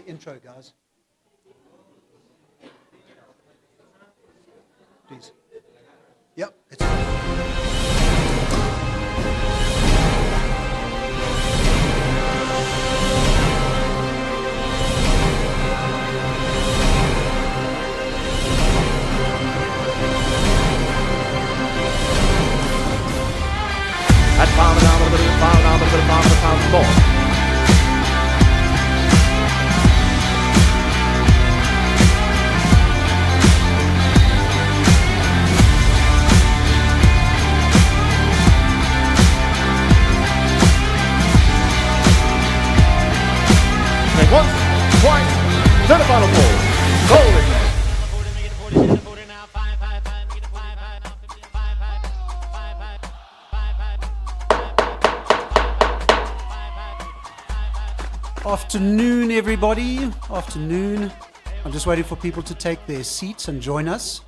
intro, guys. Please. Yep. That's pound down a bit of pound down a bit of pound more. Once, twice, to the final ball. Goal in there. Afternoon, everybody. Afternoon. I'm just waiting for people to take their seats and join us.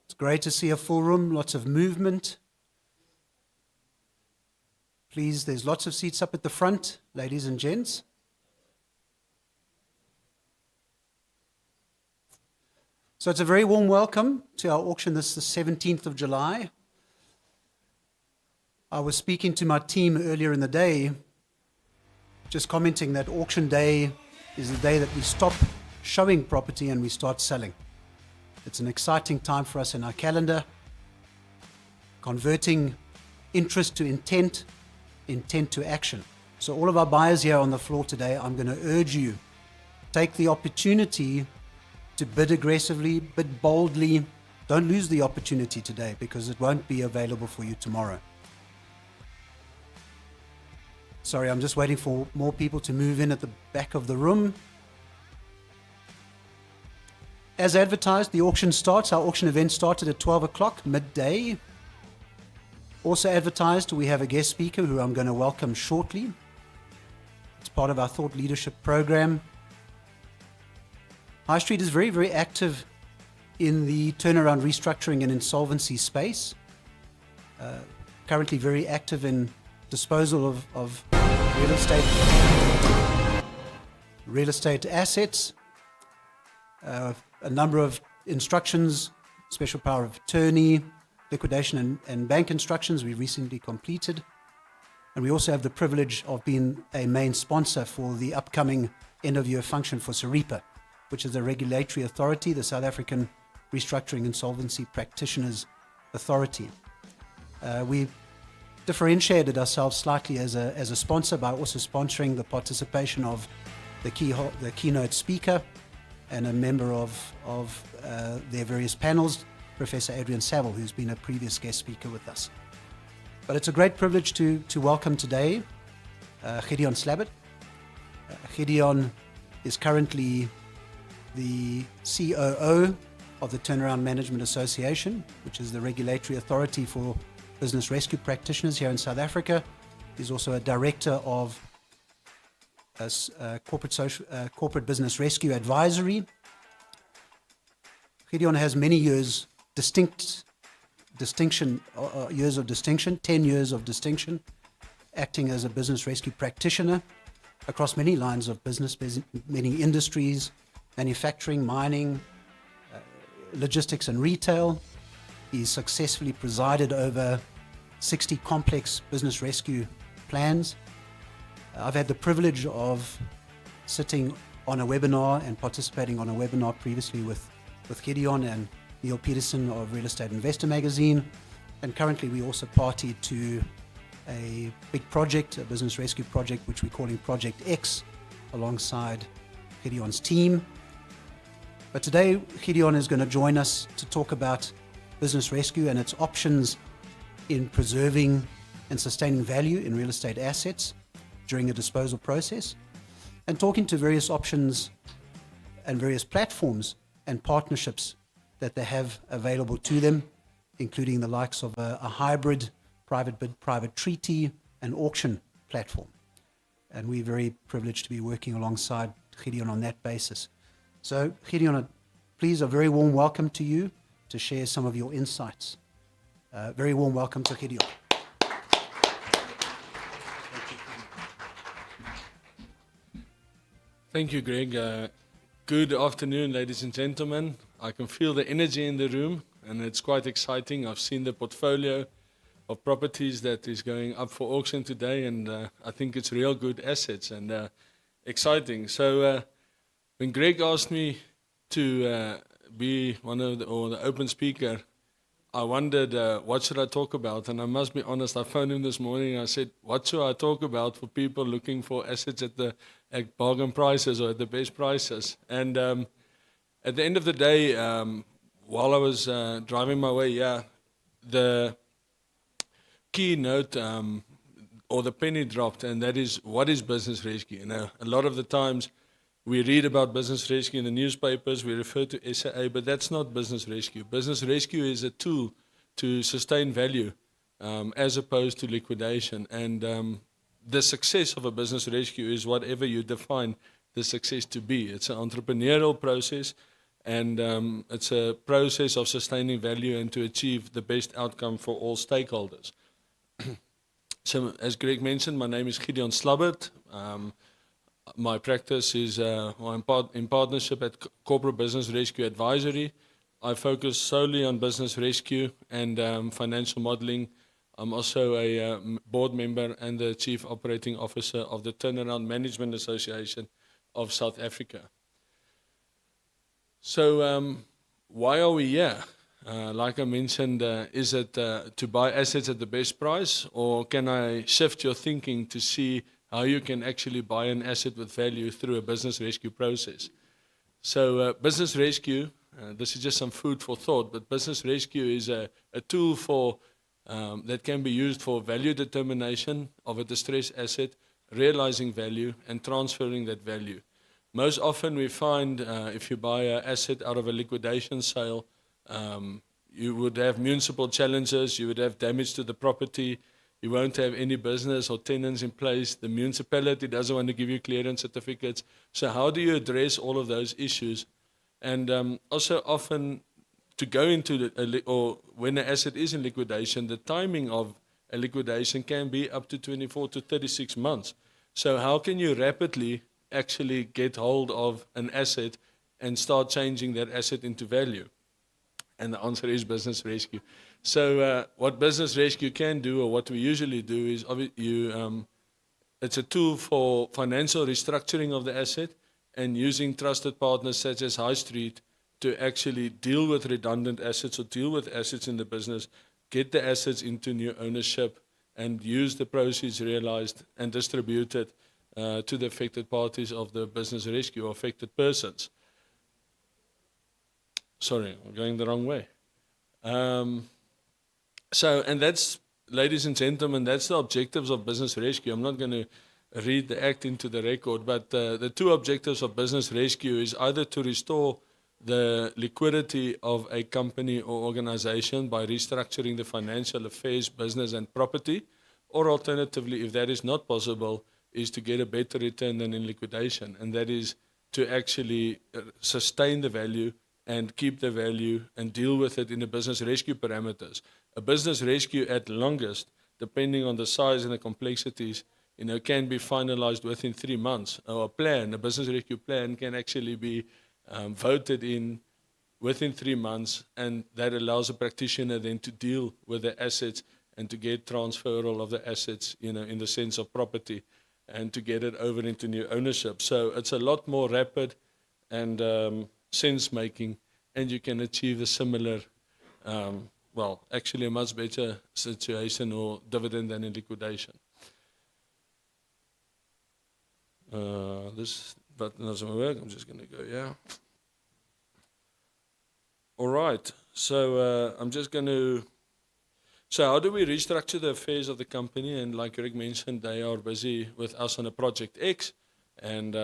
It's great to see a full room, lots of movement. Please, there's lots of seats up at the front, ladies and gents. So it's a very warm welcome to our auction this the 17th of July. I was speaking to my team earlier in the day, just commenting that auction day is the day that we stop showing property and we start selling. It's an exciting time for us in our calendar, converting interest to intent, intent to action. So all of our buyers here on the floor today, I'm going to urge you, take the opportunity to bid aggressively, bid boldly. Don't lose the opportunity today because it won't be available for you tomorrow. Sorry, I'm just waiting for more people to move in at the back of the room. As advertised, the auction starts. Our auction event started at 12 o'clock, midday. Also advertised, we have a guest speaker who I'm going to welcome shortly. It's part of our thought leadership program. High Street is very, very active in the turnaround, restructuring and insolvency space. Currently very active in disposal of real estate assets. A number of instructions, special power of attorney, liquidation and bank instructions we recently completed. And we also have the privilege of being a main sponsor for the upcoming end-of-year function for SARIPA, which is the regulatory authority, the South African Restructuring Insolvency Practitioners Authority. We differentiated ourselves slightly as a sponsor by also sponsoring the participation of the keynote speaker and a member of their various panels, Professor Adrian Saville, who's been a previous guest speaker with us. But it's a great privilege to welcome today Gideon Slabbert. Gideon is currently the COO of the Turnaround Management Association, which is the regulatory authority for business rescue practitioners here in South Africa. He's also a director of corporate business rescue advisory. Gideon has many years years of distinction, 10 years of distinction, acting as a business rescue practitioner across many lines of business, many industries, manufacturing, mining, logistics and retail. He's successfully presided over 60 complex business rescue plans. I've had the privilege of sitting on a webinar and participating on a webinar previously with Gideon and Neil Peterson of Real Estate Investor magazine. And currently we also party to a big project, a business rescue project, which we're calling Project X, alongside Gideon's team. But today, Gideon is going to join us to talk about business rescue and its options in preserving and sustaining value in real estate assets during a disposal process, and talking to various options and various platforms and partnerships that they have available to them, including the likes of a hybrid private bid, private treaty, and auction platform. And we're very privileged to be working alongside Gideon on that basis. So Gideon, please, a very warm welcome to you to share some of your insights. Very warm welcome to Gideon. Thank you, Greg. Good afternoon, ladies and gentlemen. I can feel the energy in the room, and it's quite exciting. I've seen the portfolio of properties that is going up for auction today, and I think it's real good assets and exciting. So when Greg asked me to be one of the open speaker, I wondered what should I talk about, and I must be honest. I phoned him this morning. And I said, "What should I talk about for people looking for assets at bargain prices or at the best prices?" And at the end of the day, while I was driving my way, the keynote or the penny dropped, and that is, what is business rescue? You know, a lot of the times we read about business rescue in the newspapers, we refer to SAA, but that's not business rescue. Business rescue is a tool to sustain value as opposed to liquidation. And the success of a business rescue is whatever you define the success to be. It's an entrepreneurial process, and it's a process of sustaining value and to achieve the best outcome for all stakeholders. So, as Greg mentioned, my name is Gideon Slabbert. My practice is I'm in partnership at Corporate Business Rescue Advisory. I focus solely on business rescue and financial modeling. I'm also a board member and the Chief Operating Officer of the Turnaround Management Association of South Africa. So why are we here? Like I mentioned, is it to buy assets at the best price, or can I shift your thinking to see how you can actually buy an asset with value through a business rescue process? So business rescue, this is just some food for thought, but business rescue is a tool for that can be used for value determination of a distressed asset, realizing value, and transferring that value. Most often we find if you buy an asset out of a liquidation sale, you would have municipal challenges, you would have damage to the property, you won't have any business or tenants in place, the municipality doesn't want to give you clearance certificates. So how do you address all of those issues? And also often to go into or when an asset is in liquidation, the timing of a liquidation can be up to 24 to 36 months. So how can you rapidly actually get hold of an asset and start changing that asset into value? And the answer is business rescue. So what business rescue can do, or what we usually do, is it's a tool for financial restructuring of the asset and using trusted partners such as High Street to actually deal with redundant assets or deal with assets in the business, get the assets into new ownership, and use the proceeds realized and distributed to the affected parties of the business rescue or affected persons. Sorry, I'm going the wrong way. And that's, ladies and gentlemen, that's the objectives of business rescue. I'm not going to read the act into the record, but the two objectives of business rescue is either to restore the liquidity of a company or organization by restructuring the financial affairs, business, and property, or alternatively, if that is not possible, is to get a better return than in liquidation, and that is to actually sustain the value and keep the value and deal with it in the business rescue parameters. A business rescue at longest, depending on the size and the complexities, can be finalized within 3 months. Or a business rescue plan can actually be voted in within 3 months, and that allows a practitioner then to deal with the assets and to get transferal of the assets, in the sense of property, and to get it over into new ownership. So it's a lot more rapid and sense-making, and you can achieve a similar, actually a much better situation or dividend than in liquidation. This button doesn't work. I'm just going to go, All right. So I'm just going to... So how do we restructure the affairs of the company? And like Greg mentioned, they are busy with us on a Project X. And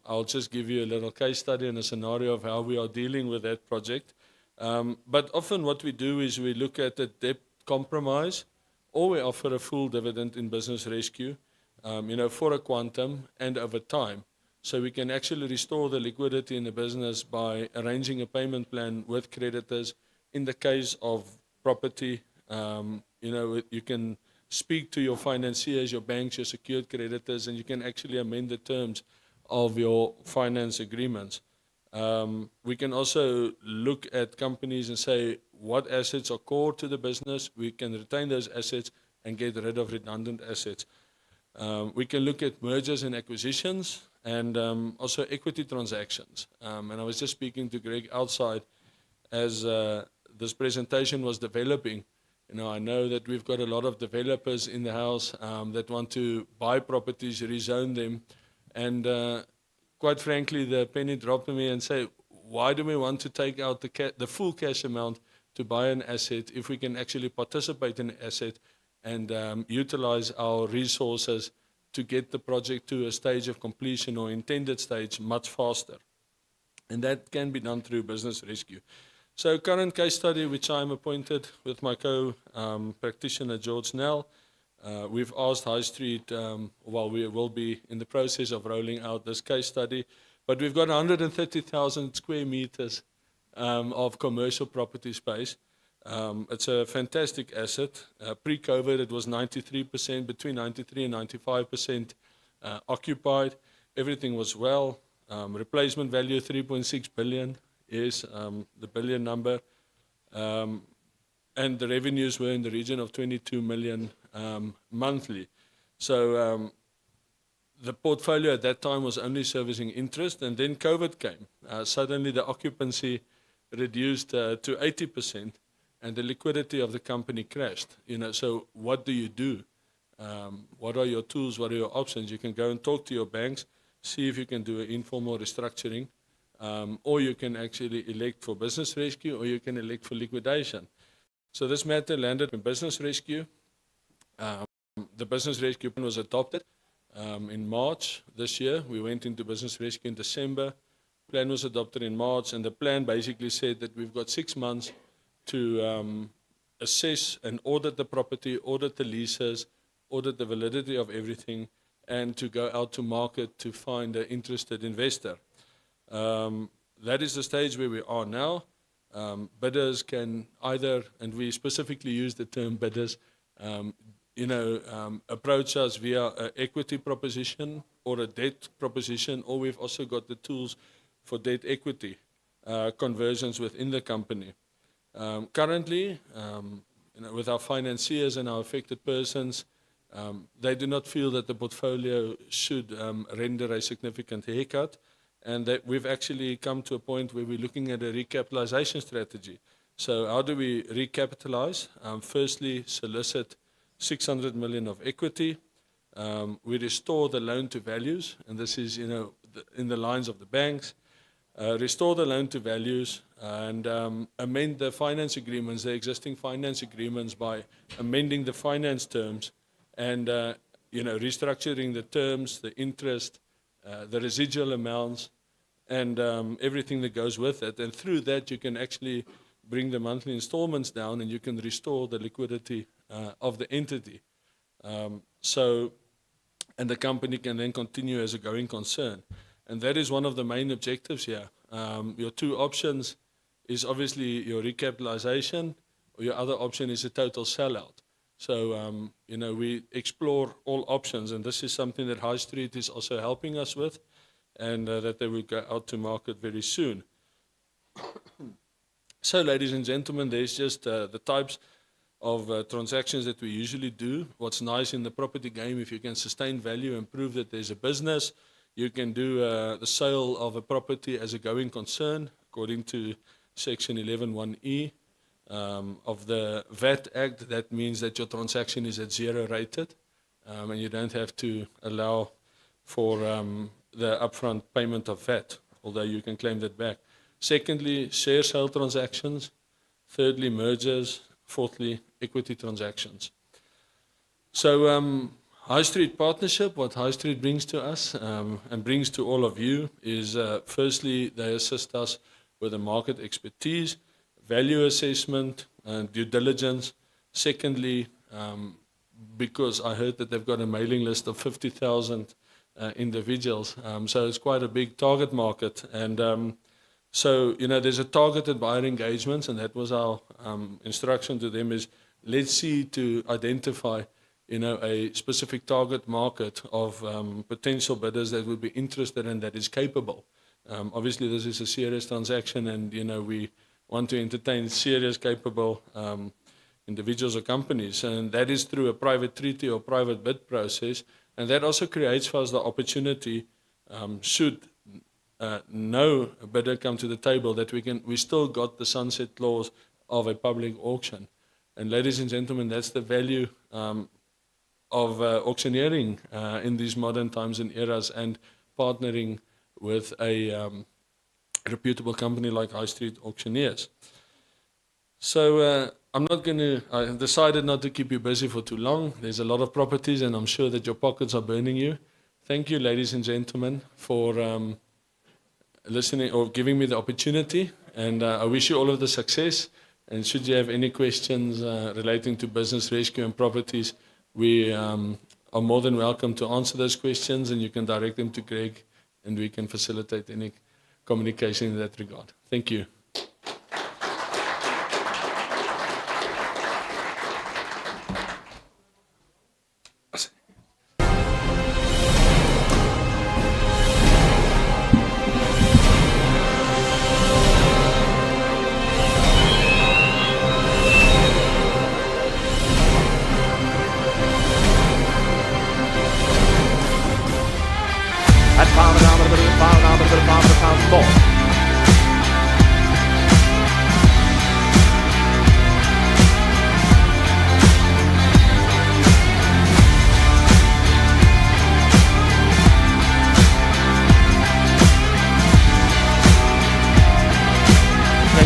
I'll just give you a little case study and a scenario of how we are dealing with that project. But often what we do is we look at a debt compromise, or we offer a full dividend in business rescue, for a quantum and over time. So we can actually restore the liquidity in the business by arranging a payment plan with creditors. In the case of property, you can speak to your financiers, your banks, your secured creditors, and you can actually amend the terms of your finance agreements. We can also look at companies and say what assets are core to the business. We can retain those assets and get rid of redundant assets. We can look at mergers and acquisitions and also equity transactions. And I was just speaking to Greg outside as this presentation was developing. I know that we've got a lot of developers in the house that want to buy properties, rezone them, and quite frankly, the penny dropped on me and say, why do we want to take out the full cash amount to buy an asset if we can actually participate in an asset and utilize our resources to get the project to a stage of completion or intended stage much faster? And that can be done through business rescue. So current case study, which I'm appointed with my co-practitioner, George Nell, we've asked High Street, while we will be in the process of rolling out this case study, but we've got 130,000 square meters of commercial property space. It's a fantastic asset. Pre-COVID, it was 93%, between 93 and 95% occupied. Everything was well. Replacement value 3.6 billion is the billion number. And the revenues were in the region of 22 million monthly. So the portfolio at that time was only servicing interest, and then COVID came. Suddenly the occupancy reduced to 80%, and the liquidity of the company crashed. So what do you do? What are your tools? What are your options? You can go and talk to your banks, see if you can do an informal restructuring, or you can actually elect for business rescue, or you can elect for liquidation. So this matter landed in business rescue. The business rescue plan was adopted in March this year. We went into business rescue in December. Plan was adopted in March, and the plan basically said that we've got 6 months to assess and audit the property, audit the leases, audit the validity of everything, and to go out to market to find an interested investor. That is the stage where we are now. Bidders can either, and we specifically use the term bidders, approach us via an equity proposition or a debt proposition, or we've also got the tools for debt equity conversions within the company. Currently, with our financiers and our affected persons, they do not feel that the portfolio should render a significant haircut, and that we've actually come to a point where we're looking at a recapitalization strategy. So how do we recapitalize? Firstly, solicit 600 million of equity. We restore the loan to values, and this is in the lines of the banks. Restore the loan to values and amend the finance agreements, the existing finance agreements, by amending the finance terms and restructuring the terms, the interest, the residual amounts, and everything that goes with it. And through that, you can actually bring the monthly installments down, and you can restore the liquidity of the entity. And the company can then continue as a going concern. And that is one of the main objectives here. Your two options is obviously your recapitalization, or your other option is a total sellout. So, we explore all options, and this is something that High Street is also helping us with, and that they will go out to market very soon. So, ladies and gentlemen, there's just the types of transactions that we usually do. What's nice in the property game, if you can sustain value and prove that there's a business, you can do the sale of a property as a going concern, according to Section 11(1)(e). Of the VAT Act. That means that your transaction is at 0 rated, and you don't have to allow for the upfront payment of VAT, although you can claim that back. Secondly, share sale transactions. Thirdly, mergers. Fourthly, equity transactions. So High Street Partnership, what High Street brings to us and brings to all of you is, firstly, they assist us with the market expertise, value assessment, and due diligence. Secondly, because I heard that they've got a mailing list of 50,000 individuals, so it's quite a big target market. And so, there's a targeted buyer engagement, and that was our instruction to them is, let's see to identify a specific target market of potential bidders that would be interested and that is capable. Obviously, this is a serious transaction, and we want to entertain serious, capable individuals or companies, and that is through a private treaty or private bid process, and that also creates for us the opportunity, should no bidder come to the table, that we still got the sunset clause of a public auction. And ladies and gentlemen, that's the value of auctioneering in these modern times and eras, and partnering with a reputable company like High Street Auctioneers. So I decided not to keep you busy for too long. There's a lot of properties, and I'm sure that your pockets are burning you. Thank you, ladies and gentlemen, for listening or giving me the opportunity, and I wish you all of the success. And should you have any questions relating to business rescue and properties, we are more than welcome to answer those questions, and you can direct them to Greg, and we can facilitate any communication in that regard. Thank you. £5 more.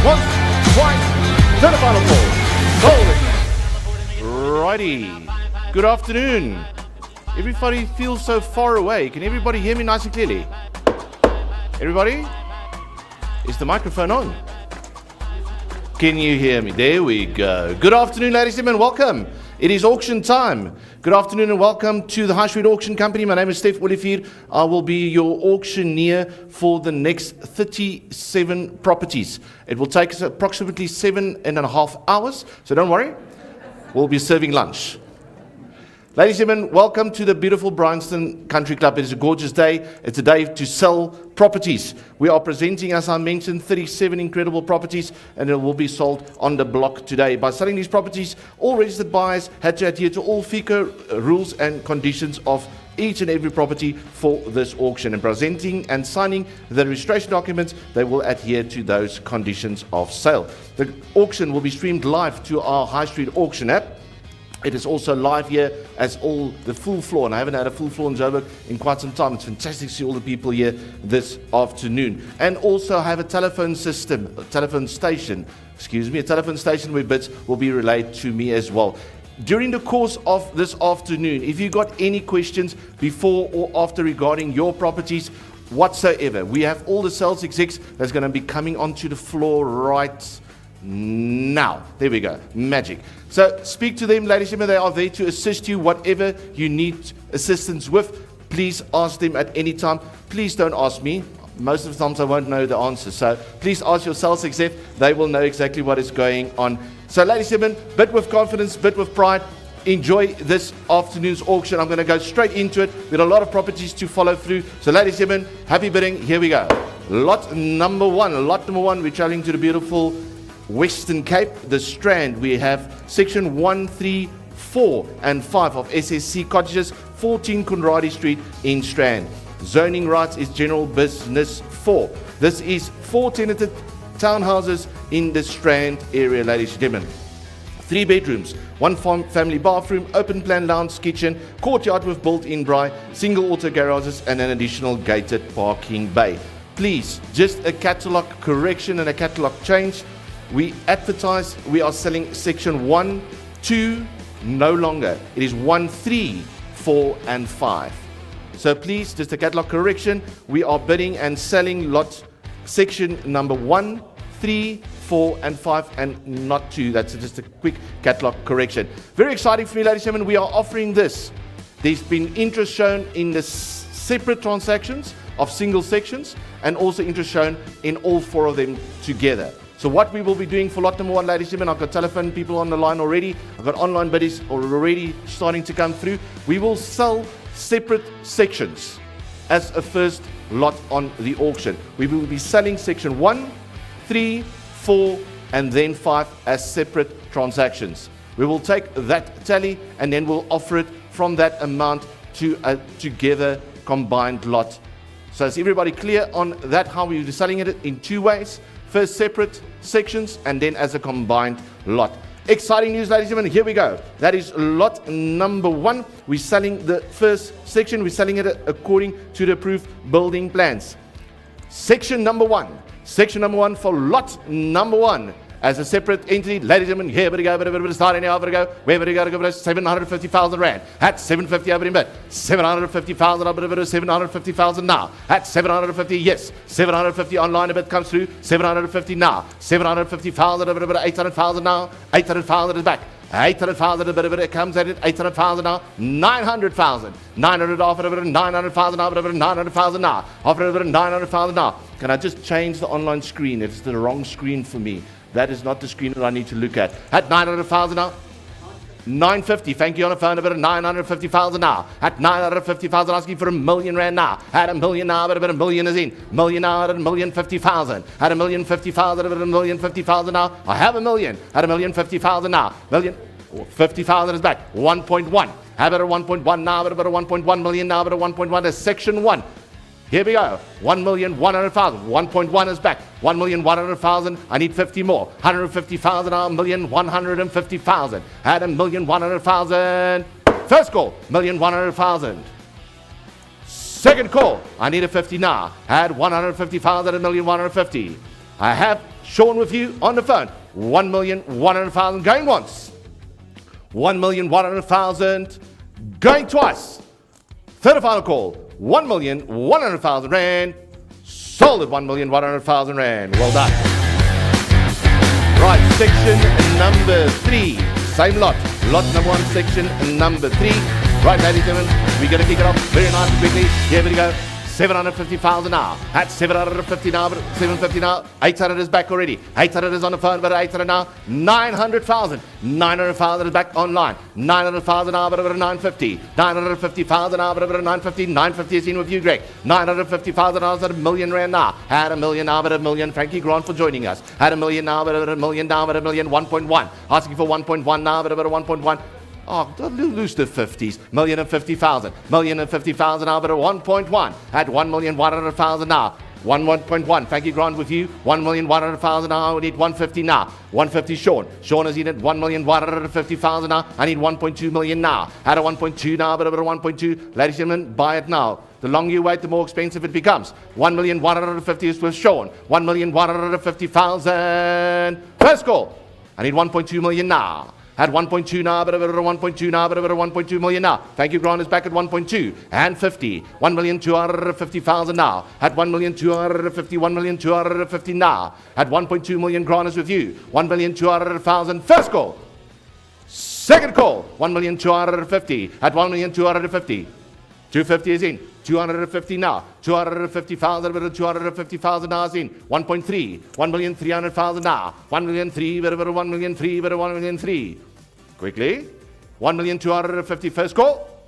Once, twice, to the final ball. Righty. Good afternoon. Everybody feels so far away. Can everybody hear me nice and clearly? Everybody? Is the microphone on? Can you hear me? There we go. Good afternoon, ladies and gentlemen. Welcome. It is auction time. Good afternoon and welcome to the High Street Auction Company. My name is Steph Olivier. I will be your auctioneer for the next 37 properties. It will take us approximately 7.5 hours, so don't worry. We'll be serving lunch. Ladies and gentlemen, welcome to the beautiful Bryanston Country Club. It is a gorgeous day. It's a day to sell properties. We are presenting, as I mentioned, 37 incredible properties, and it will be sold on the block today. By selling these properties, all registered buyers had to adhere to all FICA rules and conditions of each and every property for this auction. And presenting and signing the registration documents, they will adhere to those conditions of sale. The auction will be streamed live to our High Street Auction app. It is also live here as all the full floor, and I haven't had a full floor in Joburg in quite some time. It's fantastic to see all the people here this afternoon. And also have a telephone system, a telephone station where bids will be relayed to me as well. During the course of this afternoon, if you got any questions before or after regarding your properties whatsoever, we have all the sales execs that's going to be coming onto the floor right now. There we go. Magic. So speak to them, ladies and gentlemen. They are there to assist you. Whatever you need assistance with, please ask them at any time. Please don't ask me. Most of the times I won't know the answer. So please ask your sales exec. They will know exactly what is going on. So ladies and gentlemen, bid with confidence, bid with pride. Enjoy this afternoon's auction. I'm going to go straight into it. We've got a lot of properties to follow through. So ladies and gentlemen, happy bidding. Here we go. Lot number one. We're traveling to the beautiful Western Cape, the Strand. We have section 1, 3, 4 and 5 of SSC Cottages, 14 Conradi Street in Strand. Zoning rights is general business 4. This is 4 tenanted townhouses in the Strand area, ladies and gentlemen. 3 bedrooms, 1 family bathroom, open plan lounge, kitchen, courtyard with built-in braai, single auto garages and an additional gated parking bay. Please, just a catalogue correction and a catalogue change. We advertise, we are selling section 1, 2, no longer. It is 1, 3, 4 and 5. So please, just a catalog correction. We are bidding and selling lot section number 1, 3, 4 and 5 and not 2. That's just a quick catalog correction. Very exciting for me, ladies and gentlemen. We are offering this. There's been interest shown in the separate transactions of single sections and also interest shown in all 4 of them together. So what we will be doing for lot number 1, ladies and gentlemen, I've got telephone people on the line already. I've got online biddies already starting to come through. We will sell separate sections as a first lot on the auction. We will be selling section 1, 3, 4, and then 5 as separate transactions. We will take that tally and then we'll offer it from that amount to a together combined lot. So is everybody clear on that, how we'll be selling it in 2 ways? First separate sections and then as a combined lot. Exciting news, ladies and gentlemen, here we go. That is lot number 1. We're selling the first section. We're selling it according to the approved building plans. Section number 1. Section number 1 for lot number 1. As a separate entity, ladies and gentlemen, here we go, starting now, where we go, 750,000 rand. At 750 over in bid. 750,000 over 750,000 now. At 750, yes. 750 online a bit comes through. 750 now. 750,000 over 800,000 now. 800,000 is back. 800,000 a bit of it comes at it. 800,000 now. 900,000. 900 off it over 900,000 off it over 900,000 now. Off it over 900,000 now. Can I just change the online screen? It's the wrong screen for me. That is not the screen that I need to look at. At 900,000 now. 950. Thank you on the phone about 950,000 now. At 950,000, asking for R1 million now. At $1 million now, but $1 million is in. Million now at $1,050,000. At $1,050,000, at $1,050,000 now. I have $1 million. At $1,050,000 now. 50,000 is back. 1.1. Have it at 1.1 now, but about 1.1 million now, but 1.1 is section 1. Here we go. 1,100,000. 1.1 is back. 1,100,000. I need 50 more. 150,000. 1,150,000. At 1,100,000. First call. 1,100,000. Second call. I need a 50 now. Add 150,000 at 1,150,000. I have Sean with you on the phone. 1,100,000 going once. 1,100,000 going twice. Third and final call. 1,100,000 rand. Sold at 1,100,000 rand. Well done. Right, section number 3. Same lot. Lot number 1, section number 3. Right, ladies and gentlemen, we're going to kick it off very nice and quickly. Here we go. 750,000 now. At 750 now, 750 now. 800 is back already. 800 is on the phone, but 800 now. 900,000. 900,000 is back online. 900,000 now, but over 950. 950,000 now, but over 950. 950 is in with you, Greg. 950,000 now, at $1 million rand now. At $1 million now, but $1 million. Frankie Grant for joining us. At $1 million now, but $1 million now, but $1 million. 1.1. Asking for 1.1 now, but over 1.1. Oh, don't lose the 50s. 1,050,000. 1,050,000 now, but at 1.1. At 1,100,000 now. 1.1. Thank you, Grant, with you. 1,100,000 now. I need 150 now. 150, Sean. Sean is in at 1,150,000 now. I need 1.2 million now. At a 1.2 now, but at 1.2. Ladies and gentlemen, buy it now. The longer you wait, the more expensive it becomes. 1,150,000 is with Sean. 1,150,000. First call. I need 1.2 million now. At 1.2 now, but over 1.2 now, but over 1.2 million now. Thank you, Grant is back at 1.2 and 50. 1,250,000 now. At 1,250,000, 1,250,000 now. At 1.2 million, Grant is with you. 1,200,000. First call. Second call. 1,250,000. At 1,250,000. 250 is in. 250 now. 250,000, but 250,000 now is in. 1.3. 1,300,000 now. 1,300,000, but 1,300,000, but 1,300,000. Quickly. 1,250,000 first call.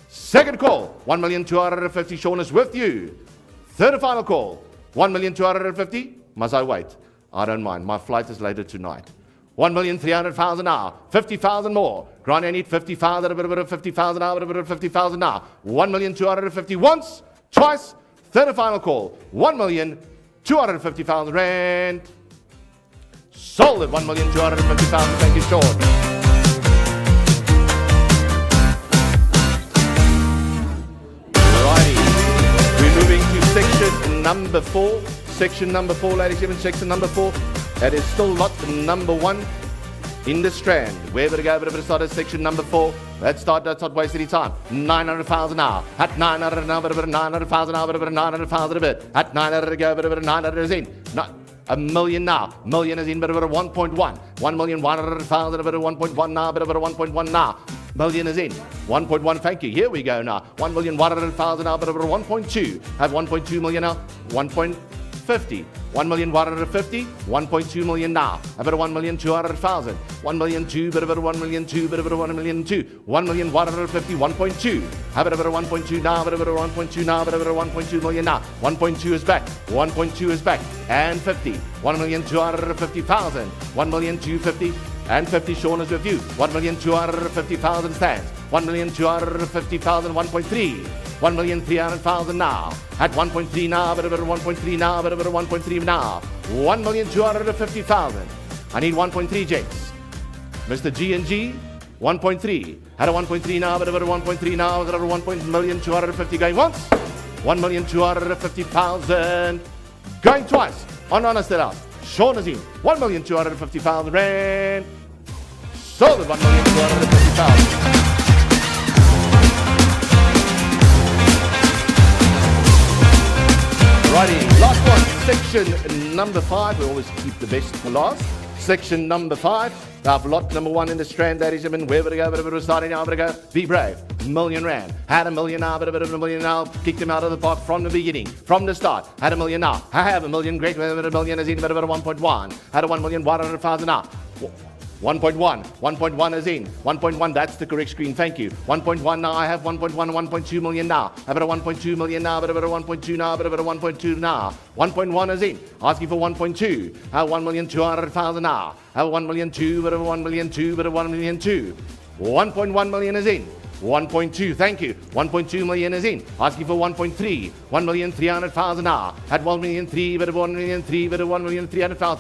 Second call. 1,250,000. Sean is with you. Third and final call. 1,250,000. Must I wait? I don't mind. My flight is later tonight. 1,300,000 now. 50,000 more. Grant, I need 50,000, a bit of 50,000 now, a bit of 50,000 now. 1,250,000 once, twice. Third and final call. 1,250,000 rand. Sold at 1,250,000. Thank you, Sean. Righty. We're moving to section number 4. Section number 4, ladies and gentlemen. Section number 4. That is still lot number 1 in the Strand. Where would it go? But if it started section number 4, let's not waste any time. 900,000 now. At 900 now, but 900,000 now, but 900,000 a bit. At 900 to go, but 900 is in. Not $1 million now. Million is in, but 1.1. 1,100,000, but 1.1 now, but 1.1 now. Million is in. 1.1, thank you. Here we go now. 1,100,000 now, but 1.2. At 1.2 million now. 1.5 50. 1,150,000, 1.2 million now. About 1,200,000. 1,200,000, bit about 1,200,000, bit about 1,200,000. 1,150,000, 1.2. How about 1.2 now? About 1.2 now. About 1.2 million now. 1.2 is back. 1.2 is back. And 50. 1,250,000. 1,250,000. And 50, Sean is with you. 1,250,000 stands. 1,250,000, 1.3. 1,300,000 now. At 1.3 now, but about 1.3 now, but about 1.3 now. 1,250,000. I need 1.3, Jakes. Mr. G&G, 1.3. At a 1.3 now, but about 1.3 now, but about 1,250,000 going once. 1,250,000 going twice. On honest it out. Sean is in. 1,250,000 rand. Sold at 1,250,000. Righty, last one, section number 5. We always keep the best for last. Section number 5. Now, for lot number 1 in the Strand, that is, wherever to go, wherever to start, now, to go. Be brave. £1,000,000 rand. Had £1,000,000 now, but a bit of £1,000,000 now. Kicked him out of the park from the beginning, from the start. Had £1,000,000 now. I have £1,000,000, great, £1,000,000 is in, but about 1.1. Had a 1,100,000 now. 1.1, 1.1 is in. 1.1, that's the correct screen, thank you. 1.1 now, I have 1.1, 1.2 million now. I have about 1.2 million now, but about 1.2 now, but about 1.2 now. 1.1 is in, asking for 1.2. I have 1,200,000 now. I have 1,200,000, but about 1,200,000, but about 1,200,000. 1.1 million is in. 1.2, thank you. 1.2 million is in. Asking for 1.3. 1,300,000 now. At 1,300,000, but 1,300,000, but 1,300,000.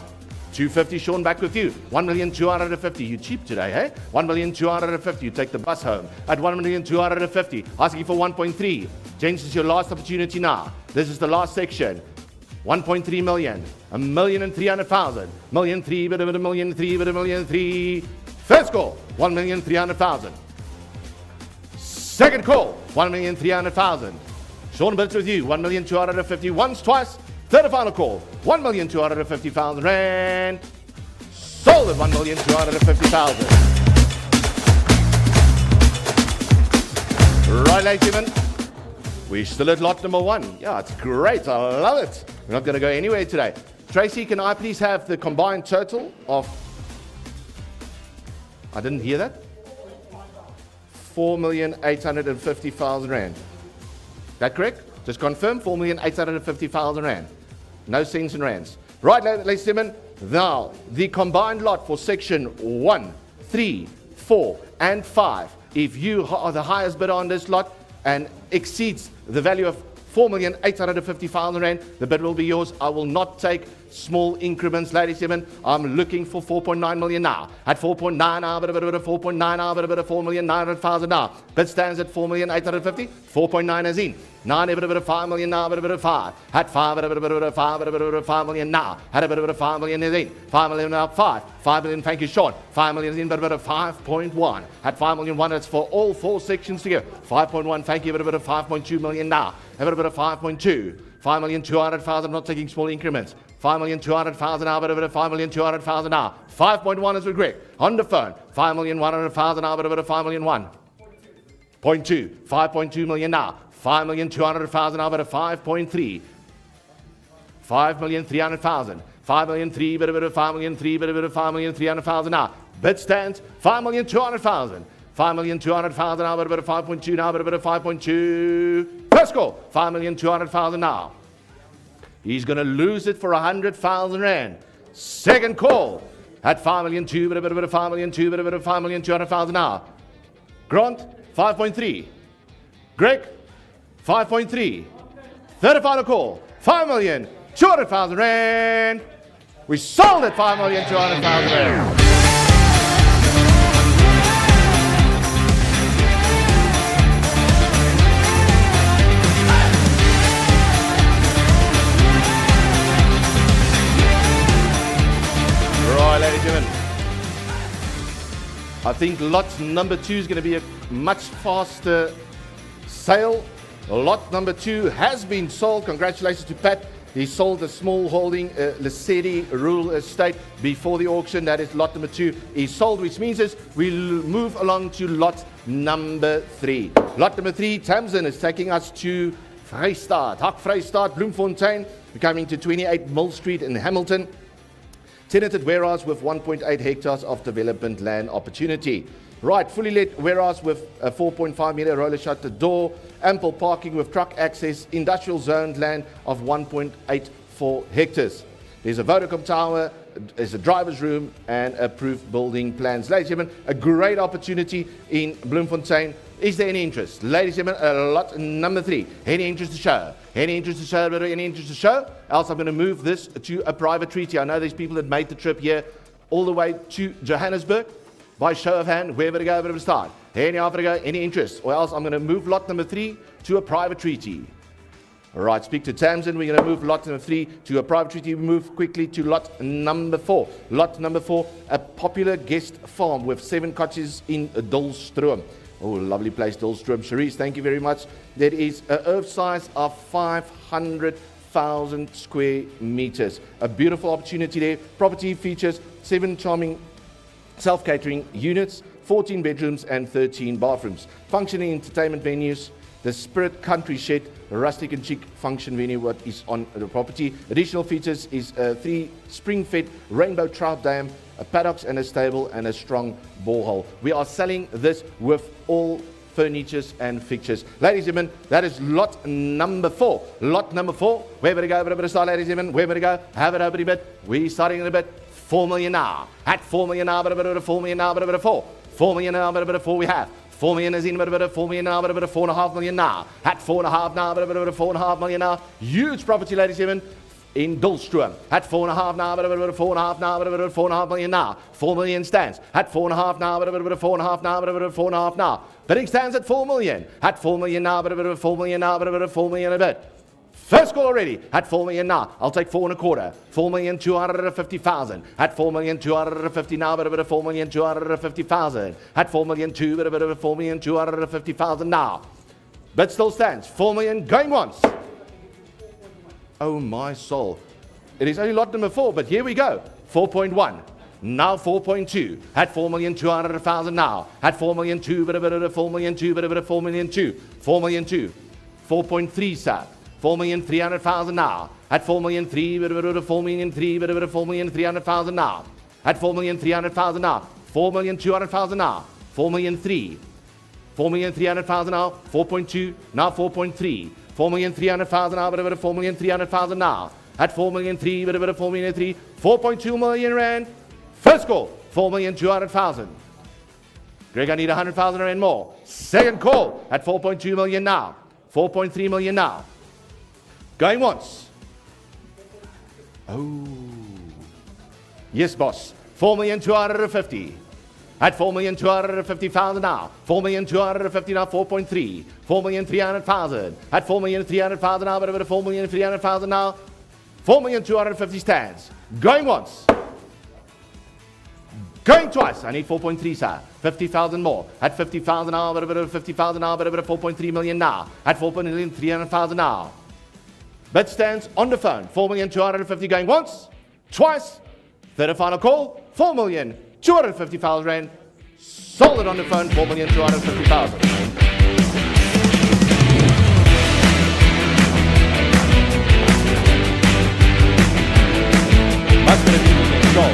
250, Sean, back with you. 1,250,000. You cheap today, hey? 1,250,000. You take the bus home. At 1,250,000. Asking for 1.3. James, is your last opportunity now. This is the last section. 1.3 million. 1,300,000. 1,300,000, but 1,300,000, but 1,300,000. First call, 1,300,000. Second call, 1,300,000. Sean, Bits with you. 1,250,000. Once, twice. Third and final call, 1,250,000 rand. Sold at 1,250,000. Right, ladies and gentlemen, we're still at lot number 1. Yeah, it's great. I love it. We're not going to go anywhere today. Tracy, can I please have the combined total of... I didn't hear that. 4,850,000 rand. That correct? Just confirm, 4,850,000 rand. No cents in rands. Right, ladies and gentlemen, now the combined lot for section 1, 3, 4, and 5. If you are the highest bidder on this lot and exceeds the value of 4,850,000 rand, the bid will be yours. I will not take small increments, ladies and gentlemen. I'm looking for 4.9 million now. At 4.9 now, but a bit of 4.9 now, but a bit of 4,900,000 now. Bid stands at 4,850,000. 4.9 is in. 9, a bit of 5 million now, but a bit of 5. At 5, a bit of 5, but a bit of 5 million now. At a bit of 5 million is in. 5 million now, 5. 5 million, thank you, Sean. 5 million is in, but a bit of 5.1. At 5,000,001, it's for all 4 sections together. 5.1, thank you, but a bit of 5.2 million now. A bit of 5.2. 5,200,000, I'm not taking small increments. 5,200,000 now, but a bit of 5,200,000 now. 5.1 is with Greg. On the phone, 5,100,000 now, but a bit of 5,000,001. 0.2, 5.2 million now. 5,200,000 now, but a 5.3. 5,300,000. 5,300,000, but a bit of 5,300,000, but a bit of 5,300,000 now. Bid stands 5,200,000. 5,200,000 now, but a bit of 5.2 now, but a bit of 5.2. First call, 5,200,000 now. He's going to lose it for 100,000 rand. Second call at 5,200,000, but a bit of 5,200,000, but a bit of 5,200,000 now. Grant, 5.3. Greg, 5.3. Third and final call, 5,200,000 rand. We sold at 5,200,000 rand. Right, ladies and gentlemen, I think lot number 2 is going to be a much faster sale. Lot number 2 has been sold. Congratulations to Pat. He sold a small holding, Lesedi Rural Estate, before the auction. That is lot number 2. He sold, which means is we'll move along to lot number 3. Lot number 3, Tamsin, is taking us to Vrystaat, Hak Vrystaat, Bloemfontein. We're coming to 28 Mill Street in Hamilton. Tenanted warehouse with 1.8 hectares of development land opportunity. Right, fully lit warehouse with a 4.5 meter roller shutter door, ample parking with truck access, industrial zoned land of 1.84 hectares. There's a Vodacom tower, there's a driver's room, and approved building plans. Ladies and gentlemen, a great opportunity in Bloemfontein. Is there any interest? Ladies and gentlemen, lot number 3. Any interest to show? Any interest to show? Any interest to show? Else I'm going to move this to a private treaty. I know there's people that made the trip here all the way to Johannesburg. By show of hand, wherever to go, wherever to start. Any offer to go, any interest? Or else I'm going to move lot number 3 to a private treaty. All right, speak to Tamsin. We're going to move lot number 3 to a private treaty. We move quickly to lot number 4. Lot number 4, a popular guest farm with 7 cottages in Dolstroom. Oh, lovely place, Dolstroom. Cherise, thank you very much. There is an earth size of 500,000 square meters. A beautiful opportunity there. Property features 7 charming self-catering units, 14 bedrooms and 13 bathrooms. Functioning entertainment venues, the Spirit Country Shed, rustic and chic function venue what is on the property. Additional features is a 3 spring-fed rainbow trout dam, a paddocks and a stable and a strong borehole. We are selling this with all furnitures and fixtures. Ladies and gentlemen, that is lot number 4. Lot number 4. Wherever to go, wherever to start, ladies and gentlemen, wherever to go, have it over a bit. We're starting in a bit. 4 million now. At 4 million now, but a bit of 4 million now, but a bit of 4. 4 million now, but a bit of 4 we have. 4 million is in, but a bit of 4 million now, but a bit of 4.5 million now. At 4.5 now, but a bit of 4.5 million now. Huge property, ladies and gentlemen, in Dolstroom. At 4.5 now, but a bit of 4.5 now, but a bit of 4.5 million now. 4 million stands. At 4.5 now, but a bit of 4.5 now, but a bit of 4.5 now. Bidding stands at 4 million. At 4 million now, but a bit of 4 million now, but a bit of 4 million a bit. First call already at 4 million now. I'll take 4.25. 4,250,000. At 4,250,000 now, but a bit of 4,250,000. At 4 million 2, but a bit of 4,250,000 now. Bid still stands. 4 million going once. Oh my soul. It is only lot number 4, but here we go. 4.1. Now 4.2. At 4,200,000 now. At 4 million 2, but a bit of 4 million 2, but a bit of 4 million 2. 4 million 2. 4.3, sir. 4,300,000 now. At 4 million 3, but a bit of 4 million 3, but a bit of 4,300,000 now. At 4,300,000 now. 4,200,000 now. 4 million 3. 4,300,000 now. 4.2. Now 4.3. 4,300,000 now, but a bit of 4,300,000 now. At 4 million 3, but a bit of 4 million 3. 4.2 million rand. First call. 4,200,000. Greg, I need 100,000 rand more. Second call at 4.2 million now. 4.3 million now. Going once. Oh. Yes, boss. 4,250,000. At 4,250,000 now. 4,250,000 now. 4.3. 4,300,000. At 4,300,000 now. But a bit of 4,300,000 now. 4,250,000 stands. Going once. Going twice. I need 4.3, sir. 50,000 more. At 50,000 now. But a bit of 50,000 now. But a bit of 4.3 million now. At 4,300,000 now. Bid stands on the phone. 4,250,000 going once, twice. Third and final call. 4,250,000 rand. Sold it on the phone. 4,250,000. Must be a goal.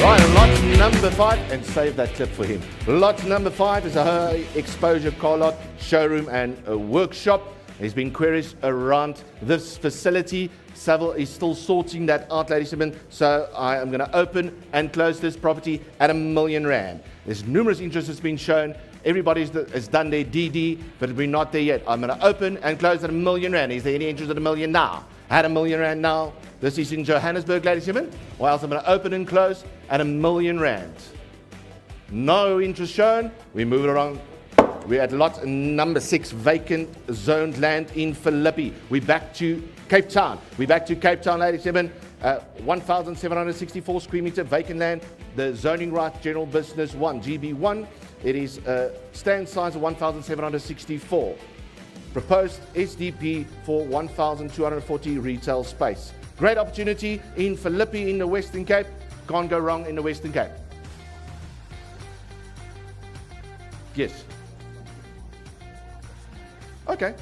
Right, lot number 5, and save that clip for him. Lot number 5 is a high exposure car lot, showroom, and a workshop. There's been queries around this facility. Savile is still sorting that out, ladies and gentlemen. So I am going to open and close this property at R1 million. There's numerous interest that's been shown. Everybody has done their DD, but we're not there yet. I'm going to open and close at R1 million. Is there any interest at R1 million now? At R1 million now. This is in Johannesburg, ladies and gentlemen. Or else I'm going to open and close at R1 million. No interest shown. We move it around. We're at lot number 6, vacant zoned land in Philippi. We're back to Cape Town. We're back to Cape Town, ladies and gentlemen. 1,764 square meter vacant land. The zoning right, general business 1, GB1. It is a stand size of 1,764. Proposed SDP for 1,240 retail space. Great opportunity in Philippi in the Western Cape. Can't go wrong in the Western Cape. Yes. Okay,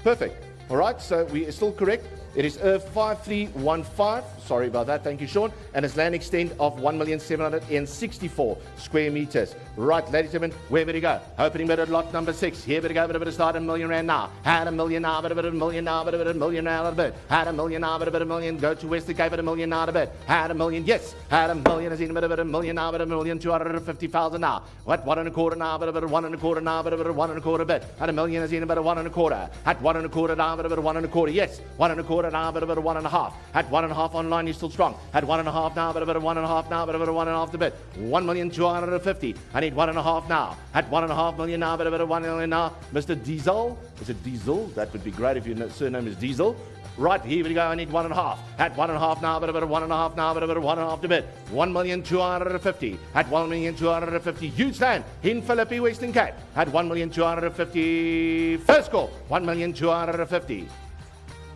perfect. All right, so we are still correct. It is 5315. Sorry about that. Thank you, Sean. And it's land extent of 1,764 square meters. Right, ladies and gentlemen, where would you go? Opening bid at lot number 6. Here we go. Bit of a start, R1,000,000 now. Had R1,000,000 now, bit of R1,000,000 now, bit of R1,000,000 now, a bit. Had R1,000,000 now, bit of R1,000,000. Go to Western Cape at R1,000,000 now, a bit. Had R1,000,000, yes. Had R1,000,000 is in a bit of R1,000,000 now, bit of R1,250,000 now. What? 1.25 now, bit of R1.25 now, bit of R1.25 bit. Had R1,000,000 is in a bit of 1.25. Had 1.25 now, bit of R1.25. Yes. 1.25 now, bit of R1.5. Had 1.5 online, you're still strong. Had 1.5 now, bit of R1.5 now, bit of R1.5 the bit. 1,250,000. I need 1.5 now. Had 1.5 million now, bit of R1 million now. Mr. Diesel, is it Diesel? That would be great if your surname is Diesel. Right, here we go. I need 1.5. At 1.5 now, but about 1.5 now, but about 1.5 to bit. 1,250,000. At 1,250,000. Huge land in Philippi, Western Cape. At 1,250,000. First call, 1,250,000.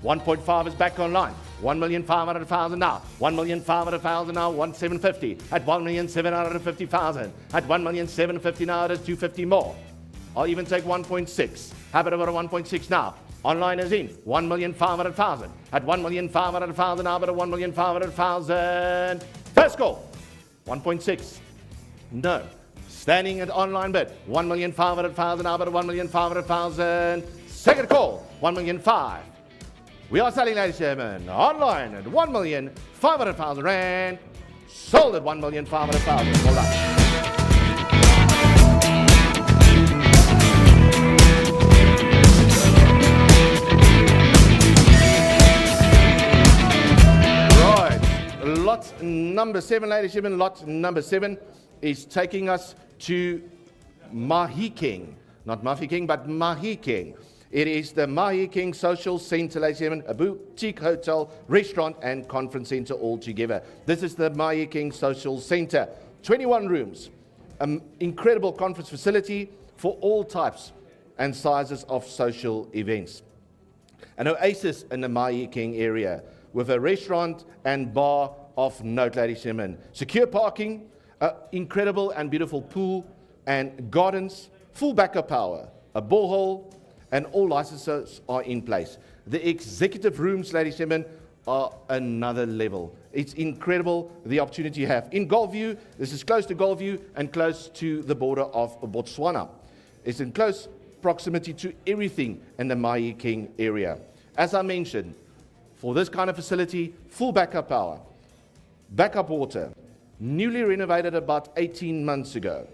1.5 is back online. 1,500,000 now. 1,500,000 now. 1,750,000. At 1,750,000. At 1,750,000 now, it is 250 more. I'll even take 1.6. Have it over 1.6 now. Online is in 1,500,000. At 1,500,000 now, but at 1,500,000. First call, 1.6. No. Standing at online bid, 1,500,000 now, but at 1,500,000. Second call, 1,500,000. We are selling, ladies and gentlemen, online at 1,500,000 rand. Sold at 1,500,000. Hold on. Lot number 7, ladies and gentlemen, lot number 7 is taking us to Mahikeng. Not Mahikeng, but Mahikeng. It is the Mahikeng Social Centre, ladies and gentlemen, a boutique hotel, restaurant, and conference centre all together. This is the Mahikeng Social Centre. 21 rooms, an incredible conference facility for all types and sizes of social events. An oasis in the Mahikeng area with a restaurant and bar of note, ladies and gentlemen. Secure parking, incredible and beautiful pool and gardens, full backup power, a borehole, and all licenses are in place. The executive rooms, ladies and gentlemen, are another level. It's incredible the opportunity you have. In Golview, this is close to Golview and close to the border of Botswana. It's in close proximity to everything in the Mahikeng area. As I mentioned, for this kind of facility, full backup power, backup water, newly renovated about 18 months ago.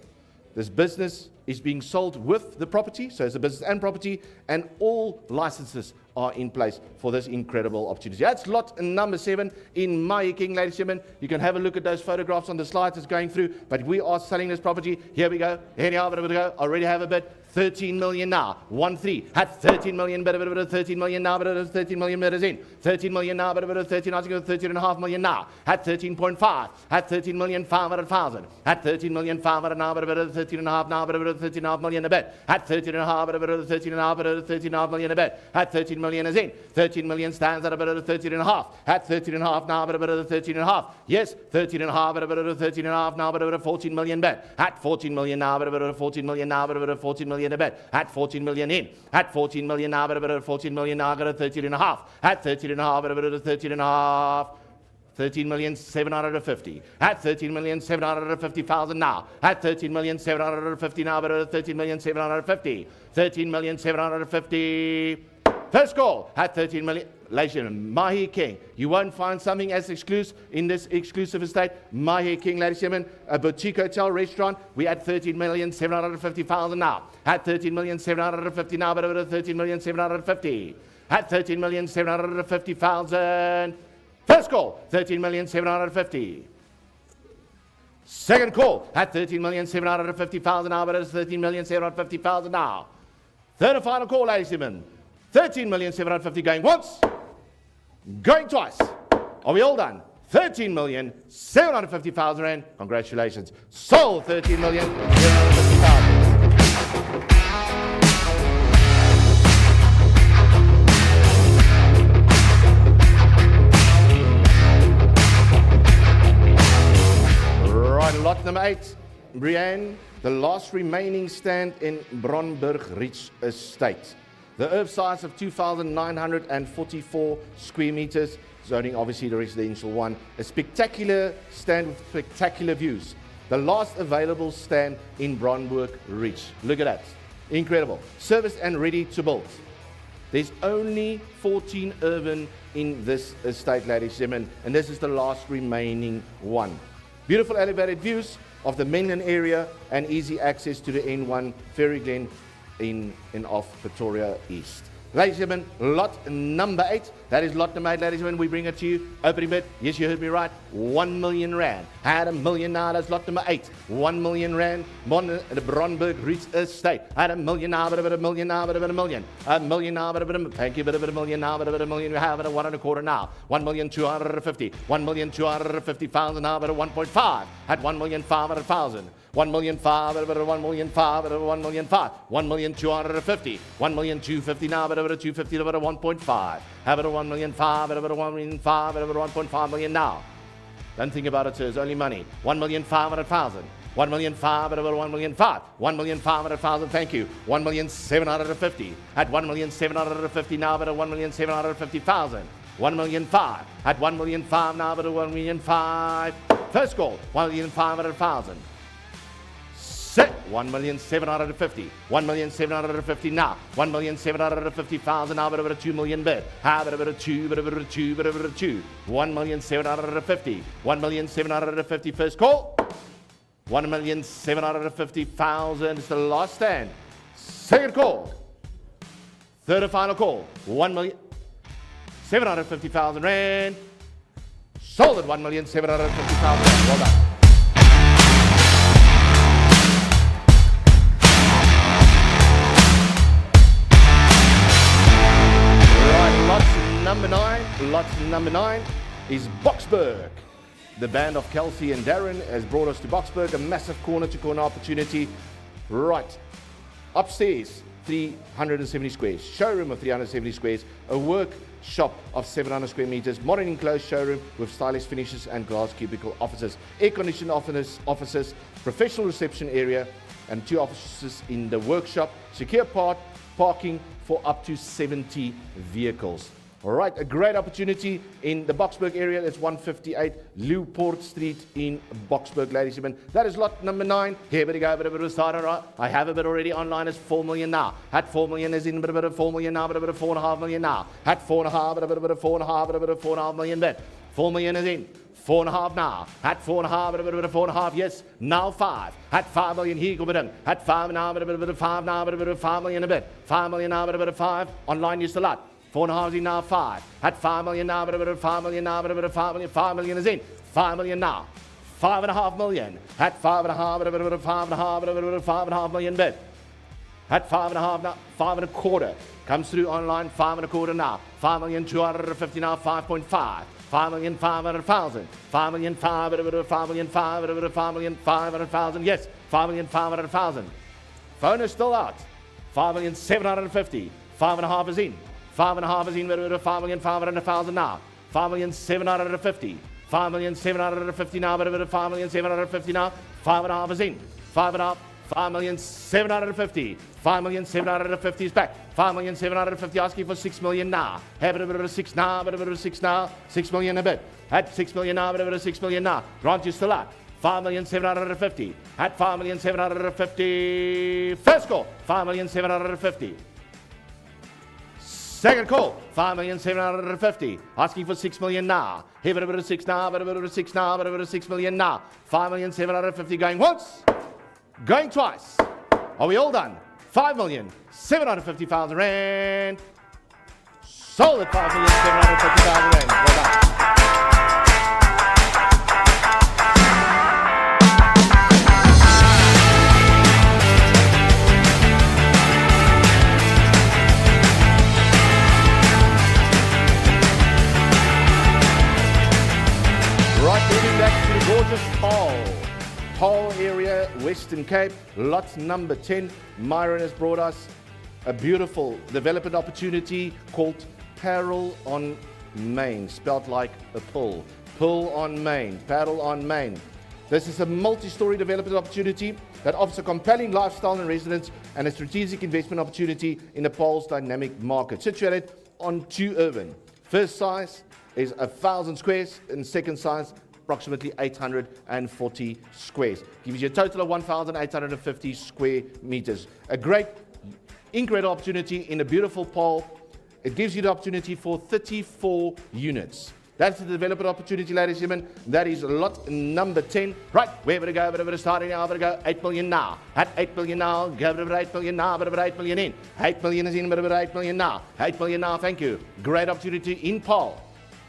This business is being sold with the property, so it's a business and property, and all licenses are in place for this incredible opportunity. That's lot number 7 in Mahikeng, ladies and gentlemen. You can have a look at those photographs on the slides that's going through, but we are selling this property. Here we go. Anyhow, we go. Already have a bid. 13 million now. 1-3. Had 13 million, but 13 million now, but 13 million bidders in. 13 million now, but 13, I think 13.5 million now. Had 13.5. Had 13,500,000. Had 13,500,000 now, but 13.5 now, but 13.5 million a bit. Had 13.5, but 13.5, but 13.5 million a bit. Had 13 million is in. 13 million stands at about 13.5. Had 13.5 now, but about 13.5. Yes, 13.5, but about 13.5 now, but about 14 million bet. Had 14 million now, but about 14 million now, but about 14 million a bet. Had 14 million in. Had 14 million now, but about 14 million now, got a 13.5. Had 13.5, but about 13.5. 13,750,000. At 13,750,000 now. At 13,750,000 now, but 13,750,000. 13,750,000. First call at 13 million. Ladies and gentlemen, Mahikeng. You won't find something as exclusive in this exclusive estate. Mahikeng, ladies and gentlemen, a boutique hotel restaurant. We at 13,750,000 now. At 13,750,000 now, but over 13,750,000. At 13,750,000. First call, 13,750,000. Second call at 13,750,000 now, but it's 13,750,000 now. Third and final call, ladies and gentlemen. 13,750,000 going once, going twice. Are we all done? 13,750,000 rand. Congratulations. Sold 13,750,000. Right, lot number 8. Brienne, the last remaining stand in Bronberg Ridge Estate. The earth size of 2,944 square meters, zoning obviously the residential one. A spectacular stand with spectacular views. The last available stand in Bronberg Reach. Look at that. Incredible. Serviced and ready to build. There's only 14 urban in this estate, ladies and gentlemen, and this is the last remaining one. Beautiful elevated views of the mainland area and easy access to the N1 Ferry Glen in off Pretoria East. Ladies and gentlemen, lot number 8. That is lot number 8, ladies and gentlemen. We bring it to you. Opening bid. Yes, you heard me right. 1 million rand. Had $1 million. Lot number 8. 1 million rand. The Bronberg Reach Estate. Had $1 million. $1 million. $1 million. $1 million. Thank you. $1 million. $1 million. We have it at 1.25 now. 1,250,000. 1,250,000 now. At 1.5. At 1,500,000. 1,500,000, 1,500,000, 1,500,000, 1,250,000, 1,250,000 now, but over 250, over 1.5. Have it at 1,500,000, over 1,500,000, over 1.5 million now. Don't think about it, sir. It's only money. 1,500,000. 1,500,000 over 1,500,000. 1,500,000. Thank you. 1,750,000 at 1,750,000 now, but at 1,750,000. 1,500,000 at 1,500,000 now, but at 1,500,000. First call. 1,500,000. 1,750,000. 1,750,000 now. 1,750,000 now, but over 2 million bid. Have it over 2, but over 2, but over 2. 1,750,000. 1,750,000 first call. 1,750,000 is the last stand. Second call. Third and final call. 1,750,000 rand. Sold at 1,750,000 rand. Well done. Lot number 9 is Boksburg. The band of Kelsey and Darren has brought us to Boksburg, a massive corner-to-corner opportunity. Right, upstairs, 370 squares, showroom of 370 squares, a workshop of 700 square meters, modern enclosed showroom with stylish finishes and glass cubicle offices, air-conditioned offices, professional reception area, and 2 offices in the workshop, secure parking for up to 70 vehicles. All right, a great opportunity in the Boksburg area. That's 158 Leuport Street in Boksburg, ladies and gentlemen. That is lot number 9. Here we go, bit of a start. I have a bit already online. It's 4 million now. At 4 million is in, bit of 4 million now, bit of 4.5 million now. At 4.5, bit of 4.5, bit of 4.5 million bit. 4 million is in. 4.5 now. At 4.5, bit of 4.5. Yes, now 5. At 5 million, here go with him. At 5 now, bit of 5 now, bit of 5 million a bit. 5 million now, bit of 5. Online is the lot. 4.5 is now 5. At 5 million now, but about 5 million now, but about 5 million. 5 million is in. 5 million now. 5.5 million. At 5.5, but about 5.5, but about 5.5 million bid. At 5.5 now, 5.25. Comes through online, 5.25 now. 5,250,000 now, 5.5. 5,500,000. 5,500,000, but about 5,500,000, but about 5,500,000. Yes, 5,500,000. Phone is still out. 5,750,000. 5.5 is in. 5.5 is in, but about 5,500,000 now. 5,750,000. 5,750,000 now, but about 5,750,000 now. 5.5 is in. 5.5. 5,750,000. 5,750,000 is back. 5,750,000 asking for 6 million now. Have it about 6 now, but about 6 now. 6 million a bit. At 6 million now, but about 6 million now. Grant you still out. 5,750,000. At 5,750,000. First call. 5,750,000. Second call, 5,750,000. Asking for 6 million now. Here, but about 6 now, but about 6 now, but about 6 million now. 5,750,000 going once, going twice. Are we all done? 5,750,000 rand. Sold at 5,750,000 rand. Well done. Gorgeous Paarl area, Western Cape, lot number 10. Myron has brought us a beautiful development opportunity called Paarl on Main, spelled like a pull. Pull on Main, Paarl on Main. This is a multi-story development opportunity that offers a compelling lifestyle and residence and a strategic investment opportunity in Nepal's dynamic market. Situated on 2 urban. First size is 1,000 squares and second size approximately 840 squares. Gives you a total of 1,850 square meters. A great, incredible opportunity in a beautiful Paarl. It gives you the opportunity for 34 units. That's the development opportunity, ladies and gentlemen. That is lot number 10. Right, where would it go? Where starting now? Where it go? 8 million now. At 8 million now. Go over 8 million now. Over 8 million in. 8 million is in. Over 8 million now. 8 million now. Thank you. Great opportunity in Paarl.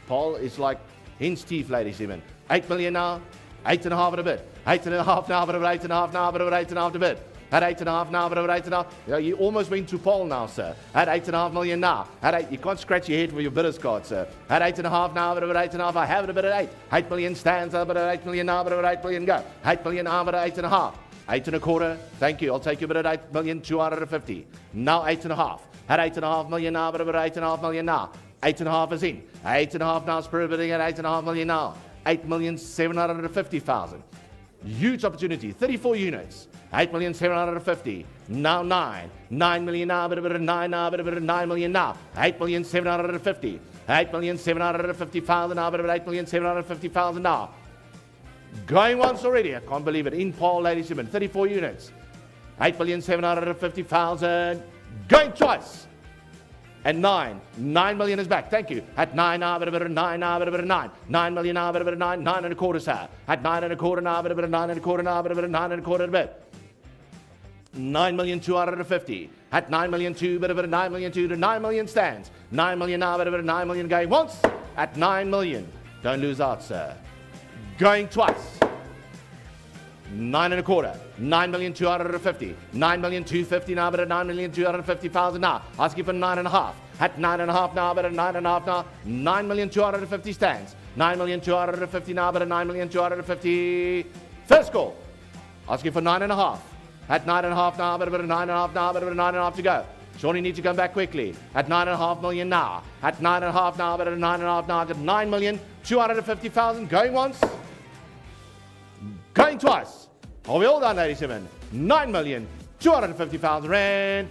Paarl is like hen's teeth, ladies and gentlemen. 8 million now. 8.5 and a bit. 8.5 now. Over 8.5 now. Over 8.5 a bit. At 8.5 now, but over 8.5. You almost went to Paarl now, sir. At 8.5 million now. At 8, you can't scratch your head with your bidders card, sir. At 8.5 now, but over 8.5. I have it a bit at 8. 8 million stands, but over 8 million now, but over 8 million go. 8 million now, but at 8.5. 8.25. Thank you. I'll take you a bit at 8,250,000. Now 8.5. At 8.5 million now, but over 8.5 million now. 8.5 is in. 8.5 now, spirit bidding at 8.5 million now. 8,750,000. Huge opportunity. 34 units. 8,750,000. Now 9. 9 million now, but over 9 now, but over 9 million now. 8,750,000. 8,750,000 now, but over 8,750,000 now. Going once already. I can't believe it. In Paarl, ladies and gentlemen. 34 units. 8,750,000. Going twice. And 9. 9 million is back. Thank you. At 9 now, but over 9 now, but over 9. 9 million now, but over 9. 9 and a quarter, sir. At 9 and a quarter now, but over 9 and a quarter now, but over 9 and a quarter a bit. 9,250,000. At 9 million 2, but over 9 million 2 to 9 million stands. 9 million now, but over 9 million going once. At 9 million. Don't lose out, sir. Going twice. 9 and a quarter. 9,250,000. 9,250,000 now, but at 9,250,000 now. Asking for 9.5. At 9.5 now, but at 9.5 now. 9,250,000 stands. 9,250,000 now, but at 9,250,000. First call. Asking for 9.5. At 9.5 now, but at 9.5 now, but at 9.5 to go. Surely need to come back quickly. At 9.5 million now. At 9.5 now, but at 9.5 now. At 9,250,000. Going once. Going twice. Are we all done, ladies and gentlemen? 9,250,000 rand.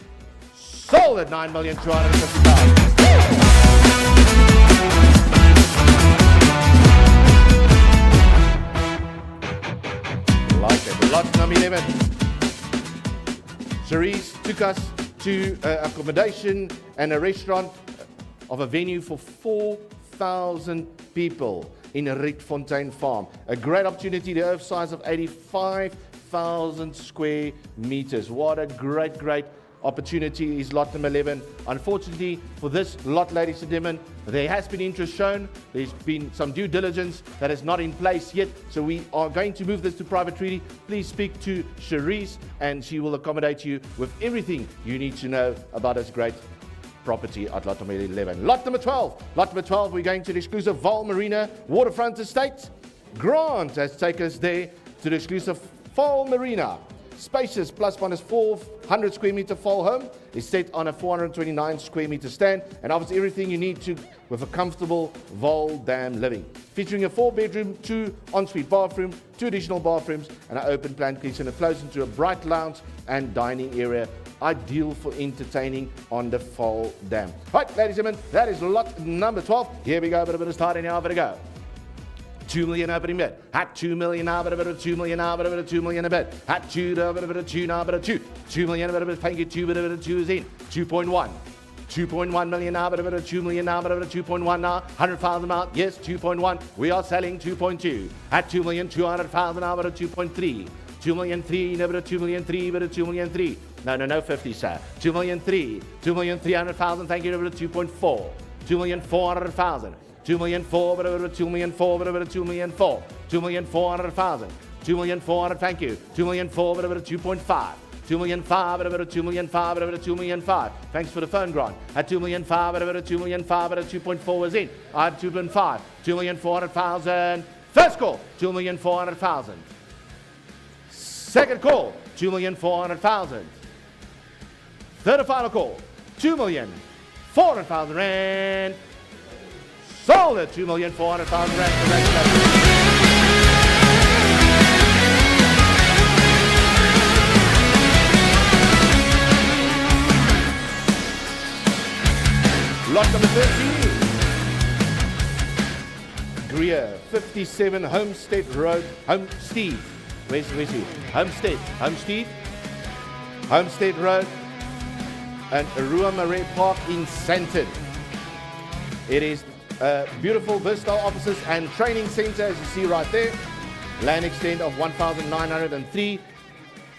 Sold at 9,250,000. Like it. Lot number 11. Cherise took us to accommodation and a restaurant of a venue for 4,000 people in a Rietfontein farm. A great opportunity, the earth size of 85,000 square meters. What a great, great opportunity is lot number 11. Unfortunately, for this lot, ladies and gentlemen, there has been interest shown. There's been some due diligence that is not in place yet. So we are going to move this to private treaty. Please speak to Cherise and she will accommodate you with everything you need to know about this great property at lot number 11. Lot number 12. Lot number 12, we're going to the exclusive Vaal Marina Waterfront Estate. Grant has taken us there to the exclusive Vaal Marina. Spacious plus minus 400 square meter Vaal home is set on a 429 square meter stand and offers everything you need to with a comfortable Vaal Dam living. Featuring a 4-bedroom, 2 ensuite bathroom, 2 additional bathrooms and an open plan kitchen. It flows into a bright lounge and dining area, ideal for entertaining on the Vaal Dam. Right, ladies and gentlemen, that is lot number 12. Here we go, but a bit of starting now, but a go. 2 million opening bid. At 2 million now, but a bit of 2 million now, but a bit of 2 million a bit. At 2, but a bit of 2 now, but a 2. 2 million, but a bit of thank you, 2, but a bit of 2 is in. 2.1. 2.1 million now, but a bit of 2 million now, but a bit of 2.1 now. 100,000 out. Yes, 2.1. We are selling 2.2. At 2,200,000 now, but a 2.3. 2 million 3, no, but a 2 million 3, but a 2 million 3. No, 50, sir. 2 million 3. 2,300,000, thank you, but a 2.4. 2,400,000. 2 million 4, but over 2 million 4, but over 2 million 4. 2,400,000. 2 million 400, thank you. 2 million 4, but over 2.5. 2 million 5, but over 2 million 5, but over 2 million 5. Thanks for the phone, Grant. At 2 million 5, but over 2 million 5, but at 2.4 was in. At 2.5. 2,400,000. First call, 2,400,000. Second call, 2,400,000. Third and final call, 2,400,000 rand. Sold at 2,400,000 rand. Lot number 13. Greer, 57 Homestead Road, Homestead. Where's he? Homestead Road and Ruamare Park in Sandton. It is a beautiful versatile offices and training center, as you see right there. Land extent of 1,903.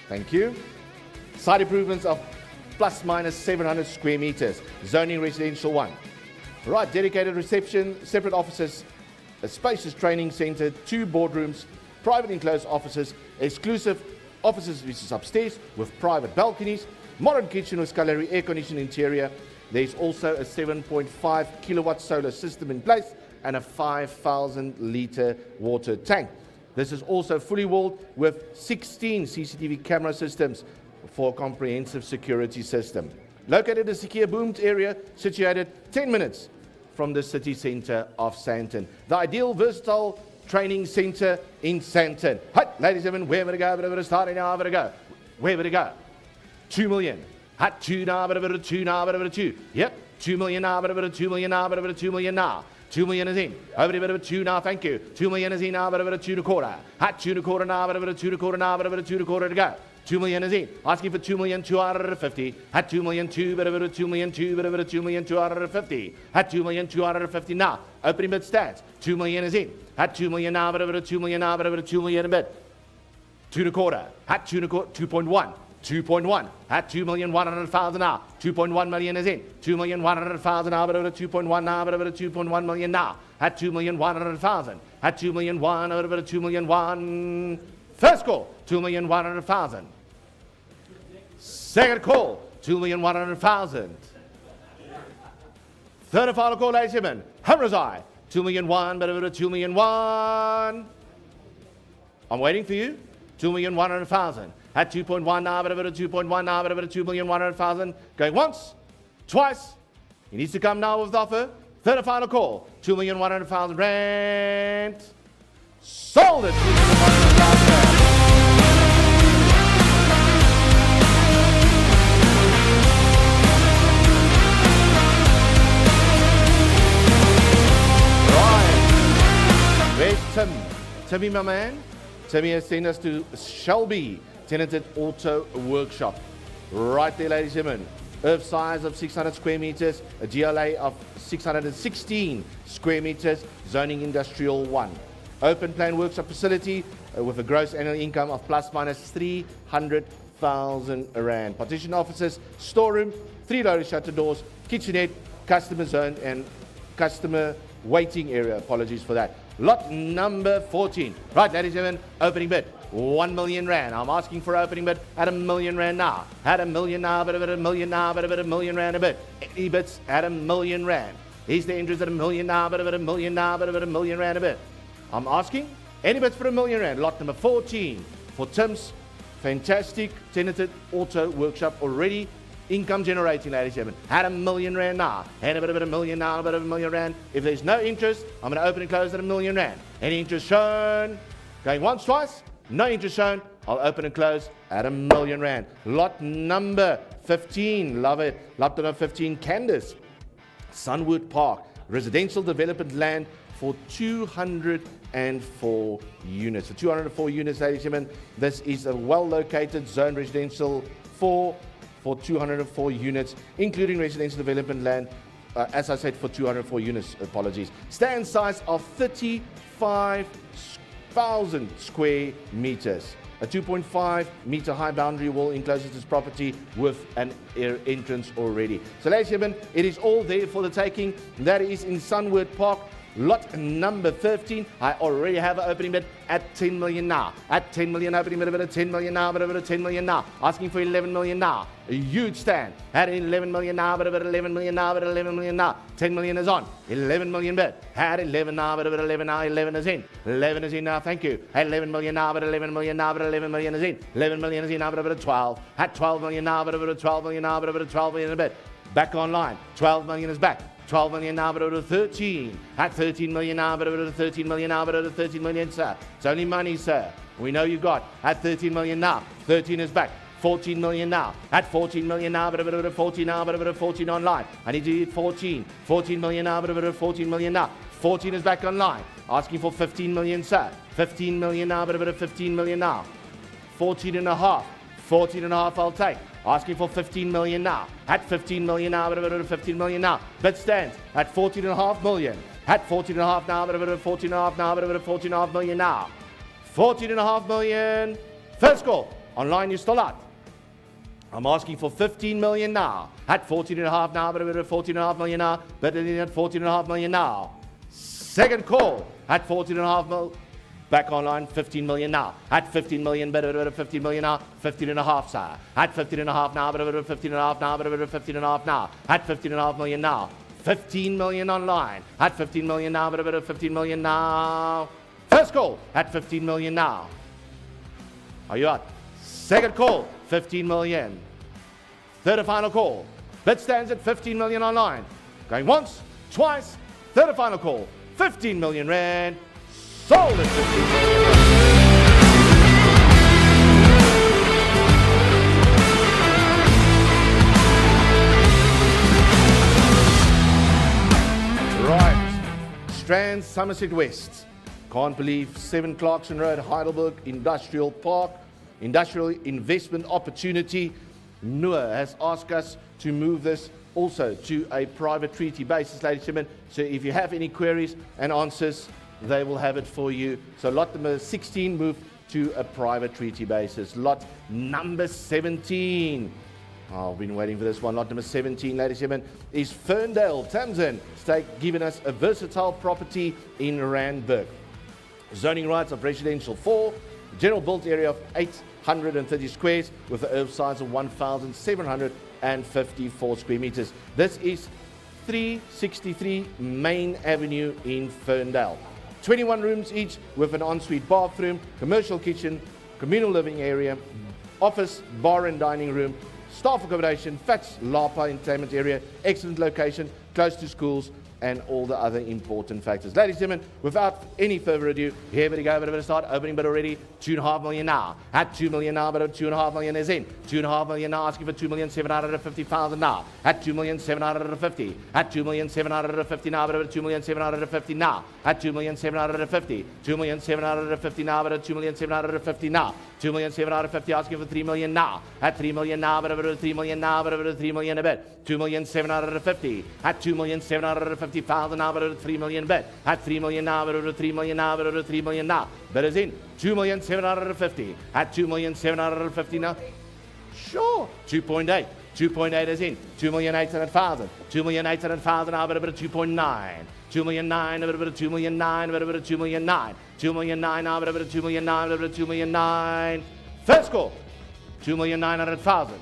Thank you. Site improvements of plus minus 700 square meters. Zoning residential 1. Right, dedicated reception, separate offices, a spacious training center, 2 boardrooms, private enclosed offices, exclusive offices which is upstairs with private balconies, modern kitchen with scullery, air conditioned interior. There's also a 7.5 kilowatt solar system in place and a 5,000 litre water tank. This is also fully walled with 16 CCTV camera systems for a comprehensive security system. Located in the secure boomed area, situated 10 minutes from the city centre of Sandton. The ideal versatile training centre in Sandton. Hi, ladies and gentlemen, where would it go? Where would it start? Now, where would it go? Where would it go? 2 million. Hot 2 now, but a 2 now, but a 2. Yep, 2 million now, but a 2 million now, but a 2 million now. 2 million is in. Over a bit of a 2 now, thank you. 2 million is in now, but a 2 and a quarter. Hot 2 and a quarter now, but a 2 and a quarter now, but a 2 and a quarter to go. 2 million is in. Asking for 2,250,000. Had 2,200,000, but a 2,200,000, but a 2,250,000. Had 2,250,000 now. Opening bid stands. 2 million is in. Had 2 million now, but a 2 million now, but a 2 million a bid. 2 and a quarter. Had 2 and a quarter. 2.1. 2.1 at 2,100,000 now. 2.1 million is in. 2,100,000 now, but over 2.1 now, but over 2.1 million now. At 2,100,000. At 2,100,000 over 2,100,000. First call, 2,100,000. Second call, 2,100,000. Third and final call, ladies and gentlemen. Hamrazai, 2,100,000, but over 2,100,000. I'm waiting for you. 2,100,000. At 2.1 now, but over 2.1 now, but over 2,100,000. Going once, twice. He needs to come now with the offer. Third and final call. 2,100,000 rand. Sold it. 2,100,000. Right. Where's Tim? Timmy, my man. Timmy has sent us to Shelby Tenanted Auto Workshop. Right there, ladies and gentlemen. Earth size of 600 square meters, a GLA of 616 square meters, zoning industrial 1. Open plan workshop facility with a gross annual income of plus minus 300,000 rand. Partition offices, storeroom, 3 loaded shutter doors, kitchenette, customer zone and customer waiting area. Apologies for that. Lot number 14. Right, ladies and gentlemen, opening bid. 1 million rand. I'm asking for opening bid at $1 million now. At $1 million now, but a bit $1 million now, but a bit $1 million rand a bit. Any bids at $1 million rand. Is there interest at $1 million now, but a bit $1 million now, but a bit $1 million rand a bit? I'm asking any bids for $1 million rand. Lot number 14 for Tim's fantastic tenanted auto workshop, already income generating, ladies and gentlemen. At $1 million rand now. And a bit of $1 million now, a bit of $1 million rand. If there's no interest, I'm going to open and close at $1 million rand. Any interest shown? Going once, twice? No interest shown. I'll open and close at $1 million rand. Lot number 15. Love it. Lot number 15, Candace. Sunwood Park. Residential development land for 204 units. So 204 units, ladies and gentlemen. This is a well-located zone residential for 204 units, including residential development land, as I said, for 204 units, apologies. Stand size of 35,000 square meters. A 2.5 meter high boundary wall encloses this property with an air entrance already. So ladies and gentlemen, it is all there for the taking. That is in Sunwood Park. Lot number 15. I already have an opening bid at 10 million now. At 10 million opening bid at 10 million now, but at 10 million now. Asking for 11 million now. A huge stand. At 11 million now, but at 11 million now, but 11 million now. 10 million is on. 11 million bid. At 11 now, but at 11 now. 11 is in. 11 is in now. Thank you. At 11 million now, but 11 million now, but 11 million is in. 11 million is in now, but at 12. At 12 million now, but at 12 million now, but at 12 million a bit. Back online. 12 million is back. 12 million now, but over 13. At 13 million now, but over 13 million now, but over 13 million, sir. It's only money, sir. We know you got. At 13 million now. 13 is back. 14 million now. At 14 million now, 14 now, 14 online. I need to hit 14. 14 million now, 14 million now. 14 is back online. Asking for 15 million, sir. 15 million now, 15 million now. 14 and a half. 14 and a half I'll take. Asking for 15 million now. At 15 million now, 15 million now. Bid stands at 14 and a half million. At 14 and a half now, 14 and a half now, 14 and a half million now. 14 and a half million. First call. Online, you're still out. I'm asking for 15 million now. At 14 and a half now, 14 and a half million now. Bidding at 14 and a half million now. Second call. At 14 and a half million. Back online, 15 million now. At 15 million, 15 million now. 15 and a half, sir. At 15 and a half now, 15 and a half now, 15 and a half now. At 15 and a half million now. 15 million online. At 15 million now, 15 million now. First call. At 15 million now. Are you out? Second call. 15 million. Third and final call. Bid stands at 15 million online. Going once, twice. Third and final call. 15 million rand. Sold at 15 million rand. Right. Strand, Somerset West. Can't believe 7 Clarkson Road, Heidelberg Industrial Park. Industrial investment opportunity. NUA has asked us to move this also to a private treaty basis, ladies and gentlemen. So if you have any queries and answers, they will have it for you. So lot number 16 moved to a private treaty basis. Lot number 17. I've been waiting for this one. Lot number 17, ladies and gentlemen, is Ferndale, Tamsin. Stake giving us a versatile property in Randburg. Zoning rights of residential 4. General built area of 830 squares with an earth size of 1,754 square meters. This is 363 Main Avenue in Ferndale. 21 rooms each with an ensuite bathroom, commercial kitchen, communal living area, office, bar and dining room, staff accommodation, Fats Lapa entertainment area, excellent location, close to schools, and all the other important factors. Ladies and gentlemen, without any further ado, here we go, bit of a start, opening bid already, 2.5 million now. At 2 million now, but 2.5 million is in. 2.5 million now, asking for 2,750,000 now. At 2,750,000. At 2,750,000 now, but 2,750,000 now. At 2,750,000. 2,750,000 now, but 2,750,000 now. 2,750,000 asking for 3 million now. At 3 million now, but 3 million now, but 3 million a bit. 2,750,000. At 2,750,000 now, but 3 million bid. At 3 million now, but 3 million now, but 3 million now. Bid is in. 2,750,000. At 2,750,000 now. Sure. 2.8. 2.8 is in. 2,800,000. 2,800,000 now, but 2.9. 2,000,009, but 2,000,009, but 2,000,009. 2,000,009 now, but 2,000,009, but 2,000,009. First call. 2,900,000.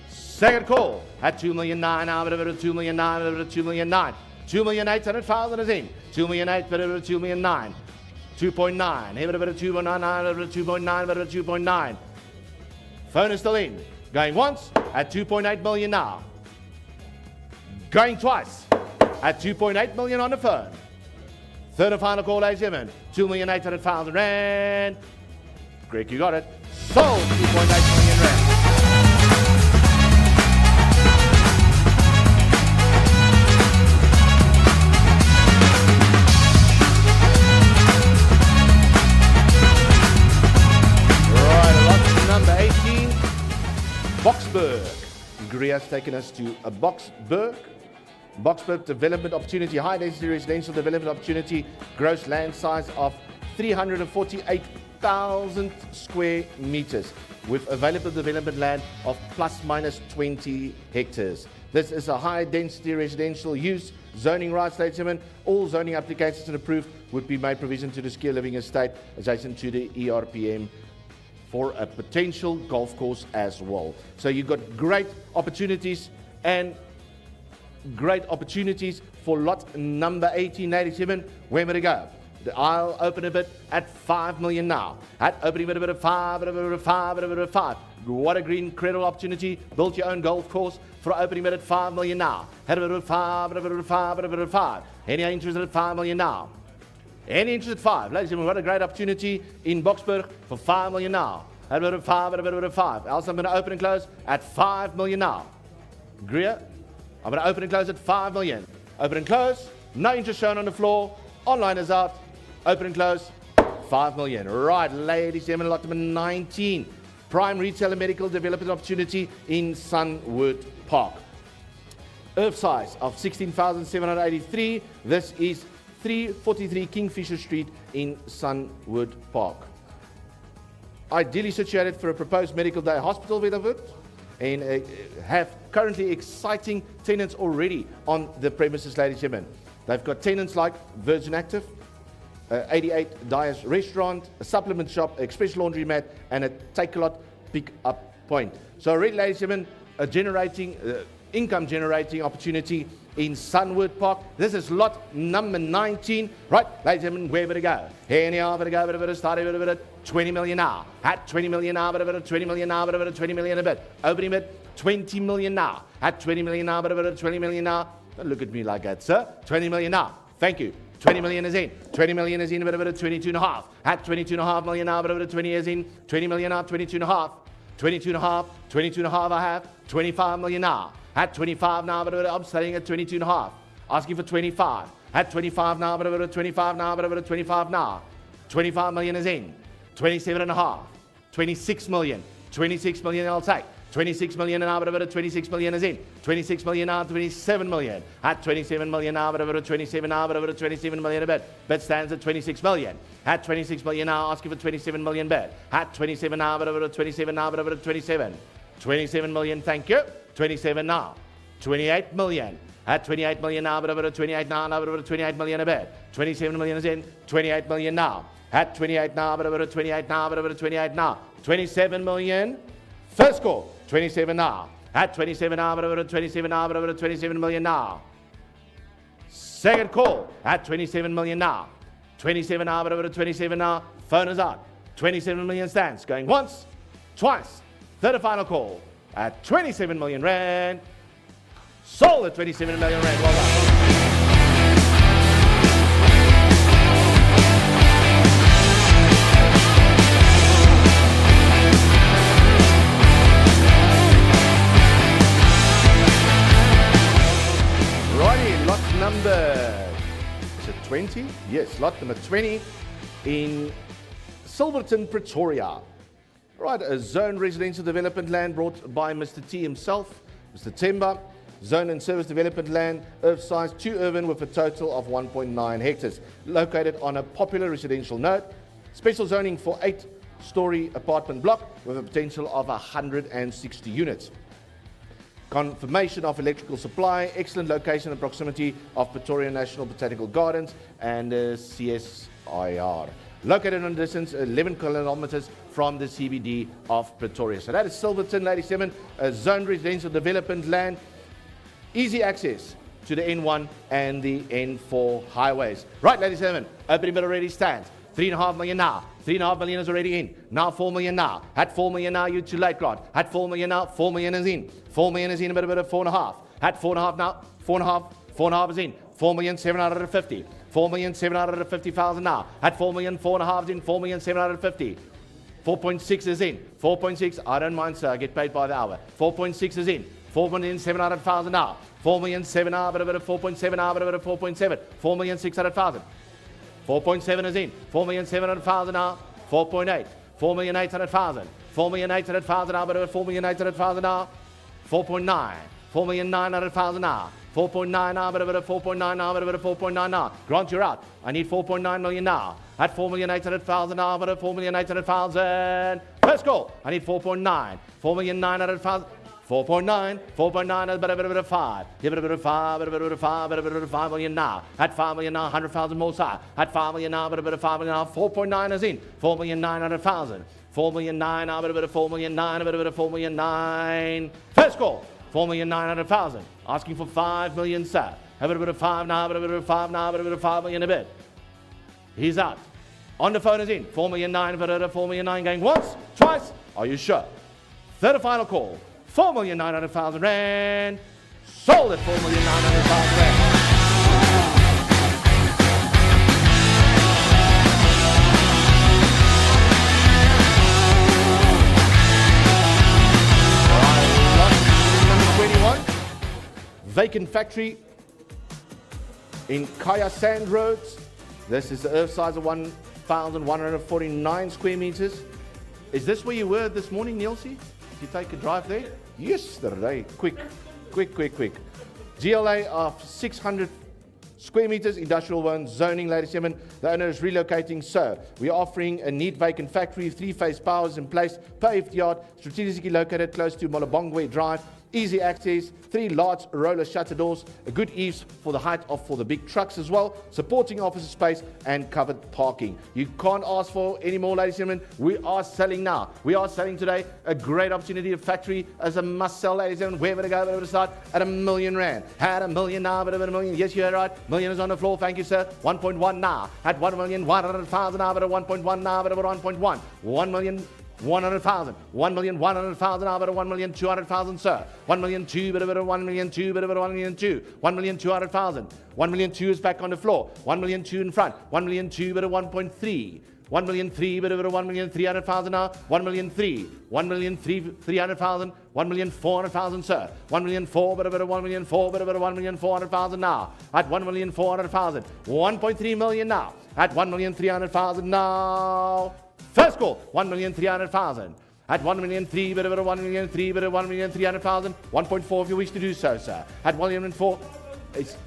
Second call at 2,000,009 now, but 2,000,009, but 2,000,009. 2,800,000 is in. 2,008, but 2,009. 2.9. Here, but 2.99, but 2.9, but 2.9. Phone is still in. Going once at 2.8 million now. Going twice at 2.8 million on the phone. Third and final call, ladies and gentlemen. 2,800,000 rand. Greg, you got it. Sold 2.8 million rand. Number 18, Boksburg. Gria's taken us to a Boksburg. Boksburg development opportunity, high density residential development opportunity, gross land size of 348,000 square meters with available development land of plus minus 20 hectares. This is a high density residential use. Zoning rights, ladies and gentlemen, all zoning applications and approved would be made provision to the skill living estate adjacent to the ERPM for a potential golf course as well. So you've got great opportunities for lot number 18, ladies and gentlemen. Where would it go? I'll open a bit at 5 million now. At opening bit of 5, bit of 5, bit of 5. What a green, incredible opportunity. Build your own golf course for opening bit at 5 million now. At a bit of 5, bit of 5, bit of 5. Any interested at 5 million now? Any interest at 5? Ladies and gentlemen, what a great opportunity in Boksburg for 5 million now. At a bit of 5, at a bit of 5. Else I'm going to open and close at 5 million now. Greer, I'm going to open and close at 5 million. Open and close, no interest shown on the floor. Online is out. Open and close, 5 million. Right, ladies and gentlemen, lot number 19. Prime retail and medical development opportunity in Sunwood Park. Earth size of 16,783. This is 343 Kingfisher Street in Sunwood Park. Ideally situated for a proposed medical day hospital development, and have currently exciting tenants already on the premises, ladies and gentlemen. They've got tenants like Virgin Active, 88 Dyer's Restaurant, a supplement shop, express laundromat, and a take-a-lot pick-up point. So already, ladies and gentlemen, a income generating opportunity in Sunwood Park. This is lot number 19. Right, ladies and gentlemen, where would it go? Here now, would it go, would it start, would it 20 million now. At 20 million now, would it 20 million now, would it 20 million a bit. Opening bit, 20 million now. At 20 million now, would it 20 million now. Don't look at me like that, sir. 20 million now. Thank you. 20 million is in. 20 million is in, a bit of 22.5. At 22.5 million now, a bit of 20 is in. 20 million now, 22.5. 22.5. 22.5 I have. 25 million now. At 25 now, but I'm starting at 22.5. Asking for 25. At 25 now, but 25 now, but 25 now. 25 million is in. 27.5. 26 million. 26 million I'll take. 26 million now, but 26 million is in. 26 million now, 27 million. At 27 million now, but 27 now, but 27 million a bit. Bet stands at 26 million. At 26 million now, asking for 27 million bet. At 27 now, but 27 now, but 27. 27 million, thank you. 27 now. 28 million. At 28 million now, but 28 now, but 28 million a bit. 27 million is in. 28 million now. At 28 now, but 28 now, but 28 now. 27 million. First call. 27 now. At 27 now, but 27 now, but 27 million now. Second call. At 27 million now. 27 now, but 27 now. Phone is out. 27 million stands. Going once, twice. Third and final call. At 27 million rand. Sold at 27 million rand. Well done. Righty, lot number, is it 20? Yes, lot number 20 in Silverton, Pretoria. Right, a zone residential development land brought by Mr. T himself, Mr. Temba. Zone and service development land, earth size 2 urban with a total of 1.9 hectares. Located on a popular residential node. Special zoning for 8-story apartment block with a potential of 160 units. Confirmation of electrical supply, excellent location and proximity of Pretoria National Botanical Gardens and CSIR. Located on a distance 11 kilometers from the CBD of Pretoria. So that is Silverton, ladies and gentlemen, a zone residential development land. Easy access to the N1 and the N4 highways. Right, ladies and gentlemen, opening bid already stands. 3.5 million now. 3.5 million is already in. Now 4 million now. At 4 million now, you're too late, Grant. At 4 million now, 4 million is in. 4 million is in, a bit of 4.5. At 4.5 now, 4.5. 4.5 is in. 4,750,000. 4,750,000 now. At 4 million, 4.5 is in. 4,750,000. 4.6 is in. 4.6, I don't mind, sir. I get paid by the hour. 4.6 is in. 4,700,000 now. 4,700,000 now, but a bit of 4.7 now, but a bit of 4.7. 4,600,000. 4.7 is in. 4,700,000 now. 4.8. 4,800,000. 4,800,000 now, but a 4,800,000 now. 4.9. 4,900,000 now. 4.9 now, but a bit of 4.9 now, but a bit of 4.9 now. Grant, you're out. I need 4.9 million now. At 4,800,000 now, but a 4,800,000. First call. I need 4.9. 4,900,000. 4.9, 4.9, but a bit of 5. Give it a bit of 5, but a bit of 5, but a bit of 5 million now. At 5 million now, 100,000 more side. At 5 million now, but a bit of 5 million now. 4.9 is in. 4,900,000. 4 million 9 now, but a bit of 4 million 9, a bit of 4 million 9. First call. 4,900,000. Asking for 5 million, sir. Have a bit of 5 now, but a bit of 5 now, but a bit of 5 million a bit. He's out. On the phone is in. 4 million 9, but a 4 million 9 going once, twice. Are you sure? Third and final call. 4,900,000 rand. Sold at 4,900,000 rand. vacant factory in Kaya Sand Roads. This is the earth size of 1,149 square meters. Is this where you were this morning, Nielsie? Did you take a drive there? Yesterday. Quick. GLA of 600 square meters, industrial one zoning, ladies and gentlemen. The owner is relocating, so we are offering a neat vacant factory, 3-phase powers in place, paved yard, strategically located close to Molobongwe Drive, easy access, 3 large roller shutter doors, a good eaves for the height of for the big trucks as well, supporting office space and covered parking. You can't ask for any more, ladies and gentlemen. We are selling now. We are selling today a great opportunity of factory as a must sell, ladies and gentlemen. Wherever to go, wherever to start, at R1 million. Had $1 million now, but $1 million. Yes, you heard right. Million is on the floor. Thank you, sir. 1.1 now. At 1,100,000 now, but at 1.1 now, but at 1.1. 1,100,000, 1,100,000 now, but 1,200,000, sir. 1,200,000, but 1,200,000, but 1,200,000, 1,200,000. 1,200,000 is back on the floor. 1,200,000 in front. 1,200,000, but 1.3. 1,300,000, but 1,300,000 now. 1,300,000, 1,300,000, 1,400,000, sir. 1,400,000, but 1,400,000, but 1,400,000 now. At 1,400,000, 1.3 million now. At 1,300,000 now. First call, 1,300,000. At 1,300,000, but 1,300,000, but 1,300,000. 1.4 if you wish to do so, sir. At 1,400,000, it's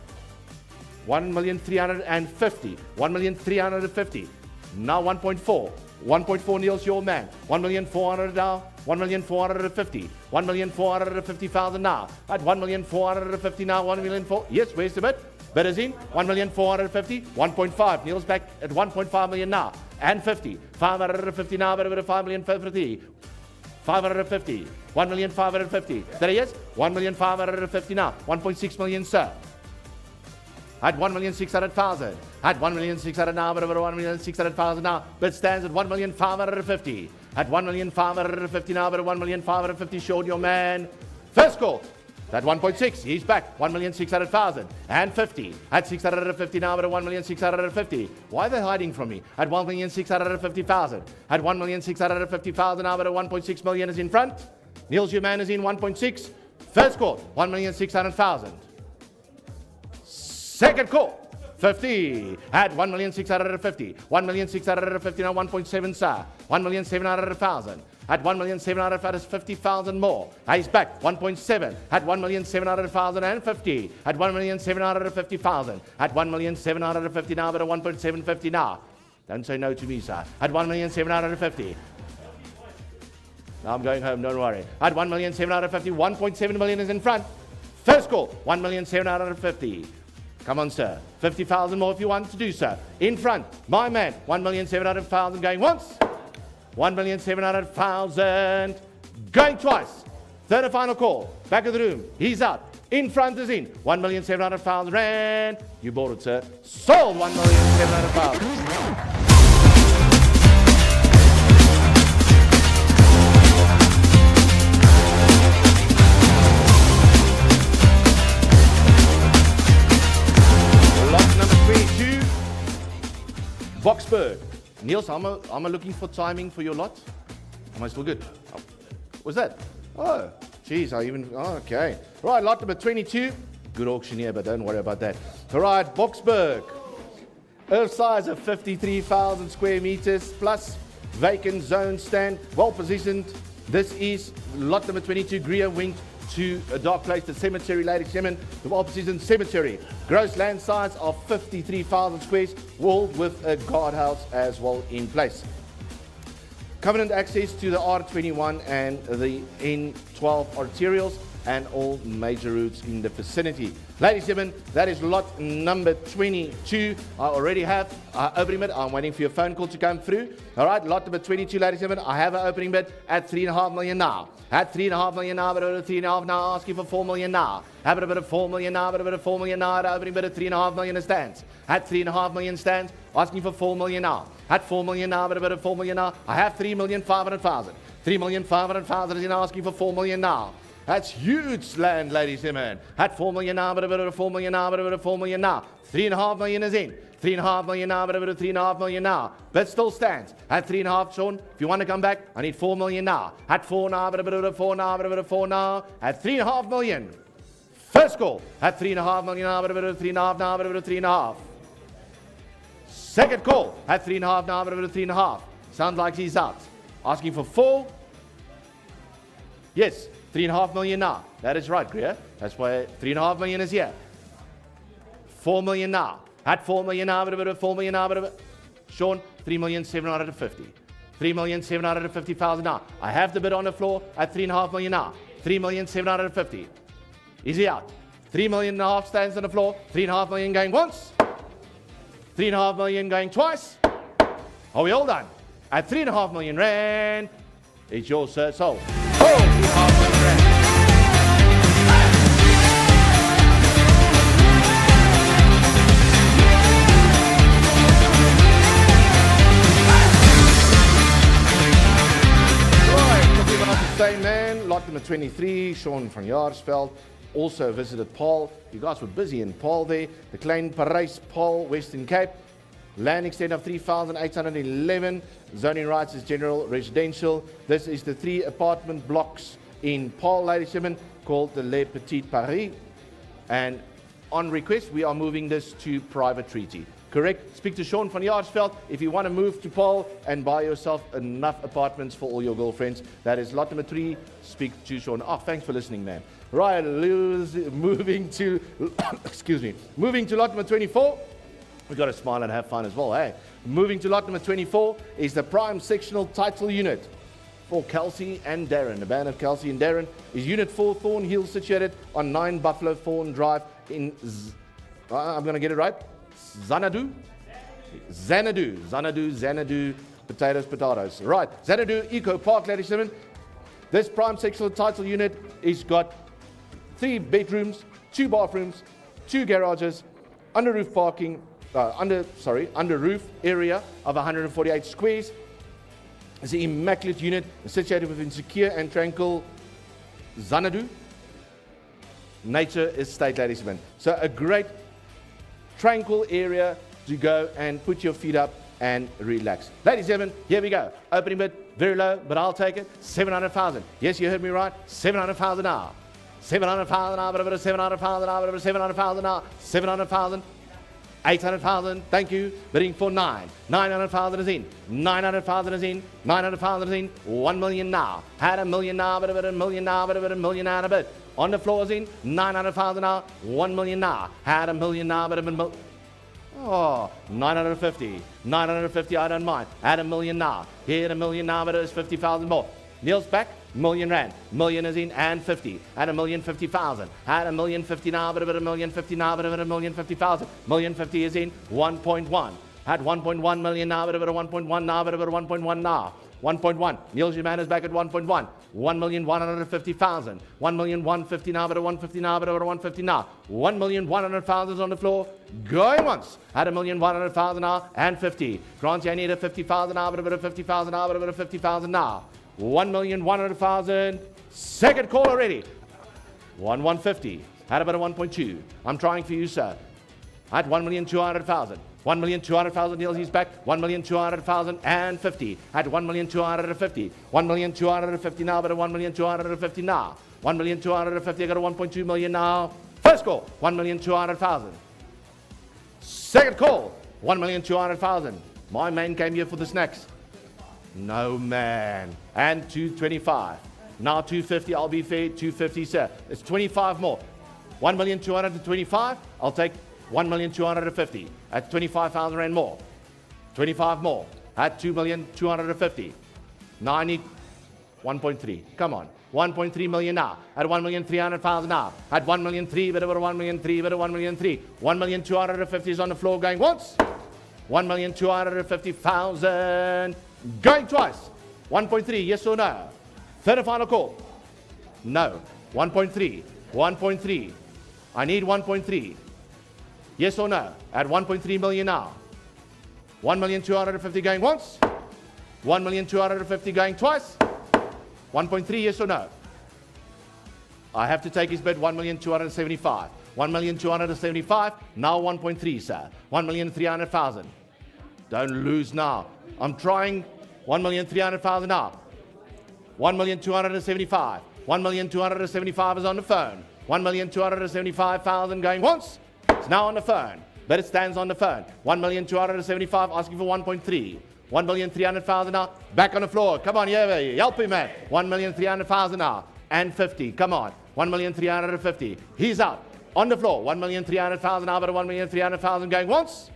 1,350,000. 1,350,000. Now 1.4. 1.4 Niels, your man. 1,400,000 now. 1,450,000. 1,450,000 now. At 1,450,000 now. 1,400,000. Yes, where's the bid? Bid is in. 1,450,000. 1.5. Niels back at 1.5 million now. And 50. 550 now. But 5,050,000. 550. 1,550,000. There he is. 1,550,000 now. 1.6 million, sir. At 1,600,000. At 1,600,000 now, but 1,600,000 now. Bid stands at 1,550,000. At 1,550,000 now, but 1,550,000 showed your man. First call. At 1.6, he's back. 1,600,000 and 50. At 650 now, but at 1,650,000. Why are they hiding from me? At 1,650,000. At 1,650,000 now, but at 1.6 million is in front. Niels, your man is in 1.6. First call, 1,600,000. Second call, 50. At 1,650,000. 1,650,000 now, 1.7, sir. 1,700,000. At 1,700,000 is 50,000 more. He's back. 1.7. At 1,700,000 and 50. At 1,750,000. At 1,750,000 now, but at 1.750 now. Don't say no to me, sir. At 1,750,000. Now I'm going home, don't worry. At 1,750,000, 1.7 million is in front. First call, 1,750,000. Come on, sir. 50,000 more if you want to do so. In front, my man, 1,700,000 going once. 1,700,000 going twice. Third and final call. Back of the room. He's out. In front is in. 1,700,000 rand. You bought it, sir. Sold 1,700,000. Lot number 22. Boksburg. Niels, I'm looking for timing for your lot. Am I still good? Oh, what's that? Oh, geez, okay. Right, lot number 22. Good auctioneer, but don't worry about that. All right, Boksburg. Earth size of 53,000 square meters plus vacant zone stand, well positioned. This is lot number 22, Greer wing to a dark place, the cemetery, ladies and gentlemen, the well-positioned cemetery. Gross land size of 53,000 squares, walled with a guardhouse as well in place. Covenant access to the R21 and the N12 arterials and all major routes in the vicinity. Ladies and gentlemen, that is lot number 22. I already have opening bid. I'm waiting for your phone call to come through. All right, lot number 22, ladies and gentlemen. I have an opening bid at 3.5 million now. At 3.5 million now, but at 3.5 now, asking for 4 million now. Have a bit of 4 million now, but a bit of 4 million now. At opening bid at 3.5 million stands. At 3.5 million stands, asking for 4 million now. At 4 million now, but a bit of 4 million now. I have 3,500,000. 3,500,000 is in asking for 4 million now. That's huge land, ladies and gentlemen. At 4 million now, but a bit of 4 million now, but a bit of 4 million now. 3.5 million is in. 3.5 million now, but a bit of 3.5 million now. But still stands. At 3.5, Sean, if you want to come back, I need 4 million now. At 4 now, but a bit of 4 now, but a bit of 4 now. At 3.5 million. First call at 3.5 million now, but a bit of 3.5 now, but a bit of 3.5. Second call at 3.5 now, but a bit of 3.5. Sounds like he's out. Asking for 4. Yes, 3.5 million now. That is right, Greer. That's why 3.5 million is here. 4 million now. At 4 million now, but a bit of 4 million now, but a bit. Sean, 3,750,000. 3,750,000 now. I have the bid on the floor at 3.5 million now. 3,750,000. Is he out? 3 million and a half stands on the floor. 3.5 million going once. 3.5 million going twice. Are we all done? At 3.5 million rand, it's yours, sir. Sold. Oh, 3.5 million rand. Same man, lot number 23, Sean van Jaarsveld, also visited Paul. You guys were busy in Paul there. The Klein Parijs, Paul, Western Cape. Land extent of 3,811. Zoning rights is general residential. This is the 3 apartment blocks in Paul, ladies and gentlemen, called the Le Petit Paris. And on request, we are moving this to private treaty. Correct? Speak to Sean van Jaarsveld if you want to move to Paul and buy yourself enough apartments for all your girlfriends. That is lot number 3. Speak to Sean. Oh, thanks for listening, man. Right, moving to, excuse me, moving to lot number 24. We've got to smile and have fun as well, hey? Moving to lot number 24 is the prime sectional title unit for Kelsey and Darren. The band of Kelsey and Darren is Unit 4, Thornhill, situated on 9 Buffalo Thorn Drive in, I'm going to get it right, Xanadu, potatoes. Right, Xanadu Eco Park, ladies and gentlemen. This prime sectional title unit is got 3 bedrooms, 2 bathrooms, 2 garages, under roof parking, under roof area of 148 squares. It's an immaculate unit situated within secure and tranquil Xanadu Nature Estate, ladies and gentlemen. So a great tranquil area to go and put your feet up and relax. Ladies and gentlemen, here we go. Opening bid, very low, but I'll take it. 700,000. Yes, you heard me right. 700,000 now. 700,000 now, but a bit of 700,000 now, but a bit of 700,000 now. 700,000. 800,000, thank you. Bidding for 9. 900,000 is in. 900,000 is in. 900,000 is in. 1 million now. Had a million now, but a bit of a million now, but a bit of a million and a bit. On the floor is in. 900,000 now. 1 million now. Had a million now, but a bit of oh, 950. 950, I don't mind. Had a million now. Here a million now, but it is 50,000 more. Neil's back. Million rand. Million is in and 50. At a 1,050,000. At a 1,050,000 now, but a bit of 1,050,000 now, but a bit of 1,050,000. 1,050,000 is in 1.1. At 1.1 million now, but a bit of 1.1 now, but a bit of 1.1 now. 1.1. Neil Jiman is back at 1.1. 1,150,000. 1,150,000 now, but a 150 now, but a 150 now. 1,100,000 is on the floor. Going once. At 1,100,000 now and 50. Grant, I need a 50,000 now, but a bit of 50,000 now, but a bit of 50,000 now. 1,100,000. Second call already. 1,150. At about a 1.2. I'm trying for you, sir. At 1,200,000. 1,200,000 deals, he's back. 1,200,000 and 50. At 1,250. 1,250 now, but a 1,250 now. 1,250, I got a 1.2 million now. First call, 1,200,000. Second call, 1,200,000. My man came here for the snacks. No man. And 225. Now 250, I'll be fair, 250, sir. It's 25 more. 1,225, I'll take 1,250 at 25,000 rand more. 25 more at 2,250. Now I need 1.3. Come on. 1.3 million now. At 1,300,000 now. At 1,300,000, but over 1,300,000, but 1,300,000. 1,250 is on the floor going once. 1,250,000. Going twice. 1.3, yes or no? Third and final call. No. 1.3. 1.3. I need 1.3. Yes or no? At 1.3 million now. 1,250,000 going once. 1,250,000 going twice. 1.3, yes or no? I have to take his bid, 1,275,000. 1,275,000, now 1.3, sir. 1,300,000. Don't lose now. I'm trying 1,300,000 now. 1,275,000. 1,275,000 is on the phone. 1,275,000 going once. It's now on the phone. But it stands on the phone. 1,275,000 asking for 1.3. 1,300,000 now. Back on the floor. Come on, yeah, help him, man. 1,300,000 now. And 50. Come on. 1,350,000. He's out. On the floor. 1,300,000 now, but 1,300,000 going once.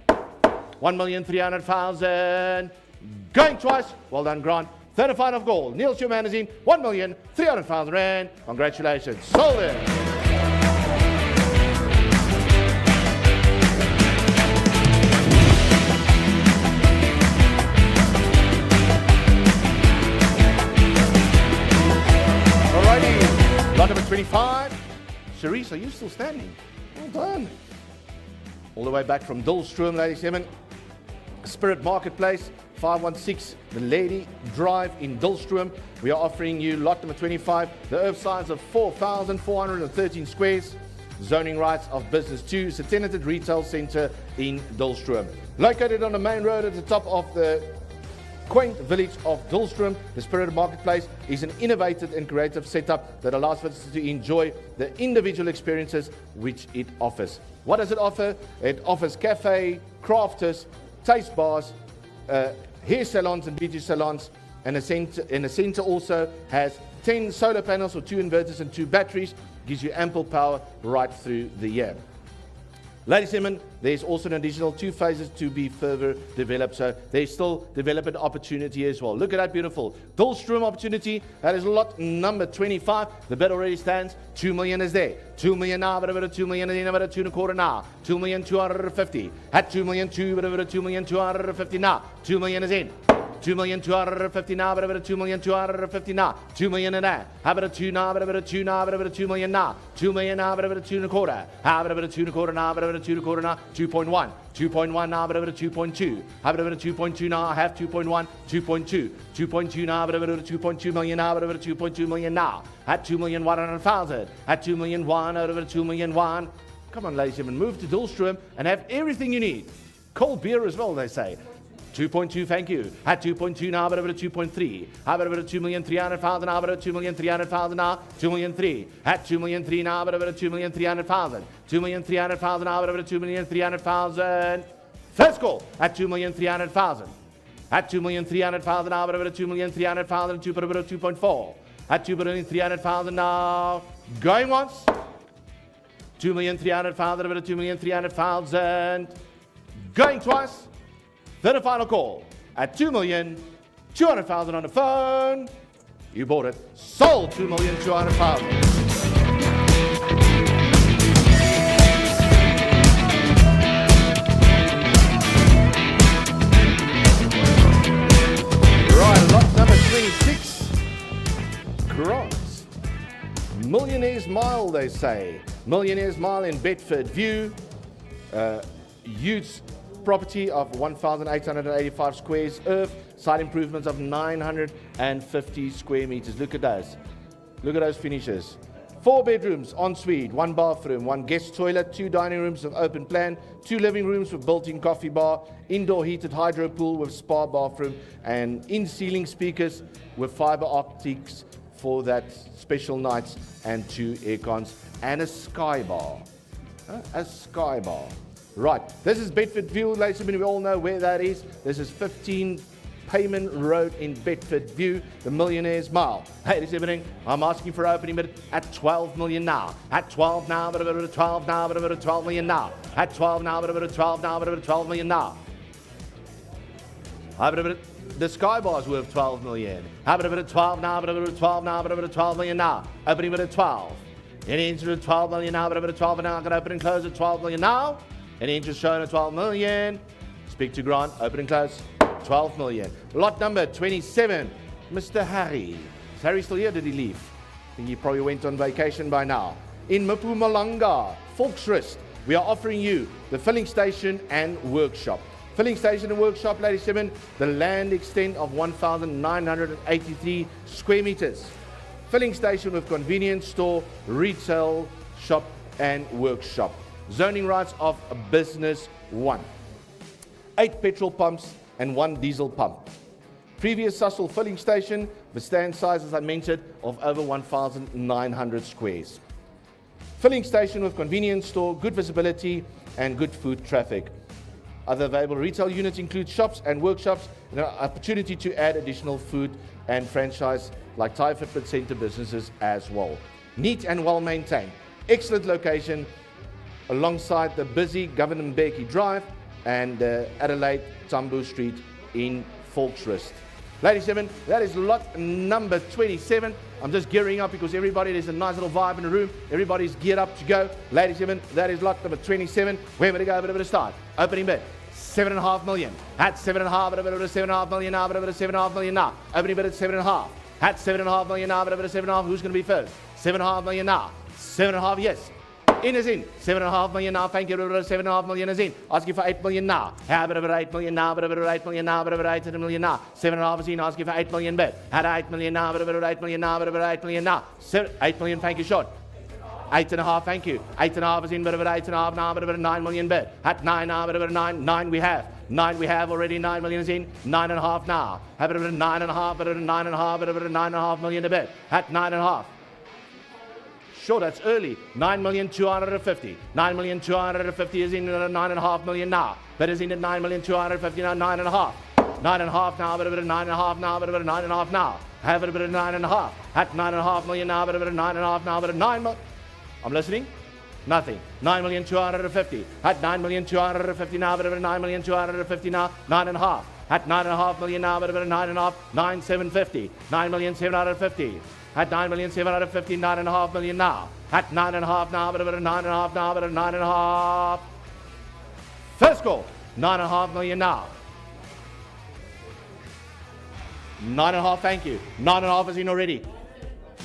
1,300,000 going twice. Well done, Grant. Third and final goal. Neil Show Magazine. 1,300,000 rand. Congratulations. Sold it. Lot number 25. Cherise, are you still standing? Well done. All the way back from Dullstroom, ladies and gentlemen. Spirit Marketplace, 516 The Lady Drive in Dullstroom. We are offering you lot number 25, the earth size of 4,413 squares, zoning rights of business 2. It's a tenanted retail centre in Dullstroom. Located on the main road at the top of the quaint village of Dullstroom, the Spirit Marketplace is an innovative and creative setup that allows visitors to enjoy the individual experiences which it offers. What does it offer? It offers cafe, crafters, taste bars, hair salons and beauty salons, and the centre also has 10 solar panels with 2 inverters and 2 batteries. Gives you ample power right through the year. Ladies and gentlemen, there's also an additional 2 phases to be further developed, so there's still development opportunity as well. Look at that beautiful Dullstroom opportunity. That is lot number 25. The bid already stands. 2 million is there. 2 million now, but about 2 million, and then about 2.25 now. 2,250,000. At 2 million, 2,250,000 now. 2 million is in. 2,250,000 now, but about 2,250,000 now. 2 million in there. How about a 2 now, but about a 2 now, but about 2 million now. 2 million now, but about a 2.25. How about a 2.25 now, but about a 2.25 now. 2.1. 2.1 now, but about a 2.2. How about a 2.2 now? I have 2.1. 2.2. 2.2 now, but about a 2.2 million now, but about a 2.2 million now. At 2,100,000. At 2 million 1, out of a 2 million 1. Come on, ladies and gentlemen, move to Dullstroom and have everything you need. Cold beer as well, they say. 2.2, thank you. At 2.2 now, but over 2.3. How about 2,300,000 now, but 2,300,000 now, 2,000,003. At 2,000,003 now, but over 2,300,000. 2,300,000 now, but over 2,300,000. First call at 2,300,000. At 2,300,000 now, but over 2,300,000. 2.4. At 2,300,000 now. Going once. 2,300,000 over 2,300,000. Going twice. Third and final call at 2,200,000 on the phone. You bought it. Sold 2,200,000. Right, lot number 26. Grants. Millionaire's Mile, they say. Millionaire's Mile in Bedford View. Huge property of 1,885 squares, earth, site improvements of 950 square meters. Look at those. Look at those finishes. 4 bedrooms, ensuite, 1 bathroom, 1 guest toilet, 2 dining rooms of open plan, 2 living rooms with built-in coffee bar, indoor heated hydro pool with spa bathroom, and in-ceiling speakers with fiber optics for that special nights, and 2 aircons, and a sky bar. A sky bar. Right, this is Bedford View, ladies and gentlemen. We all know where that is. This is 15 Payman Road in Bedford View, the Millionaire's Mile. Hey, this evening, I'm asking for opening bid at 12 million now. At 12 now, but about 12 now, but about 12 million now. At 12 now, but about 12 now, but about 12 million now. The Sky Bar's worth 12 million. How about 12 now, but about 12 now, but about 12 million now. Opening bid at 12. Any interest at 12 million now, but about 12 now. I'm going to open and close at 12 million now. Any interest shown at 12 million. Speak to Grant, open and close, 12 million. Lot number 27, Mr. Harry. Is Harry still here? Did he leave? I think he probably went on vacation by now. In Mpumalanga, Volksrust, we are offering you the filling station and workshop. Filling station and workshop, ladies and gentlemen, the land extent of 1,983 square meters. Filling station with convenience store, retail shop and workshop. Zoning rights of business 1. 8 petrol pumps and 1 diesel pump. Previous Sasol filling station, the stand size, as I mentioned, of over 1,900 squares. Filling station with convenience store, good visibility, and good foot traffic. Other available retail units include shops and workshops, and an opportunity to add additional food and franchise like Thai fitment center businesses as well. Neat and well maintained. Excellent location alongside the busy Governor Mbeki Drive and Adelaide Tambu Street in Volksrust. Ladies and gentlemen, that is lot number 27. I'm just gearing up because there's a nice little vibe in the room. Everybody's geared up to go. Ladies and gentlemen, that is lot number 27. Where would it go? A bit of start. Opening bid. 7.5 million. At 7.5, a bit of 7.5 million now, a bit of 7.5 million now. Opening bid at 7.5. At 7.5 million now, a bit of 7.5. Who's going to be first? 7.5 million now. 7.5, yes. In is in. 7.5 million now. Thank you. 7.5 million is in. Asking for 8 million now. Have a bit of 8 million now. Bit of 8 million now. Bit of 8 million now. 7.5 is in. Asking for 8 million bid. Had 8 million now. Bit of 8 million now. Bit of 8 million now. 8 million. Thank you, short. 8.5. Thank you. 8.5 is in. Bit of 8.5 now. Bit of 9 million bid. At 9 now. Bit of 9. 9 we have. 9 we have already. 9 million is in. 9.5 now. Have a bit of 9.5. Bit of 9.5. Bit of 9.5 million a bid. At 9.5. Sure, that's early. 9,250,000. 9,250,000 is in at 9.5 million now. That is in at 9,250,000 now. 9.5. 9.5 now. Bit of 9.5 now. Bit of 9.5 now. Have a bit of 9.5. At 9.5 million now. Bit of 9.5 now. Bit of 9 million. I'm listening. Nothing. 9,250,000. At 9,250,000 now. Bit of 9,250,000 now. 9.5. At 9.5 million now. Bit of 9.5. 9,750,000. 9,750,000. At 9,750,000, 9.5 million now. At 9.5 now, but about 9.5 now, but 9.5. First goal, 9.5 million now. 9.5, thank you. 9.5 is in already.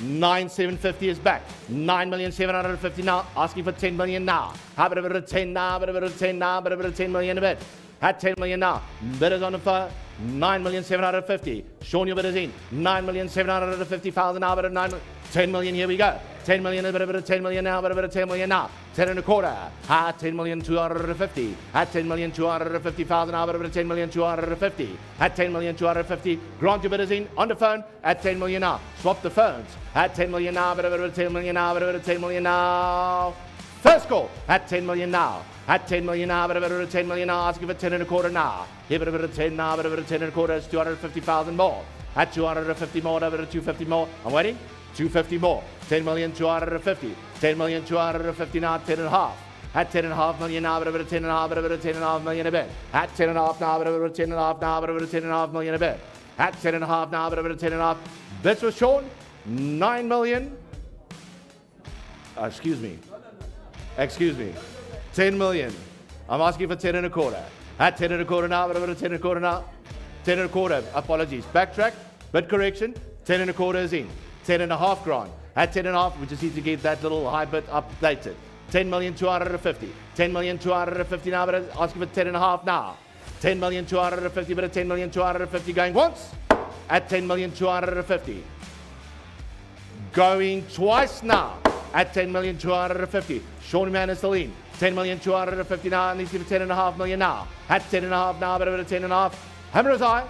9,750 is back. 9,750,000 now. Asking for 10 million now. How about a bit of 10 now, but a bit of 10 now, but a bit of 10 million a bit. At 10 million now. Bidders on the fire. 9,750,000. Sean, your bid is in. 9,750,000 now, but 10 million, here we go. 10 million, a bit of 10 million now, but a bit of 10 million now. 10.25. At 10,250,000. At 10,250,000 now, but a bit of 10,250,000. At 10,250,000. Grant your bid is in. On the phone. At 10 million now. Swap the phones. At 10 million now, but a bit of 10 million now, but a bit of 10 million now. First call. At 10 million now. At 10 million now, but a bit of 10 million now, asking for 10.25 now. Here, a bit of 10 now, but a bit of 10.25 is 250,000 more. At 250 more, a bit of 250 more. I'm waiting. 250 more. 10,250,000. 10,250 now, 10.5. At 10.5 million now, but a bit of 10.5, but a bit of 10.5 million a bit. At 10.5 now, but a bit of 10.5 now, but a bit of 10.5 million a bit. At 10.5 now, but a bit of 10.5. Bids was shown. 9 million. Excuse me. 10 million. I'm asking for 10.25. At 10.25 now, but a bit of 10.25 now. 10.25. Apologies. Backtrack. Bid correction. 10.25 is in. 10.5 grand. At 10.5, we just need to get that little high bid updated. 10,250,000. 10,250,000 now, but asking for 10.5 now. 10,250,000, but a 10,250,000 going once. At 10,250,000. Going twice now. At 10,250,000. Sean Man is still in. 10,250,000 now, and he's given 10.5 million now. At 10.5 now, but a bit of 10.5. Hammer is high.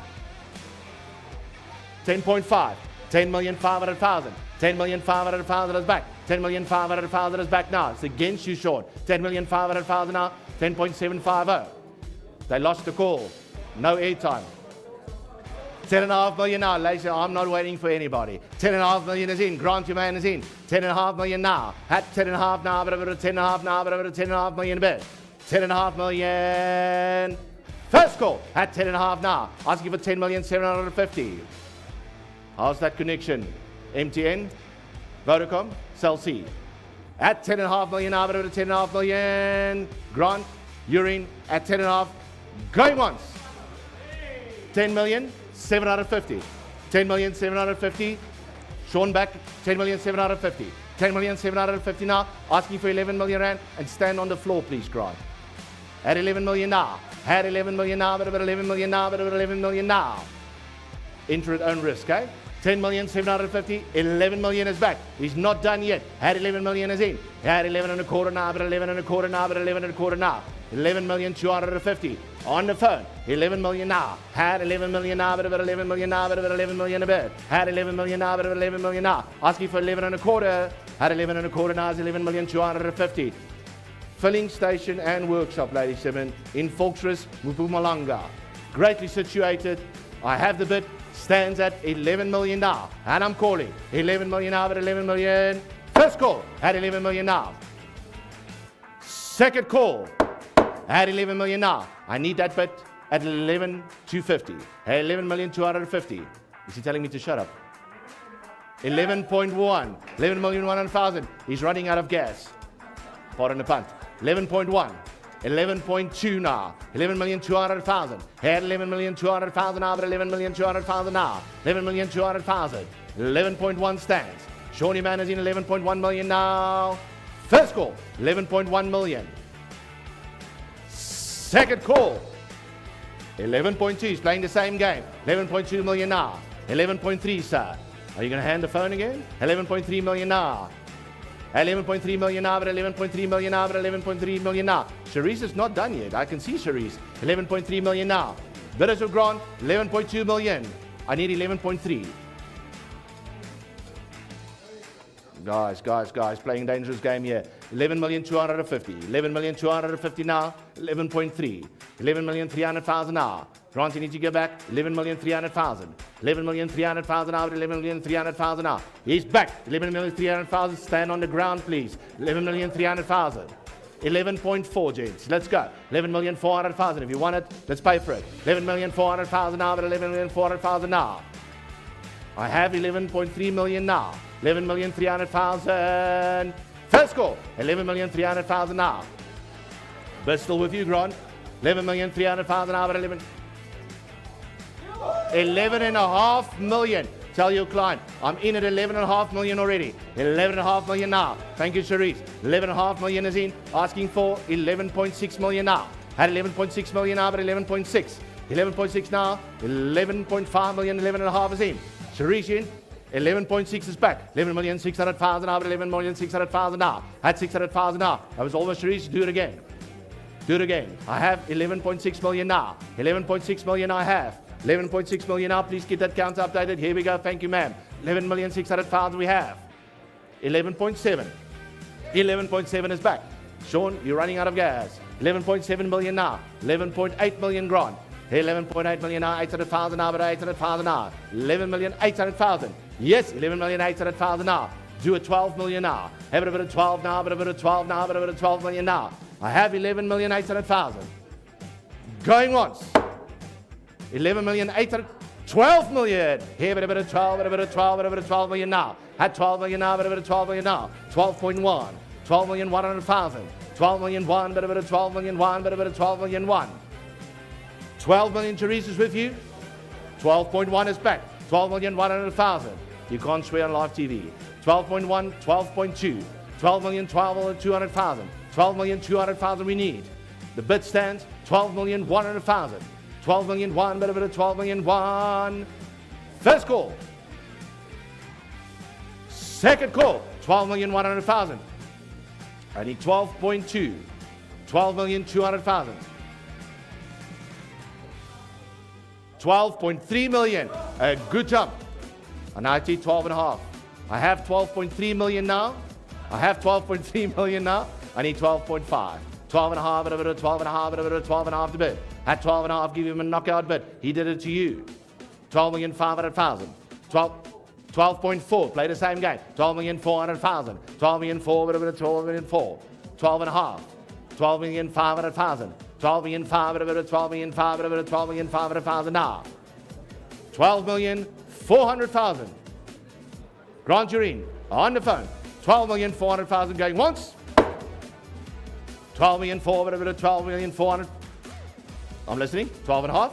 10.5. 10,500,000. 10,500,000 is back. 10,500,000 is back now. It's against you, Sean. 10,500,000 now. 10.750. They lost the call. No airtime. 10.5 million now, ladies. I'm not waiting for anybody. 10.5 million is in. Grant your man is in. 10.5 million now. At 10.5 now, but a bit of 10.5 now, but a bit of 10.5 million a bit. 10.5 million. First call at 10.5 now. Asking for 10,750,000. How's that connection? MTN, Vodacom, Cell C. At 10.5 million now, but a bit of 10.5 million. Grant, urine at 10.5. Going once. 10,750,000. 10,750,000. Sean back. 10,750,000. 10,750,000 now. Asking for 11 million rand. And stand on the floor, please, Grant. At 11 million now. At 11 million now. But about 11 million now. But about 11 million now. Enter at own risk, okay? 10,750,000. 11 million is back. He's not done yet. At 11 million is in. At 11.25 now. But 11.25 now. But 11.25 now. 11,250,000. On the phone, 11 million now. Had 11 million now, but about 11 million now, but about 11 million a bit. Had 11 million now, but about 11 million now. Asking for 11 and a quarter. Had 11 and a quarter now, is 11 million 250. Filling station and workshop, ladies and gentlemen, in Volksrus, Mpumalanga. Greatly situated. I have the bid. Stands at 11 million now. And I'm calling 11 million now, but 11 million. First call at 11 million now. Second call at 11 million now. I need that bid at 11,250. 11,250. Is he telling me to shut up? 11.1. 11,100,000. He's running out of gas. Pardon the punt. 11.1. 11.2 now. 11,200,000. Had 11,200,000 now, but 11,200,000 now. 11,200,000. 11.1 stands. Shawnee Man is in 11.1 million now. First call, 11.1 million. Second call, 11.2. He's playing the same game. 11.2 million now. 11.3, sir. Are you going to hand the phone again? 11.3 million now. 11.3 million now, but 11.3 million now, but 11.3 million now. Charisse is not done yet. I can see Charisse. 11.3 million now. Bidders have gone 11.2 million. I need 11.3. Guys, playing dangerous game here. 11,250. 11,250 now. 11.3. 11,300,000 now. Grant, you need to go back. 11,300,000. 11,300,000 now. 11,300,000 now. He's back. 11,300,000. Stand on the ground, please. 11,300,000. 11.4, gents. Let's go. 11,400,000. If you want it, let's pay for it. 11,400,000 now. But 11,400,000 now. I have 11.3 million now. 11,300,000. First call, 11,300,000 now. But still with you, Grant. 11,300,000 now, but 11.5 million. Tell your client, I'm in at 11.5 million already. 11.5 million now. Thank you, Charisse. 11.5 million is in. Asking for 11.6 million now. Had 11.6 million now, but 11.6. 11.6 now. 11.5 million, 11.5 is in. Charisse in. 11.6 is back. 11,600,000 now, but 11,600,000 now. Had 600,000 now. That was almost Charisse. Do it again. Do it again. I have 11.6 million now. 11.6 million I have. 11.6 million now. Please get that count updated. Here we go. Thank you, ma'am. 11,600,000 we have. 11.7. 11.7 is back. Sean, you're running out of gas. 11.7 million now. 11.8 million Grant. 11.8 million now. 800,000 now, but 800,000 now. 11,800,000. Yes, 11,800,000 now. Do a 12 million now. Have a bit of 12 now, but a bit of 12 now, but a bit of 12 million now. I have 11,800,000. Going once. 11,800,000. 12 million. Here, but a bit of 12, but a bit of 12, but a bit of 12 million now. Had 12 million now, but a bit of 12 million now. 12.1. 12,100,000. 12 million one, but a bit of 12 million one, but a bit of 12 million one. 12 million Charisse is with you. 12.1 is back. 12,100,000. You can't swear on live TV. 12.1, 12.2. 12,200,000. 12,200,000 we need. The bid stands 12,100,000. 12 million one, but a bit of 12 million one. First call. Second call. 12,100,000. I need 12.2. 12,200,000. 12.3 million. A good jump. And I need 12.5. I have 12.3 million now. I have 12.3 million now. I need 12.5. 12.5, but a bit of 12.5, but a bit of 12.5 to bid. At 12.5, give him a knockout bid. He did it to you. 12,500,000. 12.4, play the same game. 12,400,000. 12,400,000, but a bit of 12,400,000. 12.5. 12,500,000. 12,500,000, but a bit of 12,500,000, but a bit of 12,500,000 now. 12,400,000. Grant Urine on the phone. 12,400,000 going once. 12,400,000, but a bit of 12,400,000. I'm listening. 12.5.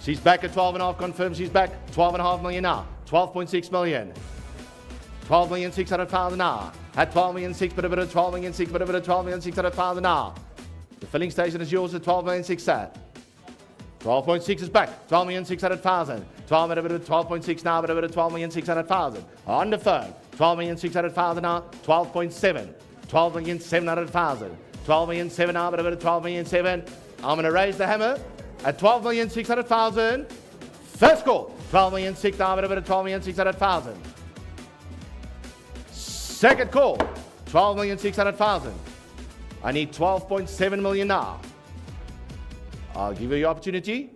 She's back at 12.5. Confirmed she's back. 12.5 million now. 12.6 million. 12,600,000 now. At 12,600,000, but a bit of 12,600,000, but a bit of 12,600,000 now. The filling station is yours at 12,600,000. 12.6 is back. 12,600,000. 12 but a bit of 12.6 now, but a bit of 12,600,000. On the phone. 12,600,000 now. 12.7. 12,700,000. 12,700,000 now, but a bit of 12,700,000. I'm going to raise the hammer. at 12,600,000. First call, 12,600,000. Second call, 12,600,000. I need 12.7 million now. I'll give you your opportunity.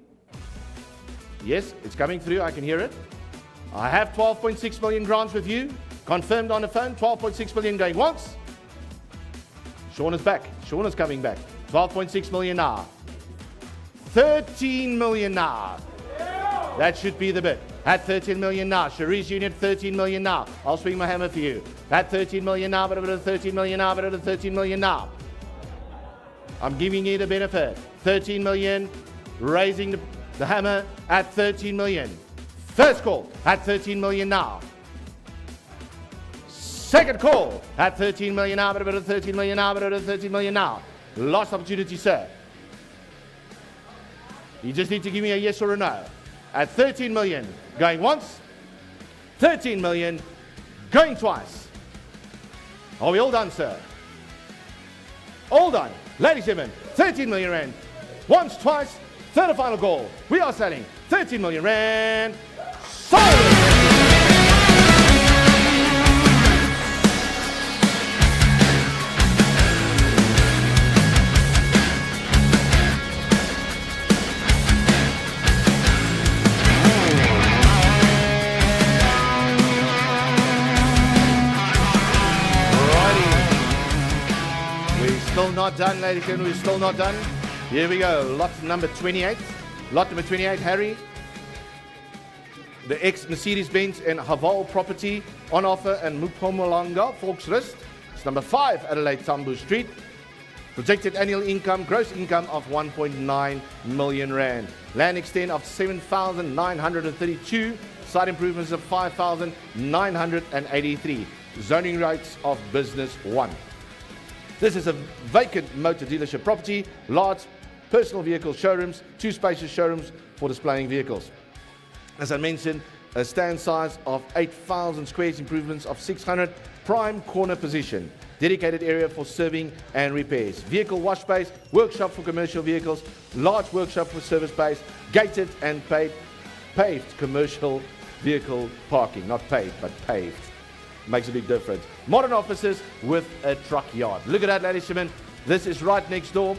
Yes, it's coming through, I can hear it. I have 12.6 million grants with you. Confirmed on the phone, 12.6 million going once. Sean is back. Sean is coming back. 12.6 million now. 13 million now. That should be the bid. At 13 million now. Cherise Unit, 13 million now. I'll swing my hammer for you. At 13 million now, but at 13 million now, but at 13 million now. I'm giving you the benefit. 13 million, raising the hammer at 13 million. First call at 13 million now. Second call at 13 million now, but at 13 million now, but at 13 million now. Last opportunity, sir. You just need to give me a yes or a no. At 13 million, going once. 13 million, going twice. Are we all done, sir? All done. Ladies and gentlemen, 13 million rand. Once, twice, third and final call. We are selling 13 million rand. Sold! Still not done, ladies and gentlemen. We're still not done. Here we go. Lot number 28. Lot number 28, Harry. The ex-Mercedes-Benz and Haval property on offer in Mpumalanga, Volksrust. It's number 5, Adelaide Tambu Street. Projected annual income, gross income of 1.9 million rand. Land extent of 7,932. Site improvements of 5,983. Zoning rights of business 1. This is a vacant motor dealership property, large personal vehicle showrooms, 2 spacious showrooms for displaying vehicles. As I mentioned, a stand size of 8,000 squares, improvements of 600, prime corner position, dedicated area for serving and repairs, vehicle wash space, workshop for commercial vehicles, large workshop for service space, gated and paved commercial vehicle parking, not paved, but paved. Makes a big difference. Modern offices with a truck yard. Look at that, ladies and gentlemen. This is right next door.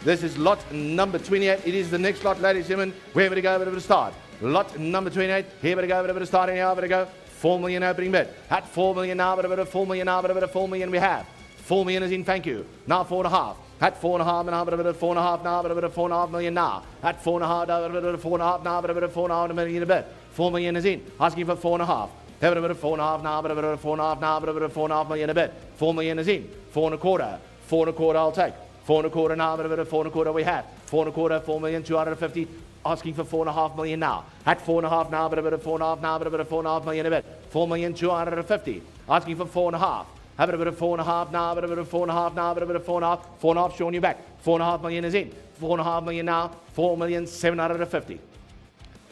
This is lot number 28. It is the next lot, ladies and gentlemen. Where would it go? Where would it start? Lot number 28. Here would it go? Where would it start? And here would it go? 4 million opening bid. At 4 million now, but at 4 million now, but at 4 million we have. 4 million is in, thank you. Now 4.5. At 4.5 now, but at 4.5 now, but at 4.5 million now. At 4.5 now, but at 4.5 now, but at 4.5 million a bit. 4 million is in. Asking for 4.5. Have a bit of 4.5 now, but a bit of 4.5 now, but a bit of 4.5 million a bit. 4 million is in. 4.25. 4.25 I'll take. 4.25 now, but a bit of 4.25 we have. 4.25, 4,250,000. Asking for 4.5 million now. At 4.5 now, but a bit of 4.5 now, but a bit of 4.5 million a bit. 4,250,000. Asking for 4.5. Have a bit of 4.5 now, but a bit of 4.5 now, but a bit of 4.5. 4.5 showing you back. 4.5 million is in. 4.5 million now. 4,750,000.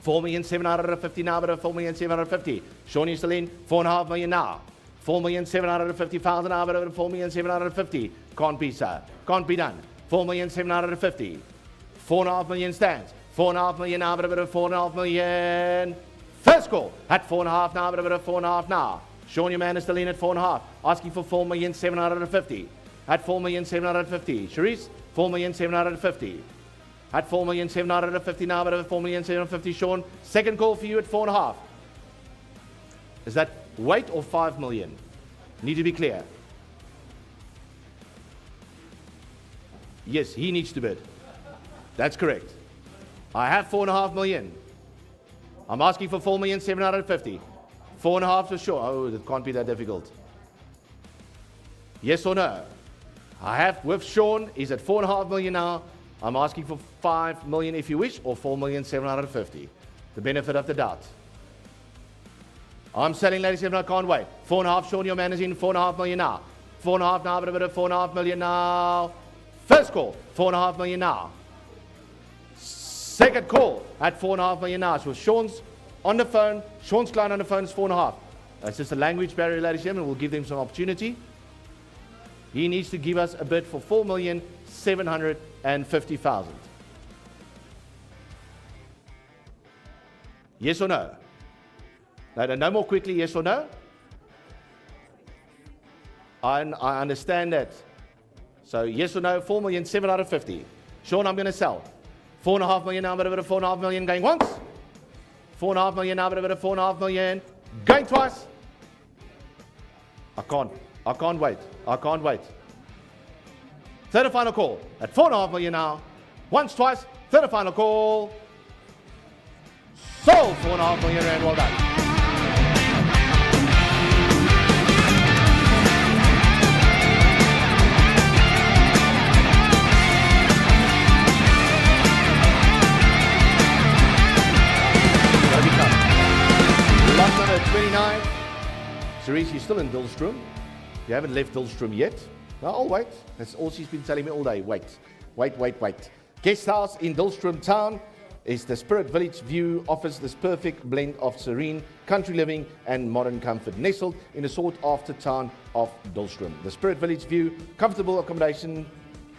4,750,000 now, but a 4,750,000. Sean is still in. 4.5 million now. 4,750,000 now, but a 4,750,000. Can't be, sir. Can't be done. 4,750,000. 4.5 million stands. 4.5 million now, but a bit of 4.5 million. First call at 4.5 now, but a bit of 4.5 now. Sean, your man is still in at 4.5. Asking for 4,750,000. At 4,750,000. Cherise, 4,750,000. At 4,750,000 now, but at 4,750,000, Sean. Second call for you at 4.5. Is that weight or 5 million? Need to be clear. Yes, he needs to bid. That's correct. I have 4.5 million. I'm asking for 4,750,000. 4.5 for sure. Oh, that can't be that difficult. Yes or no? I have with Sean, he's at 4.5 million now. I'm asking for 5 million if you wish, or 4,750,000. The benefit of the doubt. I'm selling, ladies and gentlemen, I can't wait. 4.5, Sean, your man is in. 4.5 million now. 4.5 now, but a bit of 4.5 million now. First call, 4.5 million now. Second call at 4.5 million now. So Sean's on the phone. Sean's client on the phone is 4.5. That's just a language barrier, ladies and gentlemen. We'll give them some opportunity. He needs to give us a bid for 4,750,000. Yes or no? No more quickly, yes or no? I understand that. So yes or no, 4,750,000. Sean, I'm going to sell. 4.5 million now, but a bit of 4.5 million going once. 4.5 million now, but a bit of 4.5 million going twice. I can't wait. I can't wait. Third and final call at 4.5 million now. Once, twice. Third and final call. Sold 4.5 million rand. Well done. Lot number 29. Cerise, you're still in Dillstrom. You haven't left Dillstrom yet. No, I'll wait. That's all she's been telling me all day. Wait. Guest house in Dillstrom town is the Spirit Village View, offers this perfect blend of serene country living and modern comfort, nestled in the sought-after town of Dillstrom. The Spirit Village View comfortable accommodation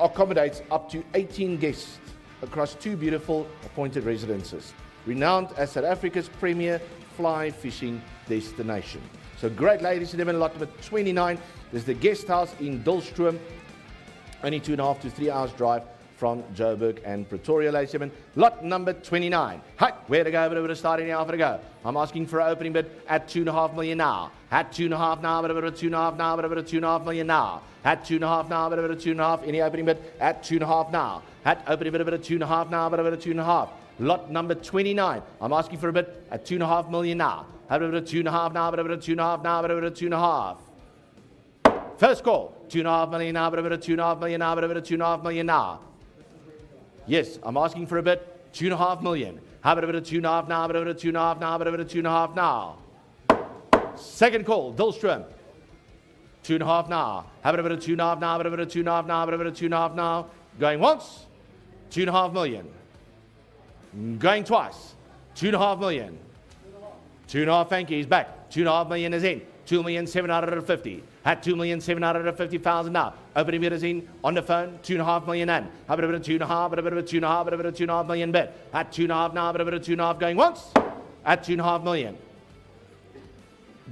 accommodates up to 18 guests across 2 beautiful appointed residences, renowned as South Africa's premier fly fishing destination. So great, ladies and gentlemen, lot number 29. There's the guest house in Dillstrom, only 2.5 to 3 hours drive from Joburg and Pretoria, ladies and gentlemen. Lot number 29. Hi, where to go? But we're starting now. For go. I'm asking for an opening bid at 2.5 million now. At 2.5 now, but a bit of 2.5 now, but a bit of 2.5 million now. At 2.5 now, but a bit of 2.5. Any opening bid at 2.5 now. At opening bid a bit of 2.5 now, but a bit of 2.5. Lot number 29. I'm asking for a bid at 2.5 million now. At a bit of 2.5 now, but a bit of 2.5 now, but a bit of 2.5. First call, 2.5 million now, but a bit of 2.5 million now, but a bit of 2.5 million now. Yes, I'm asking for a bid, 2.5 million. How about a bit of 2.5 now, but a bit of 2.5 now, but a bit of 2.5 now. Second call, Dillstrom, 2.5 now. How about a bit of 2.5 now, but a bit of 2.5 now, but a bit of 2.5 now. Going once, 2.5 million. Going twice, 2.5 million. 2.5, thank you, he's back. 2.5 million is in. 2,750,000. At 2,750,000 now. Opening bid is in on the phone. 2.5 million in. A bit of 2.5, but a bit of 2.5, but a bit of 2.5 million bid. At 2.5 now, but a bit of 2.5 going once. At 2.5 million.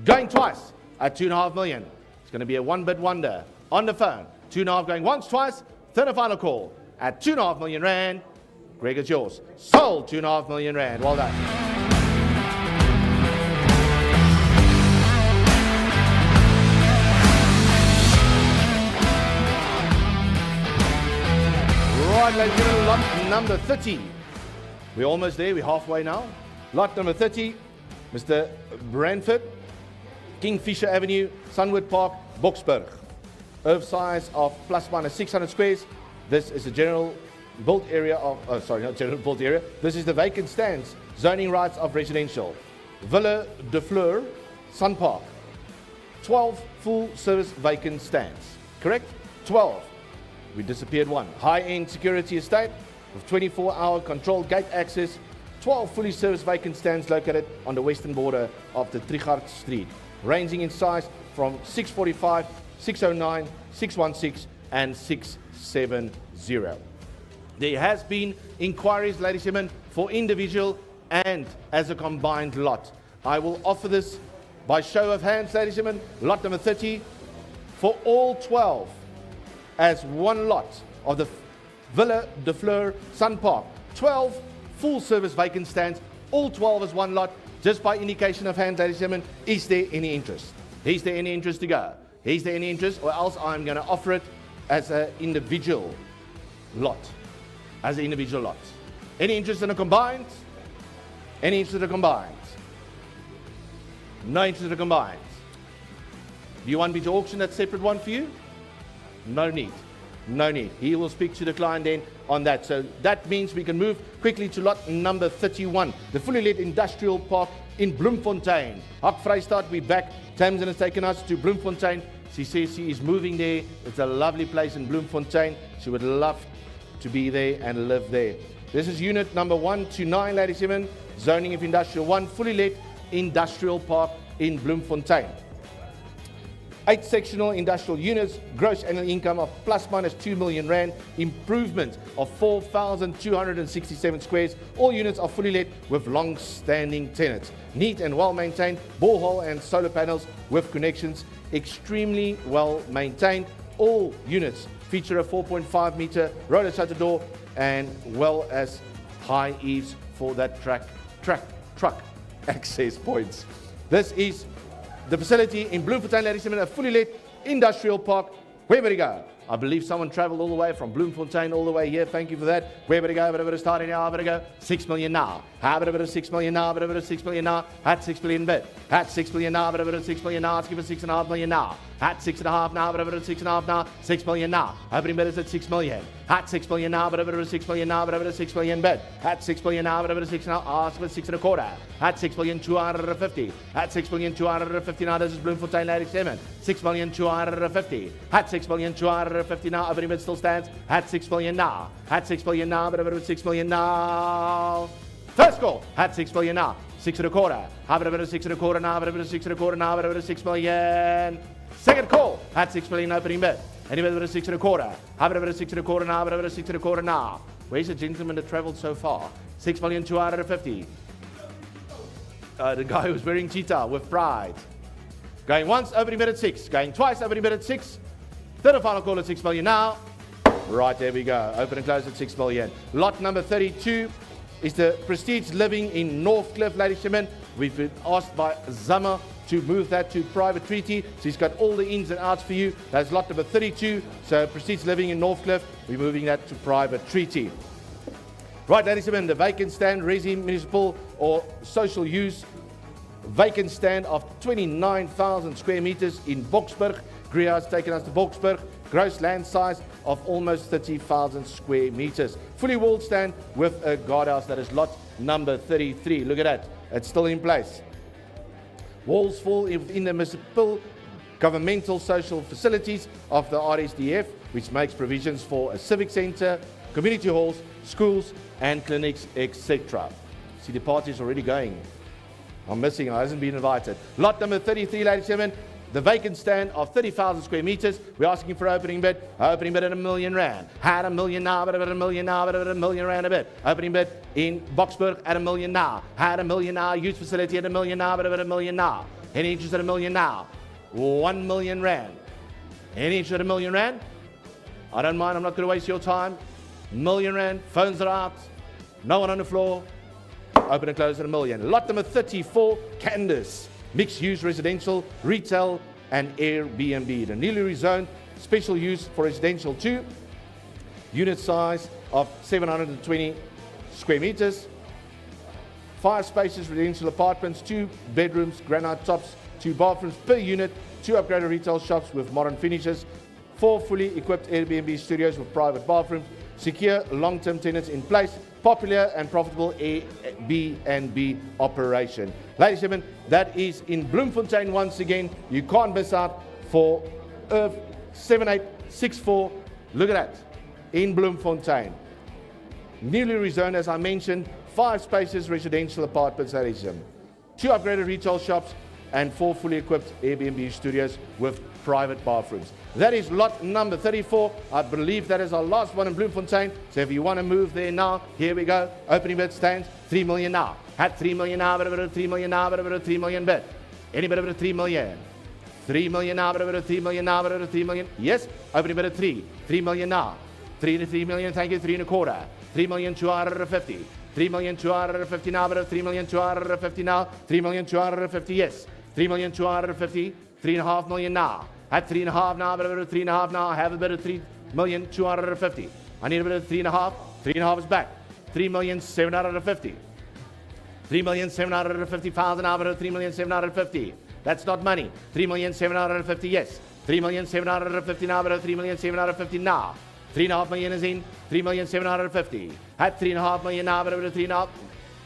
Going twice. At 2.5 million. It's going to be a one bid wonder. On the phone. 2.5 going once, twice. Third and final call. At 2.5 million rand. Greg, it's yours. Sold 2.5 million rand. Well done. Right, ladies and gentlemen, lot number 30. We're almost there. We're halfway now. Lot number 30, Mr. Brandford, Kingfisher Avenue, Sunwood Park, Boksburg. Earth size of plus minus 600 squares. This is the general built area of, not general built area. This is the vacant stands, zoning rights of residential. Villa de Fleur, Sun Park. 12 full service vacant stands. Correct? 12. We disappeared one. High-end security estate with 24-hour controlled gate access. 12 fully serviced vacant stands located on the western border of the Trichardt Street, ranging in size from 645, 609, 616 and 670. There has been inquiries, ladies and gentlemen, for individual and as a combined lot. I will offer this by show of hands, ladies and gentlemen. Lot number 30 for all 12 as one lot of the Villa de Fleur Sun Park. 12 full service vacant stands, all 12 as one lot. Just by indication of hands, ladies and gentlemen, is there any interest? Is there any interest to go? Is there any interest, or else I'm going to offer it as an individual lot. As an individual lot. Any interest in a combined? Any interest in a combined? No interest in a combined. Do you want me to auction that separate one for you? No need. No need. He will speak to the client then on that. So that means we can move quickly to lot number 31. The fully lit industrial park in Bloemfontein. Hak Vrystaat, we're back. Tamsin has taken us to Bloemfontein. She says she is moving there. It's a lovely place in Bloemfontein. She would love to be there and live there. This is unit number 129, ladies and gentlemen. Zoning of industrial 1, fully lit industrial park in Bloemfontein. 8 sectional industrial units, gross annual income of plus minus 2 million rand, improvement of 4,267 squares. All units are fully let with long-standing tenants. Neat and well-maintained, borehole and solar panels with connections, extremely well-maintained. All units feature a 4.5 meter roller shutter door and well as high eaves for that truck access points. This is the facility in Bloemfontein, ladies and gentlemen, a fully lit industrial park. Where would it go? I believe someone traveled all the way from Bloemfontein all the way here. Thank you for that. Where would it go? Where would it start now? Where would it go? 6 million now. How would it 6 million now? Where would it 6 million now? At 6 million bid. At 6 million now. Where would it 6 million now? Let's give it 6.5 million now. At 6.5 now. Where would it 6.5 now? 6 million now. Opening bid is at 6 million. At 6 million now. Where would it 6 million now? Where would it 6 million bid. At 6 million now. Where would it 6 now? Ask for 6.25. At 6,250,000. At 6,250,000 now. This is Bloemfontein, ladies and gentlemen. 6,250,000. At 6,250,000 now. Opening bid still stands at 6 million now. At 6 million now. Where would it 6 million now? First call at 6 million now. 6.25. How about a 6.25 now? How about a 6.25 now? How about a 6 million? Second call at 6 million opening bid. Anybody with a 6.25? How about a 6.25 now? How about a 6.25 now? Where's the gentleman that traveled so far? 6,250,000. The guy who's wearing cheetah with pride. Going once, opening bid at 6. Going twice, opening bid at 6. Third and final call at 6 million now. Right, there we go. Open and close at 6 million. Lot number 32 is the Prestige Living in Northcliffe, ladies and gentlemen. We've been asked by Zama to move that to private treaty. So he's got all the ins and outs for you. That's lot number 32. So Prestige Living in Northcliffe, we're moving that to private treaty. Right, ladies and gentlemen, the vacant stand, resi, municipal or social use, vacant stand of 29,000 square meters in Boksburg. Gria has taken us to Boksburg. Gross land size of almost 30,000 square meters. Fully walled stand with a guardhouse. That is lot number 33. Look at that. It's still in place. Walls fall in the municipal, governmental, social facilities of the RSDF, which makes provisions for a civic center, community halls, schools, and clinics, etc. See, the party's already going. I'm missing, I hasn't been invited. Lot number 33, ladies and gentlemen, the vacant stand of 30,000 square meters. We're asking for opening bid. Opening bid at R1 million. Had R1 million now, but at R1 million now, but at R1 million a bit. Opening bid in Boksburg at R1 million now. Had R1 million now. Youth facility at R1 million now, but at R1 million now. Any interest at R1 million now? R1 million. Any interest at R1 million? I don't mind. I'm not going to waste your time. R1 million. Phones are out. No one on the floor. Open and close at R1 million. Lot number 34, Candace. Mixed-use residential, retail, and Airbnb. The newly rezoned special use for residential 2. Unit size of 720 square meters. 5 spacious residential apartments, 2 bedrooms, granite tops, 2 bathrooms per unit, 2 upgraded retail shops with modern finishes, 4 fully equipped Airbnb studios with private bathrooms, secure long-term tenants in place, popular and profitable Airbnb operation. Ladies and gentlemen, that is in Bloemfontein once again. You can't miss out for 7864. Look at that. In Bloemfontein. Newly rezoned, as I mentioned, 5 spacious residential apartments, ladies and gentlemen. 2 upgraded retail shops and 4 fully equipped Airbnb studios with private bathrooms. That is lot number 34. I believe that is our last one in Bloemfontein. So if you want to move there now, here we go. Opening bid stands 3 million now. At 3 million now, but about 3 million now, but about 3 million bid. Any bit about 3 million. 3 million now, but about 3 million now, but about 3 million. Yes, opening bid at 3. 3 million now. 3 million, thank you, 3.25. 3,250,000. 3,250,000 now, but 3,250,000 now. 3,250,000, yes. 3,250,000. 3.5 million now. At 3.5 now, but about 3.5 now. I have a bit of 3,250,000. I need a bit of 3.5. 3.5 is back. 3,750,000. 3,750,000 now, but 3,750,000. That's not money. 3,750,000, yes. 3,750,000 now, but 3,750,000 now. 3.5 million is in. 3,750,000. At 3.5 million now, but 3.5.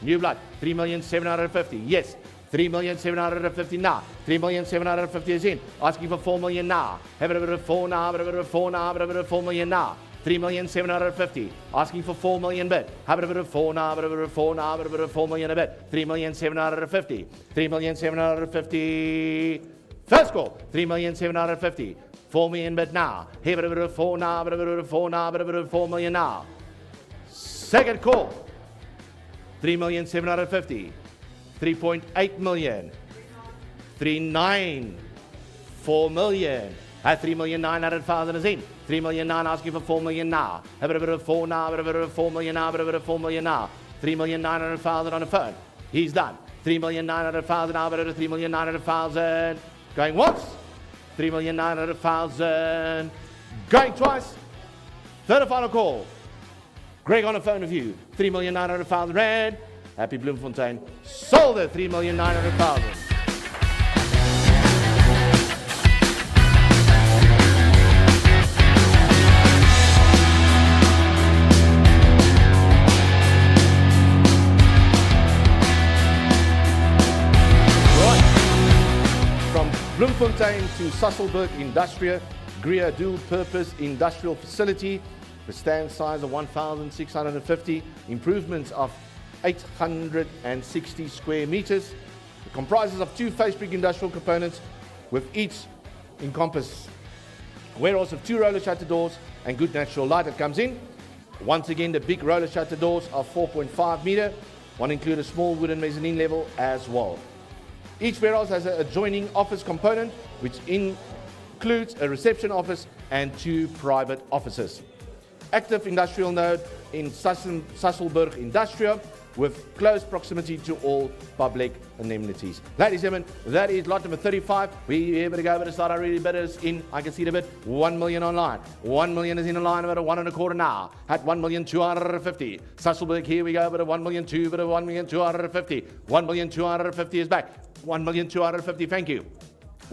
New blood. 3,750,000, yes. 3,750,000 now. 3,750,000 is in. Asking for 4 million now. Have a bit of 4 now, but a bit of 4 now, but a bit of 4 million now. 3,750,000. Asking for 4 million bid. Have a bit of 4 now, but a bit of 4 now, but a bit of 4 million a bid. 3,750,000. 3,750,000. First call, 3,750,000. 4 million bid now. Here, bit of 4 now, bit of 4 now, bit of 4 million now. Second call, 3,750,000. 3.8 million. 3.9. 4 million. At 3,900,000 is in. 3,900,000 asking for 4 million now. A bit of 4 now, a bit of 4 million now, a bit of 4 million now. 3,900,000 on the phone. He's done. 3,900,000 now, a bit of 3,900,000. Going once. 3,900,000. Going twice. Third and final call. Greg on the phone with you. 3,900,000 rand. Happy Bloemfontein. Sold at 3,900,000. Bloemfontein to Sasolburg Industria, Greer dual-purpose industrial facility, with stand size of 1,650, improvements of 860 square meters. It comprises of 2 face brick industrial components, with each encompass warehouse of 2 roller shutter doors and good natural light that comes in. Once again, the big roller shutter doors are 4.5 meter. One include a small wooden mezzanine level as well. Each warehouse has an adjoining office component, which includes a reception office and 2 private offices. Active industrial node in Sasolburg Industria, with close proximity to all public amenities. Ladies and gentlemen, that is lot number 35. We're able to go over to start our really bidders in. I can see the bid, 1 million online. 1 million is in the line about a 1.25 now. At 1,250,000. Sasolburg, here we go over to 1,200,000, but a 1,250,000. 1,250,000 is back. 1,250,000, thank you.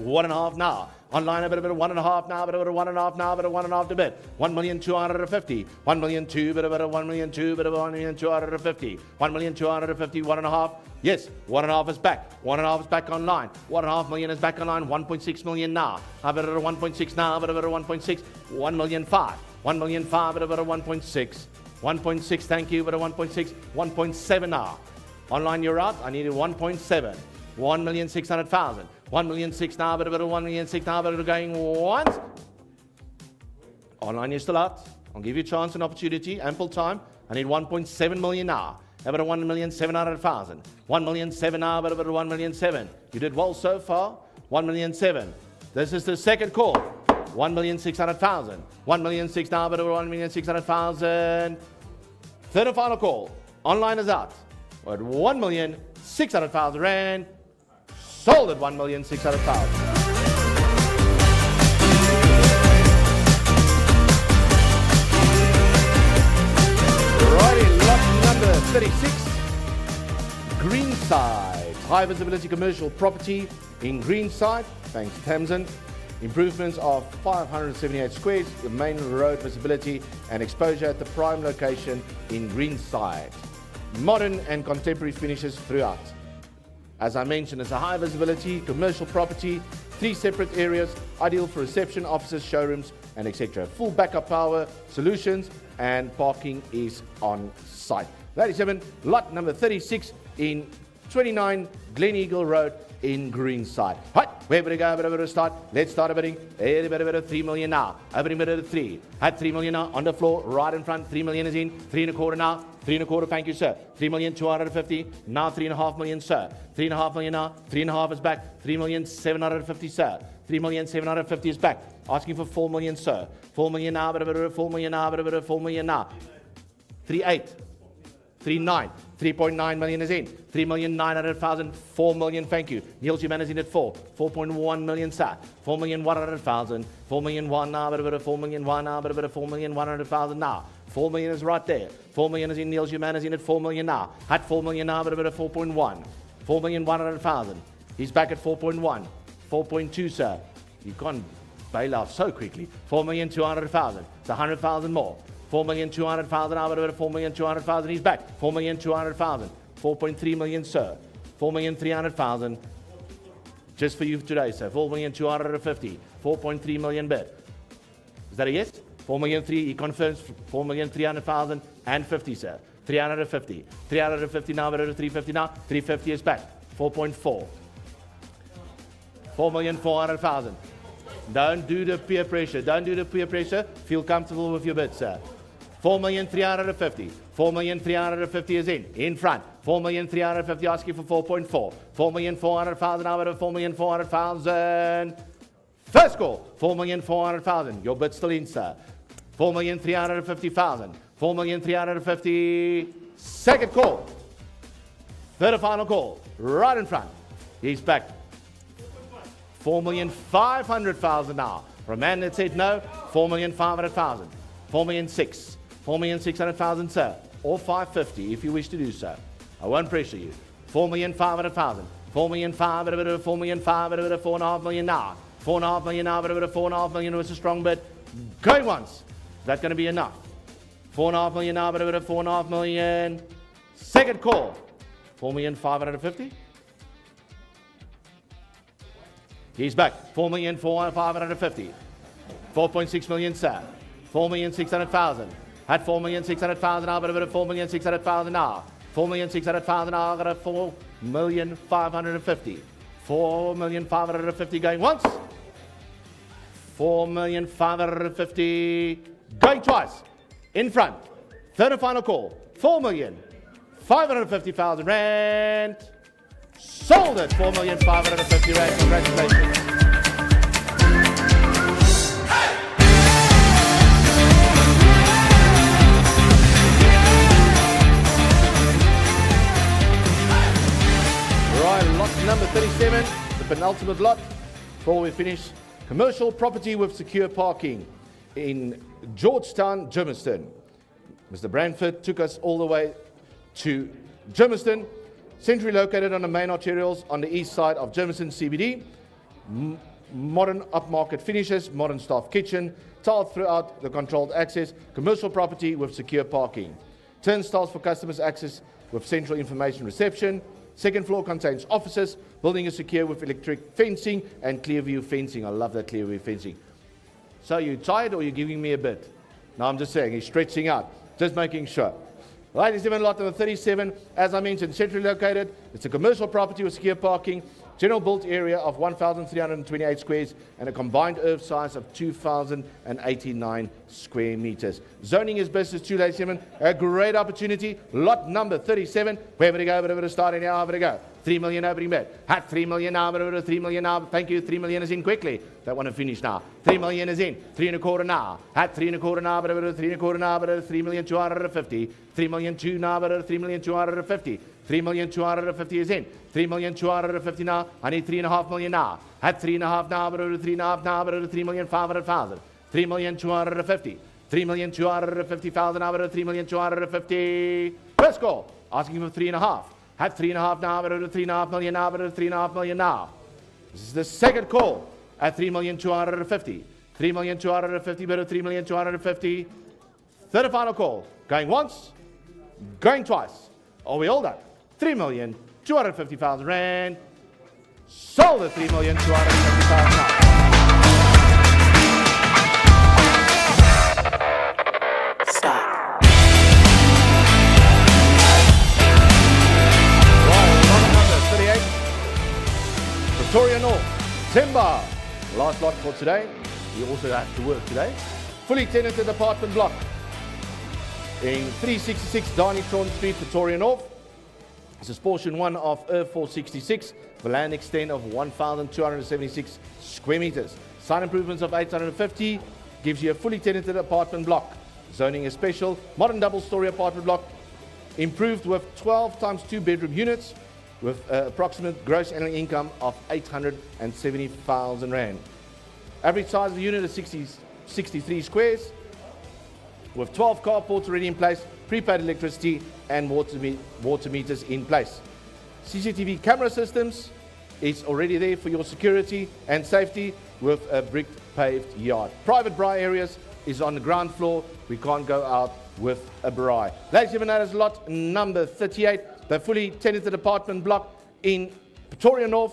1.5 now. Online a bit of 1.5 now, but a 1.5 now, but a 1.5 to bid. 1,250,000. 1,200,000, but a 1,200,000, but a 1,250,000. 1,250,000, 1.5. Yes, 1.5 is back. 1.5 is back online. 1.5 million is back online. 1.6 million now. A bit of 1.6 now, but a 1.6. 1,500,000. 1,500,000, but a 1.6. 1.6, thank you, but a 1.6. 1.7 now. Online you're out. I needed 1.7. 1,600,000. 1,600,000 now, but a 1,600,000 now, but going once. Online you're still out. I'll give you a chance and opportunity, ample time. I need 1.7 million now. About 1,700,000. 1,700,000 now, but about 1,700,000. You did well so far. 1,700,000. This is the second call. 1,600,000. 1,600,000 now, but over 1,600,000. Third and final call. Online is out. At 1,600,000 rand. Sold at 1,600,000. Righty, lot number 36. Greenside. High visibility commercial property in Greenside. Thanks, Tamsin. Improvements of 578 squares, the main road visibility and exposure at the prime location in Greenside. Modern and contemporary finishes throughout. As I mentioned, it's a high visibility commercial property, 3 separate areas, ideal for reception, offices, showrooms, and etc. Full backup power solutions, and parking is on site. Ladies and gentlemen, lot number 36 in 29 Glen Eagle Road in Greenside. Right, where would we go? Where would we start? Let's start a bidding. A bit of 3 million now. Opening bid of 3. At 3 million now, on the floor, right in front. 3 million is in. 3.25 now. 3.25, thank you, sir. 3,250,000. Now 3.5 million, sir. 3.5 million now. 3.5 is back. 3,750,000, sir. 3,750,000 is back. Asking for 4 million, sir. 4 million now, but a bit of 4 million now, but a bit of 4 million now. 3.8. 3.9. 3.9 million is in. 3,900,000. 4 million, thank you. Neil Human is in at 4. 4.1 million, sir. 4,100,000. 4 million one now, but a bit of 4 million one now, but a bit of 4,100,000 now. 4 million is right there. 4 million is in. Neil Human is in at 4 million now. At 4 million now, but a bit of 4.1. 4,100,000. He's back at 4.1. 4.2, sir. You can't bail out so quickly. 4,200,000. It's 100,000 more. 4,200,000 now, but a bit of 4,200,000. He's back. 4,200,000. 4.3 million, sir. 4,300,000. Just for you today, sir. 4,250,000. 4.3 million bid. Is that a yes? 4,300,000. He confirms 4,300,000 and 50, sir. 350. 350 now, but 350 now. 350 is back. 4.4. 4,400,000. Don't do the peer pressure. Don't do the peer pressure. Feel comfortable with your bid, sir. 4,350,000. 4,350,000 is in front. 4,350,000 asking for 4.4. 4,400,000 now at 4,400,000. First call, 4,400,000. Your bid's still in, sir. 4,350,000. 4,350,000. Second call. Third and final call. Right in front. He's back. 4,500,000 now. For a man that said no, 4,500,000. 4,600,000. 4,600,000, sir. Or 550 if you wish to do so. I won't pressure you. 4,500,000. 4,500,000. 4,500,000. 4.5 million now. 4.5 million now. 4.5 million was a strong bid. Going once. Is that going to be enough? 4.5 million now. 4.5 million. Second call. 4,550,000. He's back. 4,550,000. 4.6 million, sir. 4,600,000. At 4,600,000 now, but 4,600,000 now. 4,600,000 now, got a 4,550,000. 4,550,000 going once. 4,550,000 going twice. In front. Third and final call. 4,550,000 rand. Sold it. 4,550,000 rand. Congratulations. Lot number 37, the penultimate lot. Before we finish, commercial property with secure parking in Georgetown, Germiston. Mr. Branford took us all the way to Germiston, centrally located on the main arterials on the east side of Germiston CBD. Modern upmarket finishes, modern staff kitchen, tiled throughout the controlled access, commercial property with secure parking. Turnstiles for customers access with central information reception. Second floor contains offices. Building is secure with electric fencing and clear view fencing. I love that clear view fencing. So you tired or you're giving me a bit? No, I'm just saying, he's stretching out. Just making sure. Ladies and gentlemen, lot number 37, as I mentioned, centrally located. It's a commercial property with secure parking. General built area of 1,328 squares and a combined earth size of 2,089 square meters. Zoning is business too, ladies and gentlemen. A great opportunity. Lot number 37. Where would it go? Where would it start? And how would it go? 3 million opening bid. At 3 million now. 3 million now. Thank you. 3 million is in quickly. That one to finish now. 3 million is in. 3.25 now. At 3.25 now. 3.25 now. 3,250,000. 3,200,000 now. 3,250,000. 3,250,000 is in. 3,250,000 now. I need 3.5 million now. At 3.5 now. 3.5 now. 3,500,000. 3,250,000. 3,250,000 now. 3,250,000. First call. Asking for 3.5. At 3.5 now. 3.5 million now. 3.5 million now. This is the second call. At 3,250,000. 3,250,000. 3,250,000. Third and final call. Going once. Going twice. Are we all done? 3,250,000 rand. Sold at 3,250,000 now. Stop. Right, lot number 38. Pretoria North. Timber. Last lot for today. You also have to work today. Fully tenanted apartment block in 366 Darnington Street, Pretoria North. This is portion 1 of 466, the land extent of 1,276 square meters. Site improvements of 850 gives you a fully tenanted apartment block. Zoning is special, modern double-story apartment block, improved with 12 times 2 bedroom units with approximate gross annual income of 870,000 rand. Average size of the unit is 63 squares, with 12 carports already in place, prepaid electricity and water meters in place. CCTV camera systems is already there for your security and safety with a brick paved yard. Private braai areas is on the ground floor. We can't go out with a braai. Ladies and gentlemen, that is lot number 38, the fully tenanted apartment block in Pretoria North.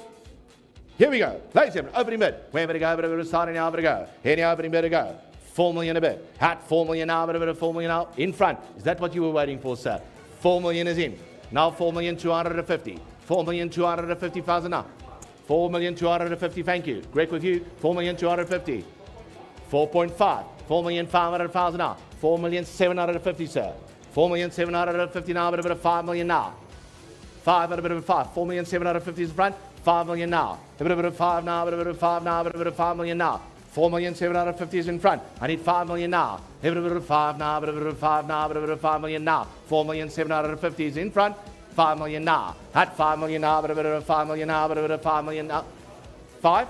Here we go. Ladies and gentlemen, opening bid. Where would it go? Where would it start? Any over to go? Any opening bid to go? 4 million a bit. At 4 million now, 4 million now. In front. Is that what you were waiting for, sir? 4 million is in. Now 4,250,000. 4,250,000 now. 4,250,000, thank you. Greg with you, 4,250,000. 4.5, 4,500,000 now. 4,750,000, sir. 4,750,000 now, but a bit of 5 million now. 5 at a bit of 5. 4,750,000 is in front. 5 million now. A bit of 5 now, a bit of 5 now, a bit of 5 million now. 4,750,000 is in front. I need 5 million now. A bit of 5 now, a bit of 5 now, a bit of 5 million now. 4,750,000 is in front. 5 million now. At 5 million now, but a bit of 5 million now, but a bit of 5 million now. 5?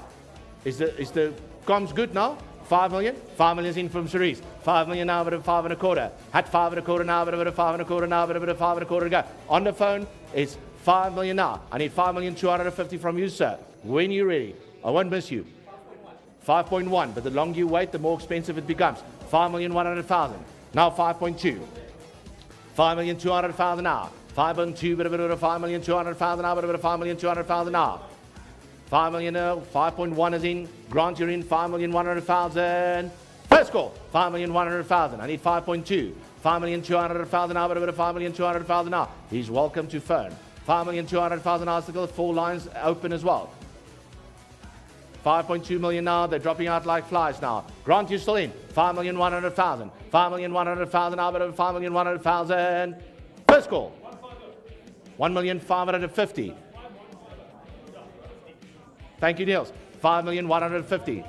Is the comms good now? 5 million? 5 million is in from Cerise. 5 million now, but a 5 and a quarter. At 5 and a quarter now, but a bit of 5 and a quarter now, but a bit of 5 and a quarter to go. On the phone, it's 5 million now. I need 5,250,000 from you, sir. When you're ready, I won't miss you. 5.1, but the longer you wait, the more expensive it becomes. 5,100,000. Now 5.2. 5,200,000 now. 5.2, but a bit of 5,200,000 now, but a bit of 5,200,000 now. 5 million now. 5.1 is in. Grant, you're in. 5,100,000. First call. 5,100,000. I need 5.2. 5,200,000 now, but a bit of 5,200,000 now. He's welcome to phone. 5,200,000 now. Still 4 lines open as well. 5.2 million now. They're dropping out like flies now. Grant, you're still in. 5,100,000. 5,100,000 now, but 5,100,000. First call. 1,550,000. Thank you, Niels. 5,150,000.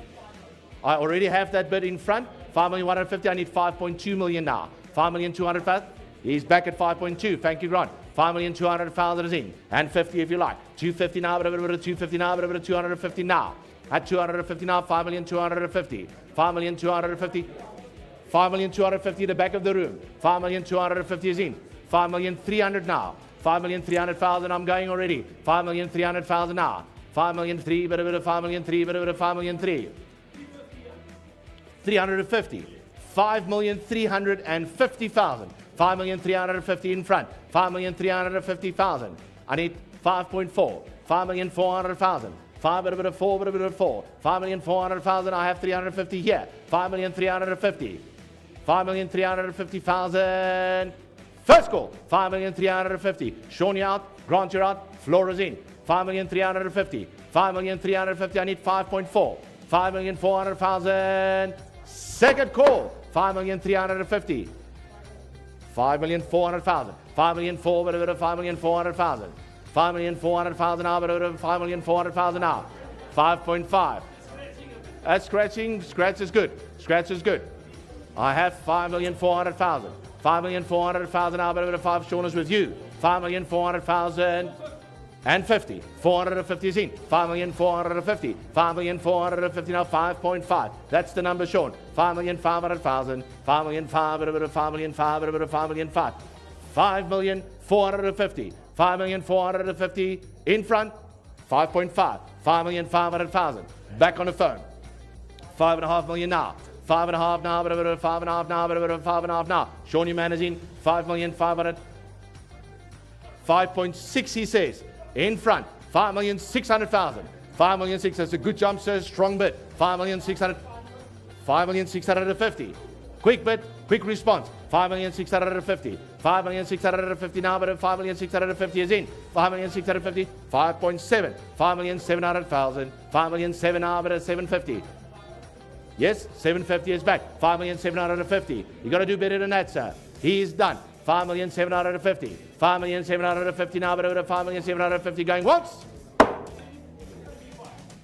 I already have that bid in front. 5,150,000. I need 5.2 million now. 5,200,000. He's back at 5.2. Thank you, Grant. 5,200,000 is in. And 50 if you like. 250 now, but a bit of 250 now, but a bit of 250 now. At 250 now, 5,250,000. 5,250,000. 5,250,000 the back of the room. 5,250,000 is in. 5,300,000 now. 5,300,000. I'm going already. 5,300,000 now. 5,300,000, but a bit of 5,300,000, but a bit of 5,300,000. 350. 5,350,000. 5,350,000 in front. 5,350,000. I need 5.4. 5,400,000. 5 but a bit of 4, but a bit of 4. 5,400,000. I have 350 here. 5,350,000. 5,350,000. First call. 5,350,000. Sean, you out. Grant, you're out. Floor is in. 5,350,000. 5,350,000. I need 5.4. 5,400,000. Second call. 5,350,000. 5,400,000. 5,400,000, but a bit of 5,400,000. 5,400,000 now, but a bit of 5,400,000 now. 5.5. That's scratching. Scratch is good. Scratch is good. I have 5,400,000. 5,400,000 now, but a bit of 5. Sean is with you. 5,400,000. And 50. 450 is in. 5,450,000. 5,450,000 now. 5.5. That's the number, Sean. 5,500,000. 5,500,000. A bit of 5,500,000. A bit of 5,500,000. 5,450,000. 5,450,000 in front. 5.5. 5,500,000. Back on the phone. 5.5 million now. 5.5 now, but a bit of 5.5 now, but a bit of 5.5 now. Sean, your man is in. 5,500,000. 5.6 he says. In front, 5,600,000. 5,600,000. That's a good jump, sir. Strong bid. 5,600,000. 5,650,000. Quick bid, quick response. 5,650,000. 5,650,000 now, but 5,650,000 is in. 5,650,000. 5.7. 5,700,000. 5,700,000 now, but 750. Yes, 750 is back. 5,750,000. You got to do better than that, sir. He is done. 5,750,000. 5,750,000 now, but over 5,750,000 going once.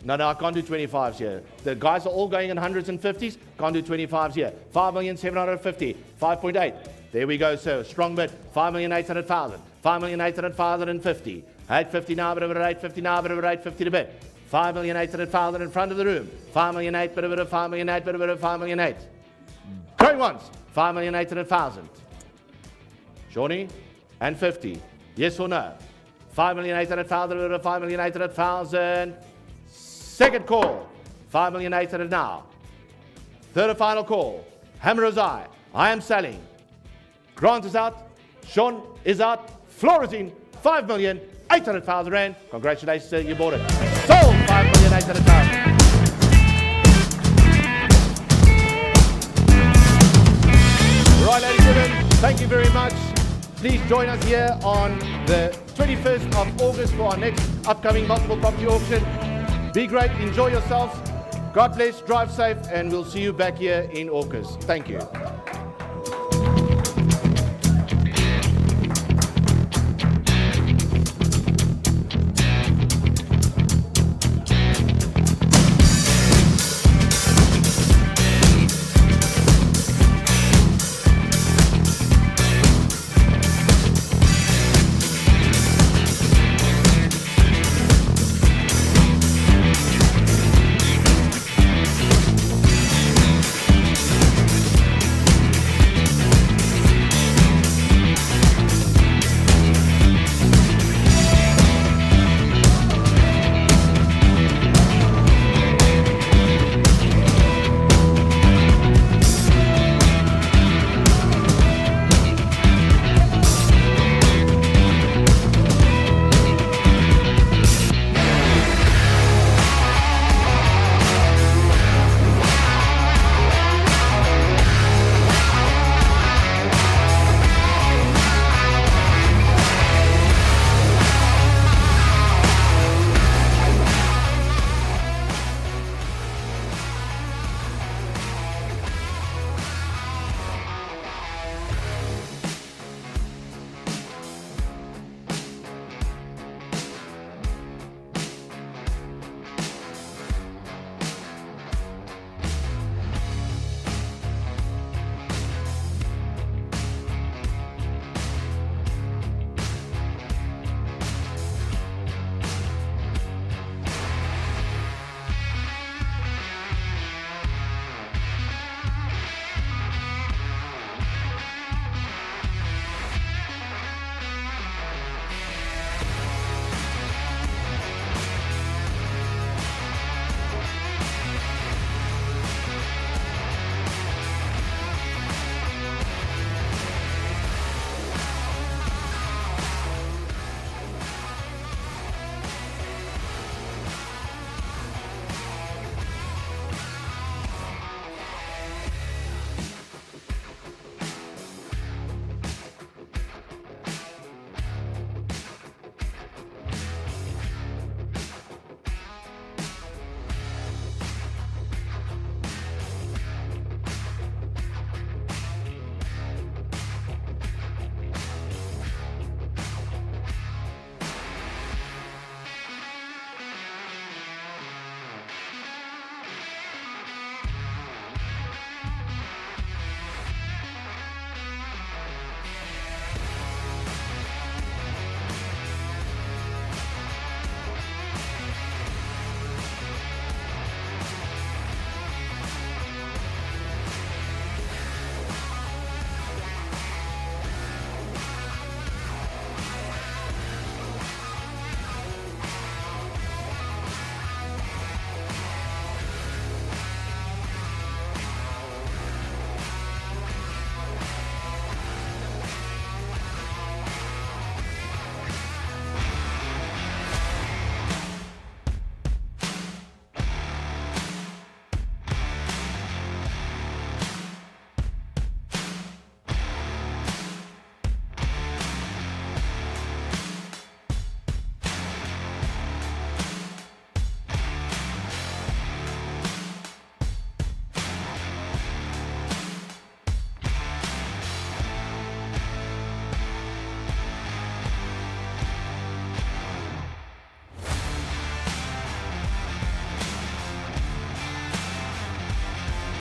No, I can't do 25s here. The guys are all going in hundreds and 50s. Can't do 25s here. 5,750,000. 5.8. There we go, sir. Strong bid. 5,800,000. 5,800,000 and 50. 850 now, but over 850 now, but over 850 to bid. 5,800,000 in front of the room. 5,800,000, but over 5,800,000, but over 5,800,000. Going once. 5,800,000. Shawnee and 50. Yes or no? 5,800,000 over 5,800,000. Second call. 5,800,000 now. Third and final call. Hammer is I am selling. Grant is out. Sean is out. Floor is in. 5,800,000 rand. Congratulations, sir. You bought it. Sold 5,800,000. Right, ladies and gentlemen, thank you very much. Please join us here on the 21st of August for our next upcoming multiple property auction. Be great, enjoy yourselves. God bless, drive safe, and we'll see you back here in August. Thank you.